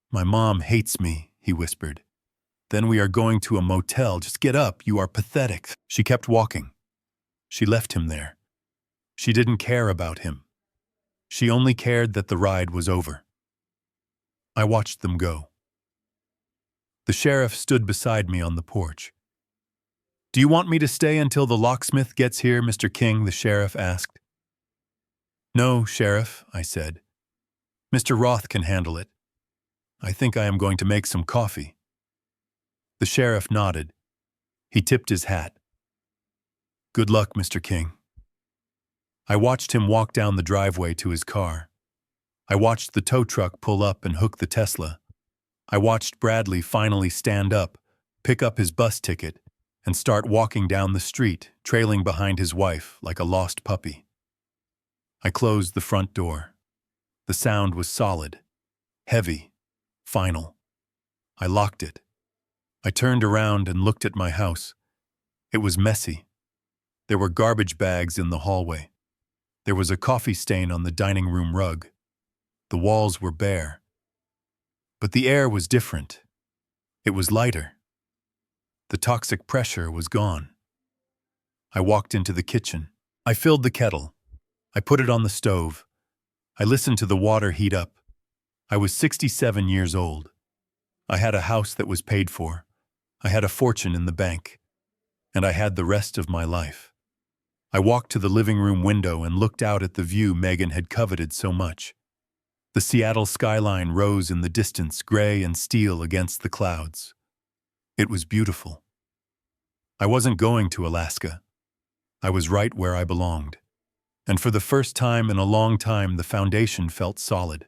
"My mom hates me," he whispered. "Then we are going to a motel. Just get up, you are pathetic." She kept walking. She left him there. She didn't care about him. She only cared that the ride was over. I watched them go. The sheriff stood beside me on the porch. "Do you want me to stay until the locksmith gets here, Mr. King?" the sheriff asked. "No, Sheriff," I said. "Mr. Roth can handle it. I think I am going to make some coffee." The sheriff nodded. He tipped his hat. "Good luck, Mr. King." I watched him walk down the driveway to his car. I watched the tow truck pull up and hook the Tesla. I watched Bradley finally stand up, pick up his bus ticket, and start walking down the street, trailing behind his wife like a lost puppy. I closed the front door. The sound was solid, heavy, final. I locked it. I turned around and looked at my house. It was messy. There were garbage bags in the hallway. There was a coffee stain on the dining room rug. The walls were bare. But the air was different. It was lighter. The toxic pressure was gone. I walked into the kitchen. I filled the kettle. I put it on the stove. I listened to the water heat up. I was 67 years old. I had a house that was paid for. I had a fortune in the bank. And I had the rest of my life. I walked to the living room window and looked out at the view Megan had coveted so much. The Seattle skyline rose in the distance, gray and steel against the clouds. It was beautiful. I wasn't going to Alaska. I was right where I belonged. And for the first time in a long time, the foundation felt solid.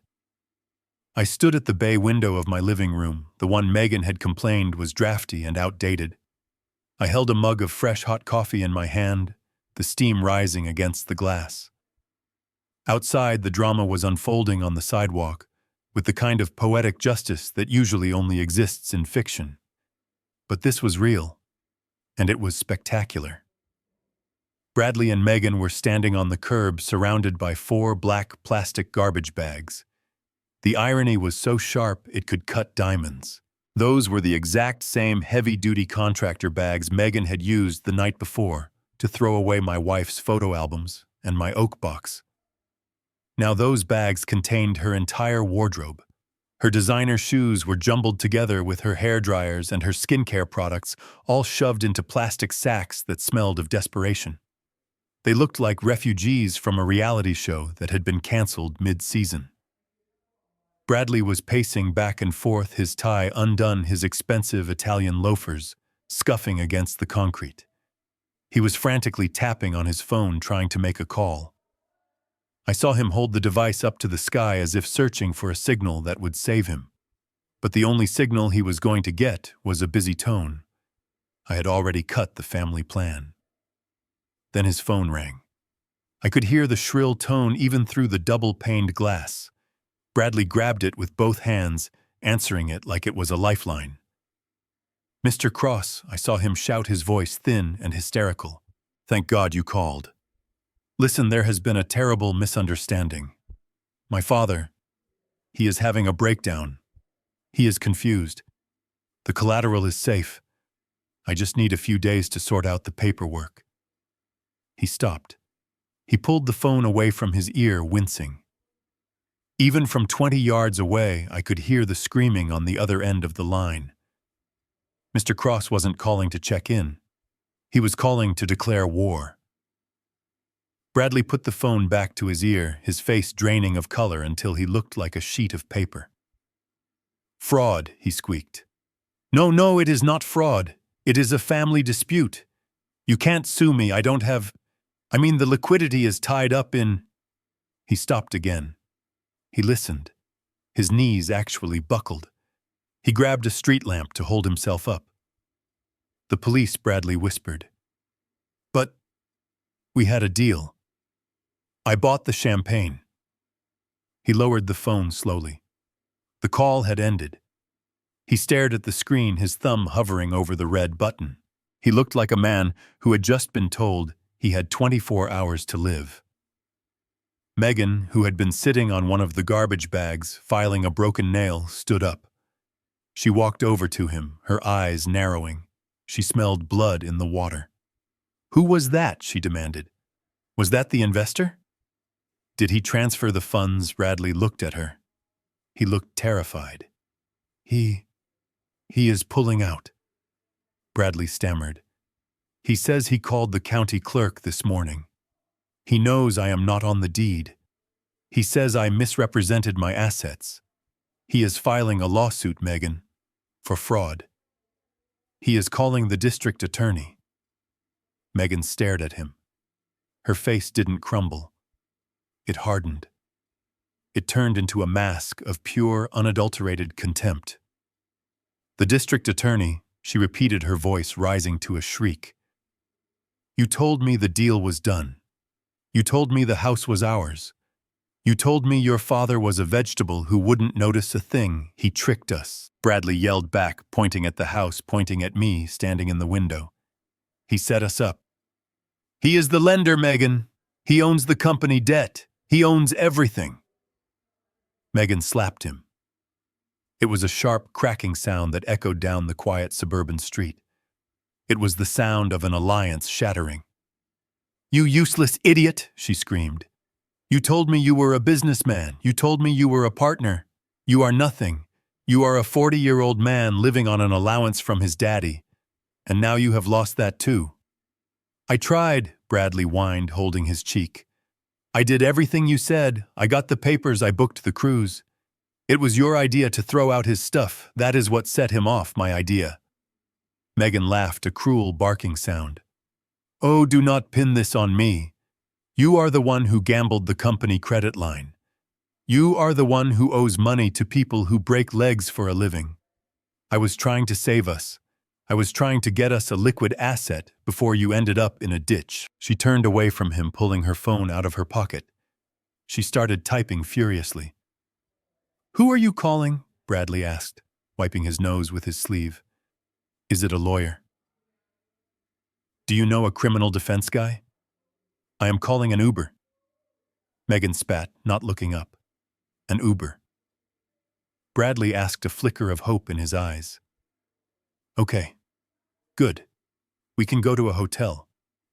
I stood at the bay window of my living room. The one Megan had complained was drafty and outdated. I held a mug of fresh hot coffee in my hand, the steam rising against the glass. Outside, the drama was unfolding on the sidewalk, with the kind of poetic justice that usually only exists in fiction. But this was real, and it was spectacular. Bradley and Megan were standing on the curb surrounded by 4 black plastic garbage bags. The irony was so sharp it could cut diamonds. Those were the exact same heavy-duty contractor bags Megan had used the night before to throw away my wife's photo albums and my oak box. Now those bags contained her entire wardrobe. Her designer shoes were jumbled together with her hair dryers and her skincare products, all shoved into plastic sacks that smelled of desperation. They looked like refugees from a reality show that had been canceled mid-season. Bradley was pacing back and forth, his tie undone, his expensive Italian loafers scuffing against the concrete. He was frantically tapping on his phone, trying to make a call. I saw him hold the device up to the sky as if searching for a signal that would save him. But the only signal he was going to get was a busy tone. I had already cut the family plan. Then his phone rang. I could hear the shrill tone even through the double-paned glass. Bradley grabbed it with both hands, answering it like it was a lifeline. "Mr. Cross," I saw him shout, his voice thin and hysterical. "Thank God you called." Listen, there has been a terrible misunderstanding. My father, he is having a breakdown. He is confused. The collateral is safe. I just need a few days to sort out the paperwork." He stopped. He pulled the phone away from his ear, wincing. Even from 20 yards away, I could hear the screaming on the other end of the line. Mr. Cross wasn't calling to check in. He was calling to declare war. Bradley put the phone back to his ear, his face draining of color until he looked like a sheet of paper. "Fraud," he squeaked. "No, no, it is not fraud. It is a family dispute. You can't sue me. I don't have... the liquidity is tied up in..." He stopped again. He listened. His knees actually buckled. He grabbed a street lamp to hold himself up. "The police," Bradley whispered. "But we had a deal. I bought the champagne." He lowered the phone slowly. The call had ended. He stared at the screen, his thumb hovering over the red button. He looked like a man who had just been told he had 24 hours to live. Megan, who had been sitting on one of the garbage bags, filing a broken nail, stood up. She walked over to him, her eyes narrowing. She smelled blood in the water. "Who was that?" she demanded. "Was that the investor?" "Did he transfer the funds?" Bradley looked at her. He looked terrified. He is pulling out." Bradley stammered. "He says he called the county clerk this morning. He knows I am not on the deed. He says I misrepresented my assets. He is filing a lawsuit, Megan, for fraud. He is calling the district attorney." Megan stared at him. Her face didn't crumble. It hardened. It turned into a mask of pure, unadulterated contempt. "The district attorney," she repeated, her voice rising to a shriek. "You told me the deal was done. You told me the house was ours. You told me your father was a vegetable who wouldn't notice a thing. He tricked us." Bradley yelled back, pointing at the house, pointing at me, standing in the window. "He set us up. He is the lender, Megan. He owns the company debt. He owns everything." Megan slapped him. It was a sharp, cracking sound that echoed down the quiet suburban street. It was the sound of an alliance shattering. "You useless idiot," she screamed. "You told me you were a businessman. You told me you were a partner. You are nothing. You are a 40-year-old man living on an allowance from his daddy. And now you have lost that too." "I tried," Bradley whined, holding his cheek. "I did everything you said. I got the papers. I booked the cruise. It was your idea to throw out his stuff. That is what set him off, my idea." Megan laughed, a cruel barking sound. "Oh, do not pin this on me. You are the one who gambled the company credit line. You are the one who owes money to people who break legs for a living. I was trying to save us. I was trying to get us a liquid asset before you ended up in a ditch." She turned away from him, pulling her phone out of her pocket. She started typing furiously. "Who are you calling?" Bradley asked, wiping his nose with his sleeve. "Is it a lawyer? Do you know a criminal defense guy? I am calling an Uber." Megan spat, not looking up. "An Uber." Bradley asked, a flicker of hope in his eyes. "Okay. Good. We can go to a hotel.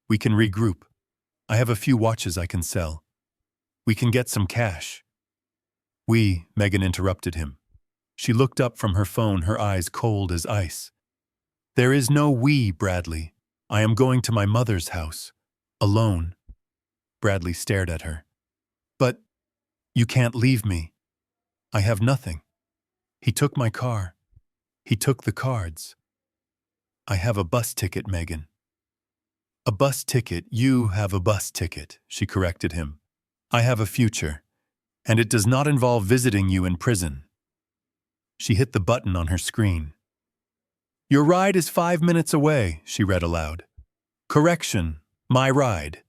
We can regroup. I have a few watches I can sell. We can get some cash." Megan interrupted him. She looked up from her phone, her eyes cold as ice. "There is no we, Bradley. I am going to my mother's house. Alone." Bradley stared at her. "But you can't leave me. I have nothing. He took my car. He took the cards." "I have a bus ticket, Megan." "A bus ticket? You have a bus ticket," she corrected him. "I have a future, and it does not involve visiting you in prison." She hit the button on her screen. "Your ride is 5 minutes away," she read aloud. "Correction, my ride."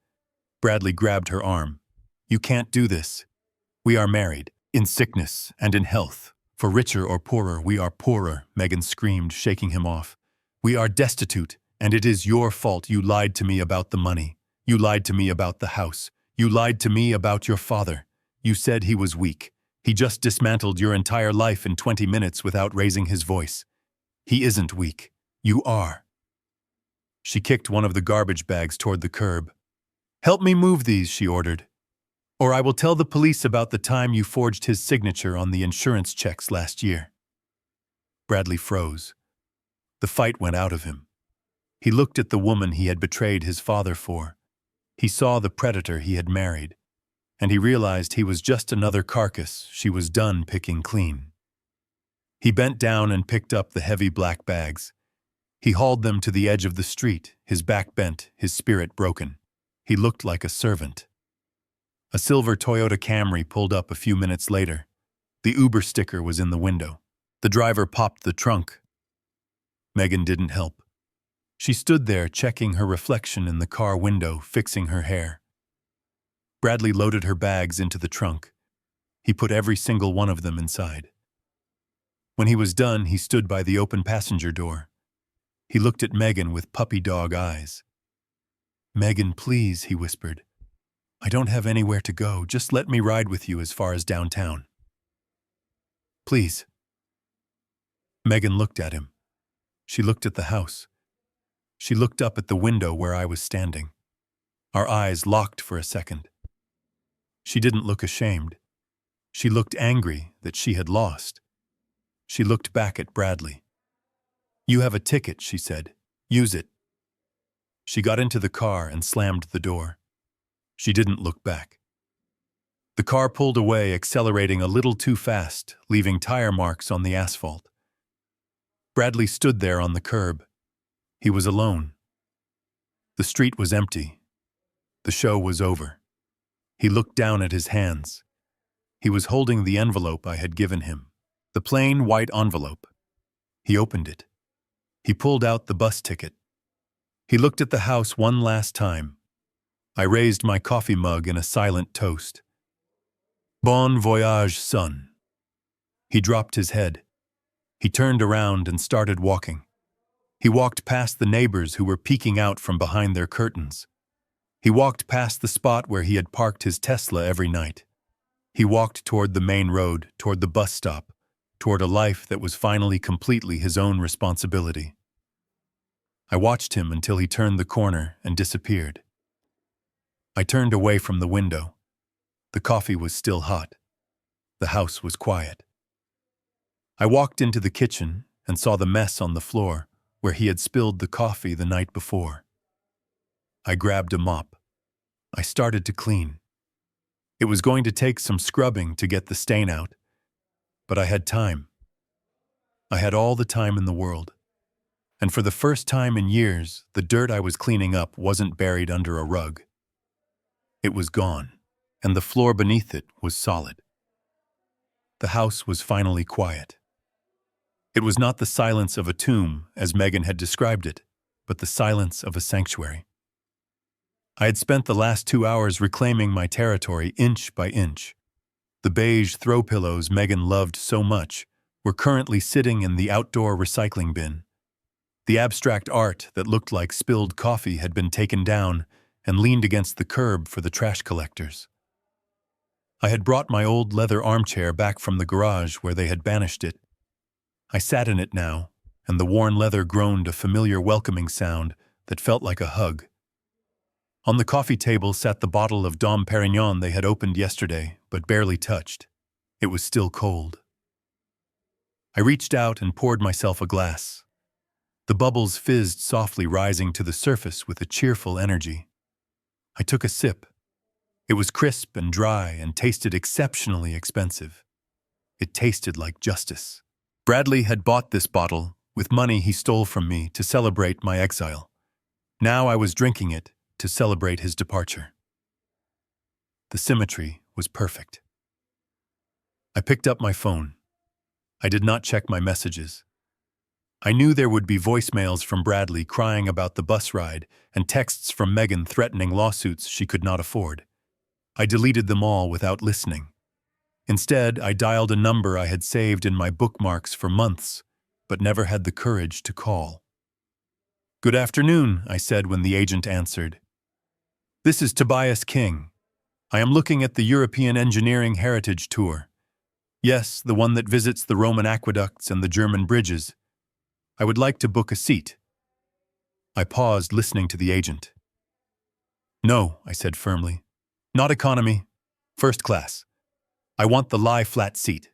Bradley grabbed her arm. "You can't do this. We are married, in sickness and in health. For richer or poorer, we are poorer," Megan screamed, shaking him off. "We are destitute, and it is your fault. You lied to me about the money. You lied to me about the house. You lied to me about your father. You said he was weak. He just dismantled your entire life in 20 minutes without raising his voice. He isn't weak. You are. She kicked one of the garbage bags toward the curb. Help me move these, she ordered. Or I will tell the police about the time you forged his signature on the insurance checks last year. Bradley froze. The fight went out of him. He looked at the woman he had betrayed his father for. He saw the predator he had married, and he realized he was just another carcass she was done picking clean. He bent down and picked up the heavy black bags. He hauled them to the edge of the street, his back bent, his spirit broken. He looked like a servant. A silver Toyota Camry pulled up a few minutes later. The Uber sticker was in the window. The driver popped the trunk. Megan didn't help. She stood there checking her reflection in the car window, fixing her hair. Bradley loaded her bags into the trunk. He put every single one of them inside. When he was done, he stood by the open passenger door. He looked at Megan with puppy dog eyes. "Megan, please," he whispered. "I don't have anywhere to go. Just let me ride with you as far as downtown. Please." Megan looked at him. She looked at the house. She looked up at the window where I was standing. Our eyes locked for a second. She didn't look ashamed. She looked angry that she had lost. She looked back at Bradley. "You have a ticket," she said. "Use it." She got into the car and slammed the door. She didn't look back. The car pulled away, accelerating a little too fast, leaving tire marks on the asphalt. Bradley stood there on the curb. He was alone. The street was empty. The show was over. He looked down at his hands. He was holding the envelope I had given him, the plain white envelope. He opened it. He pulled out the bus ticket. He looked at the house one last time. I raised my coffee mug in a silent toast. Bon voyage, son. He dropped his head. He turned around and started walking. He walked past the neighbors who were peeking out from behind their curtains. He walked past the spot where he had parked his Tesla every night. He walked toward the main road, toward the bus stop, toward a life that was finally completely his own responsibility. I watched him until he turned the corner and disappeared. I turned away from the window. The coffee was still hot. The house was quiet. I walked into the kitchen and saw the mess on the floor where he had spilled the coffee the night before. I grabbed a mop. I started to clean. It was going to take some scrubbing to get the stain out, but I had time. I had all the time in the world. And for the first time in years, the dirt I was cleaning up wasn't buried under a rug. It was gone, and the floor beneath it was solid. The house was finally quiet. It was not the silence of a tomb, as Megan had described it, but the silence of a sanctuary. I had spent the last 2 hours reclaiming my territory inch by inch. The beige throw pillows Megan loved so much were currently sitting in the outdoor recycling bin. The abstract art that looked like spilled coffee had been taken down and leaned against the curb for the trash collectors. I had brought my old leather armchair back from the garage where they had banished it. I sat in it now, and the worn leather groaned a familiar welcoming sound that felt like a hug. On the coffee table sat the bottle of Dom Perignon they had opened yesterday, but barely touched. It was still cold. I reached out and poured myself a glass. The bubbles fizzed softly, rising to the surface with a cheerful energy. I took a sip. It was crisp and dry and tasted exceptionally expensive. It tasted like justice. Bradley had bought this bottle with money he stole from me to celebrate my exile. Now I was drinking it to celebrate his departure. The symmetry was perfect. I picked up my phone. I did not check my messages. I knew there would be voicemails from Bradley crying about the bus ride and texts from Megan threatening lawsuits she could not afford. I deleted them all without listening. Instead, I dialed a number I had saved in my bookmarks for months, but never had the courage to call. "Good afternoon," I said when the agent answered. "This is Tobias King. I am looking at the European Engineering Heritage Tour. Yes, the one that visits the Roman aqueducts and the German bridges. I would like to book a seat. I paused, listening to the agent. No, I said firmly. Not economy. First class. I want the lie-flat seat.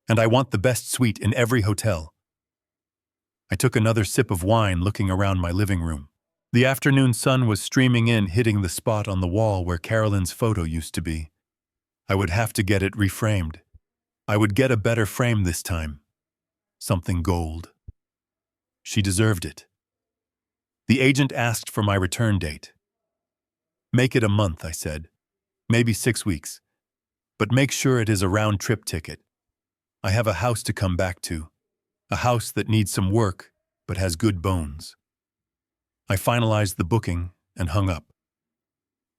And I want the best suite in every hotel. I took another sip of wine, looking around my living room. The afternoon sun was streaming in, hitting the spot on the wall where Carolyn's photo used to be. I would have to get it reframed. I would get a better frame this time. Something gold. She deserved it. The agent asked for my return date. Make it a month, I said. Maybe 6 weeks. But make sure it is a round-trip ticket. I have a house to come back to. A house that needs some work, but has good bones. I finalized the booking and hung up.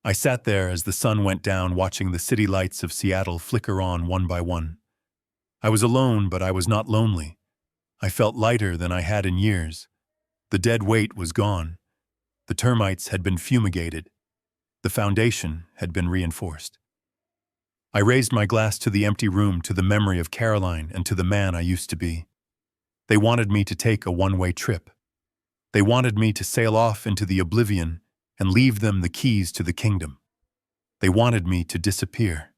I sat there as the sun went down, watching the city lights of Seattle flicker on one by one. I was alone, but I was not lonely. I felt lighter than I had in years. The dead weight was gone. The termites had been fumigated. The foundation had been reinforced. I raised my glass to the empty room, to the memory of Caroline and to the man I used to be. They wanted me to take a one-way trip. They wanted me to sail off into the oblivion and leave them the keys to the kingdom. They wanted me to disappear.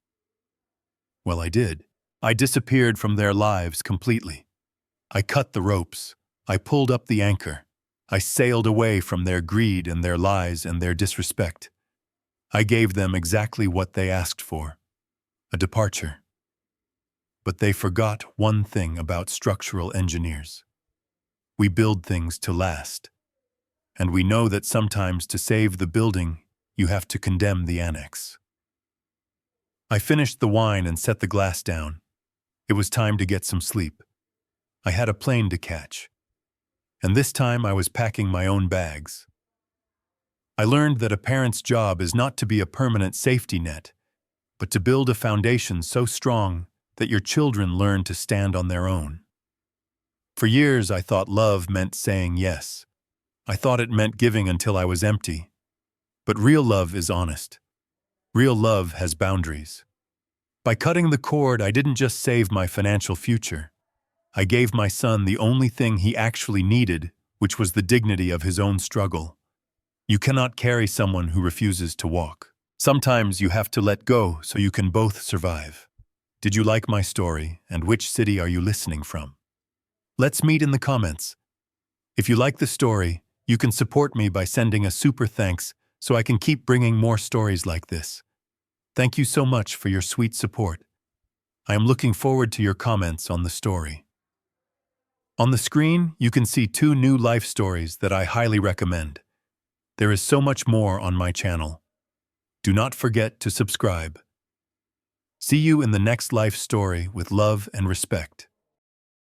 Well, I did. I disappeared from their lives completely. I cut the ropes. I pulled up the anchor. I sailed away from their greed and their lies and their disrespect. I gave them exactly what they asked for, a departure. But they forgot one thing about structural engineers. We build things to last. And we know that sometimes to save the building, you have to condemn the annex. I finished the wine and set the glass down. It was time to get some sleep. I had a plane to catch. And this time I was packing my own bags. I learned that a parent's job is not to be a permanent safety net, but to build a foundation so strong that your children learn to stand on their own. For years, I thought love meant saying yes. I thought it meant giving until I was empty. But real love is honest. Real love has boundaries. By cutting the cord, I didn't just save my financial future. I gave my son the only thing he actually needed, which was the dignity of his own struggle. You cannot carry someone who refuses to walk. Sometimes you have to let go so you can both survive. Did you like my story, and which city are you listening from? Let's meet in the comments. If you like the story, you can support me by sending a super thanks so I can keep bringing more stories like this. Thank you so much for your sweet support. I am looking forward to your comments on the story. On the screen, you can see 2 new life stories that I highly recommend. There is so much more on my channel. Do not forget to subscribe. See you in the next life story with love and respect.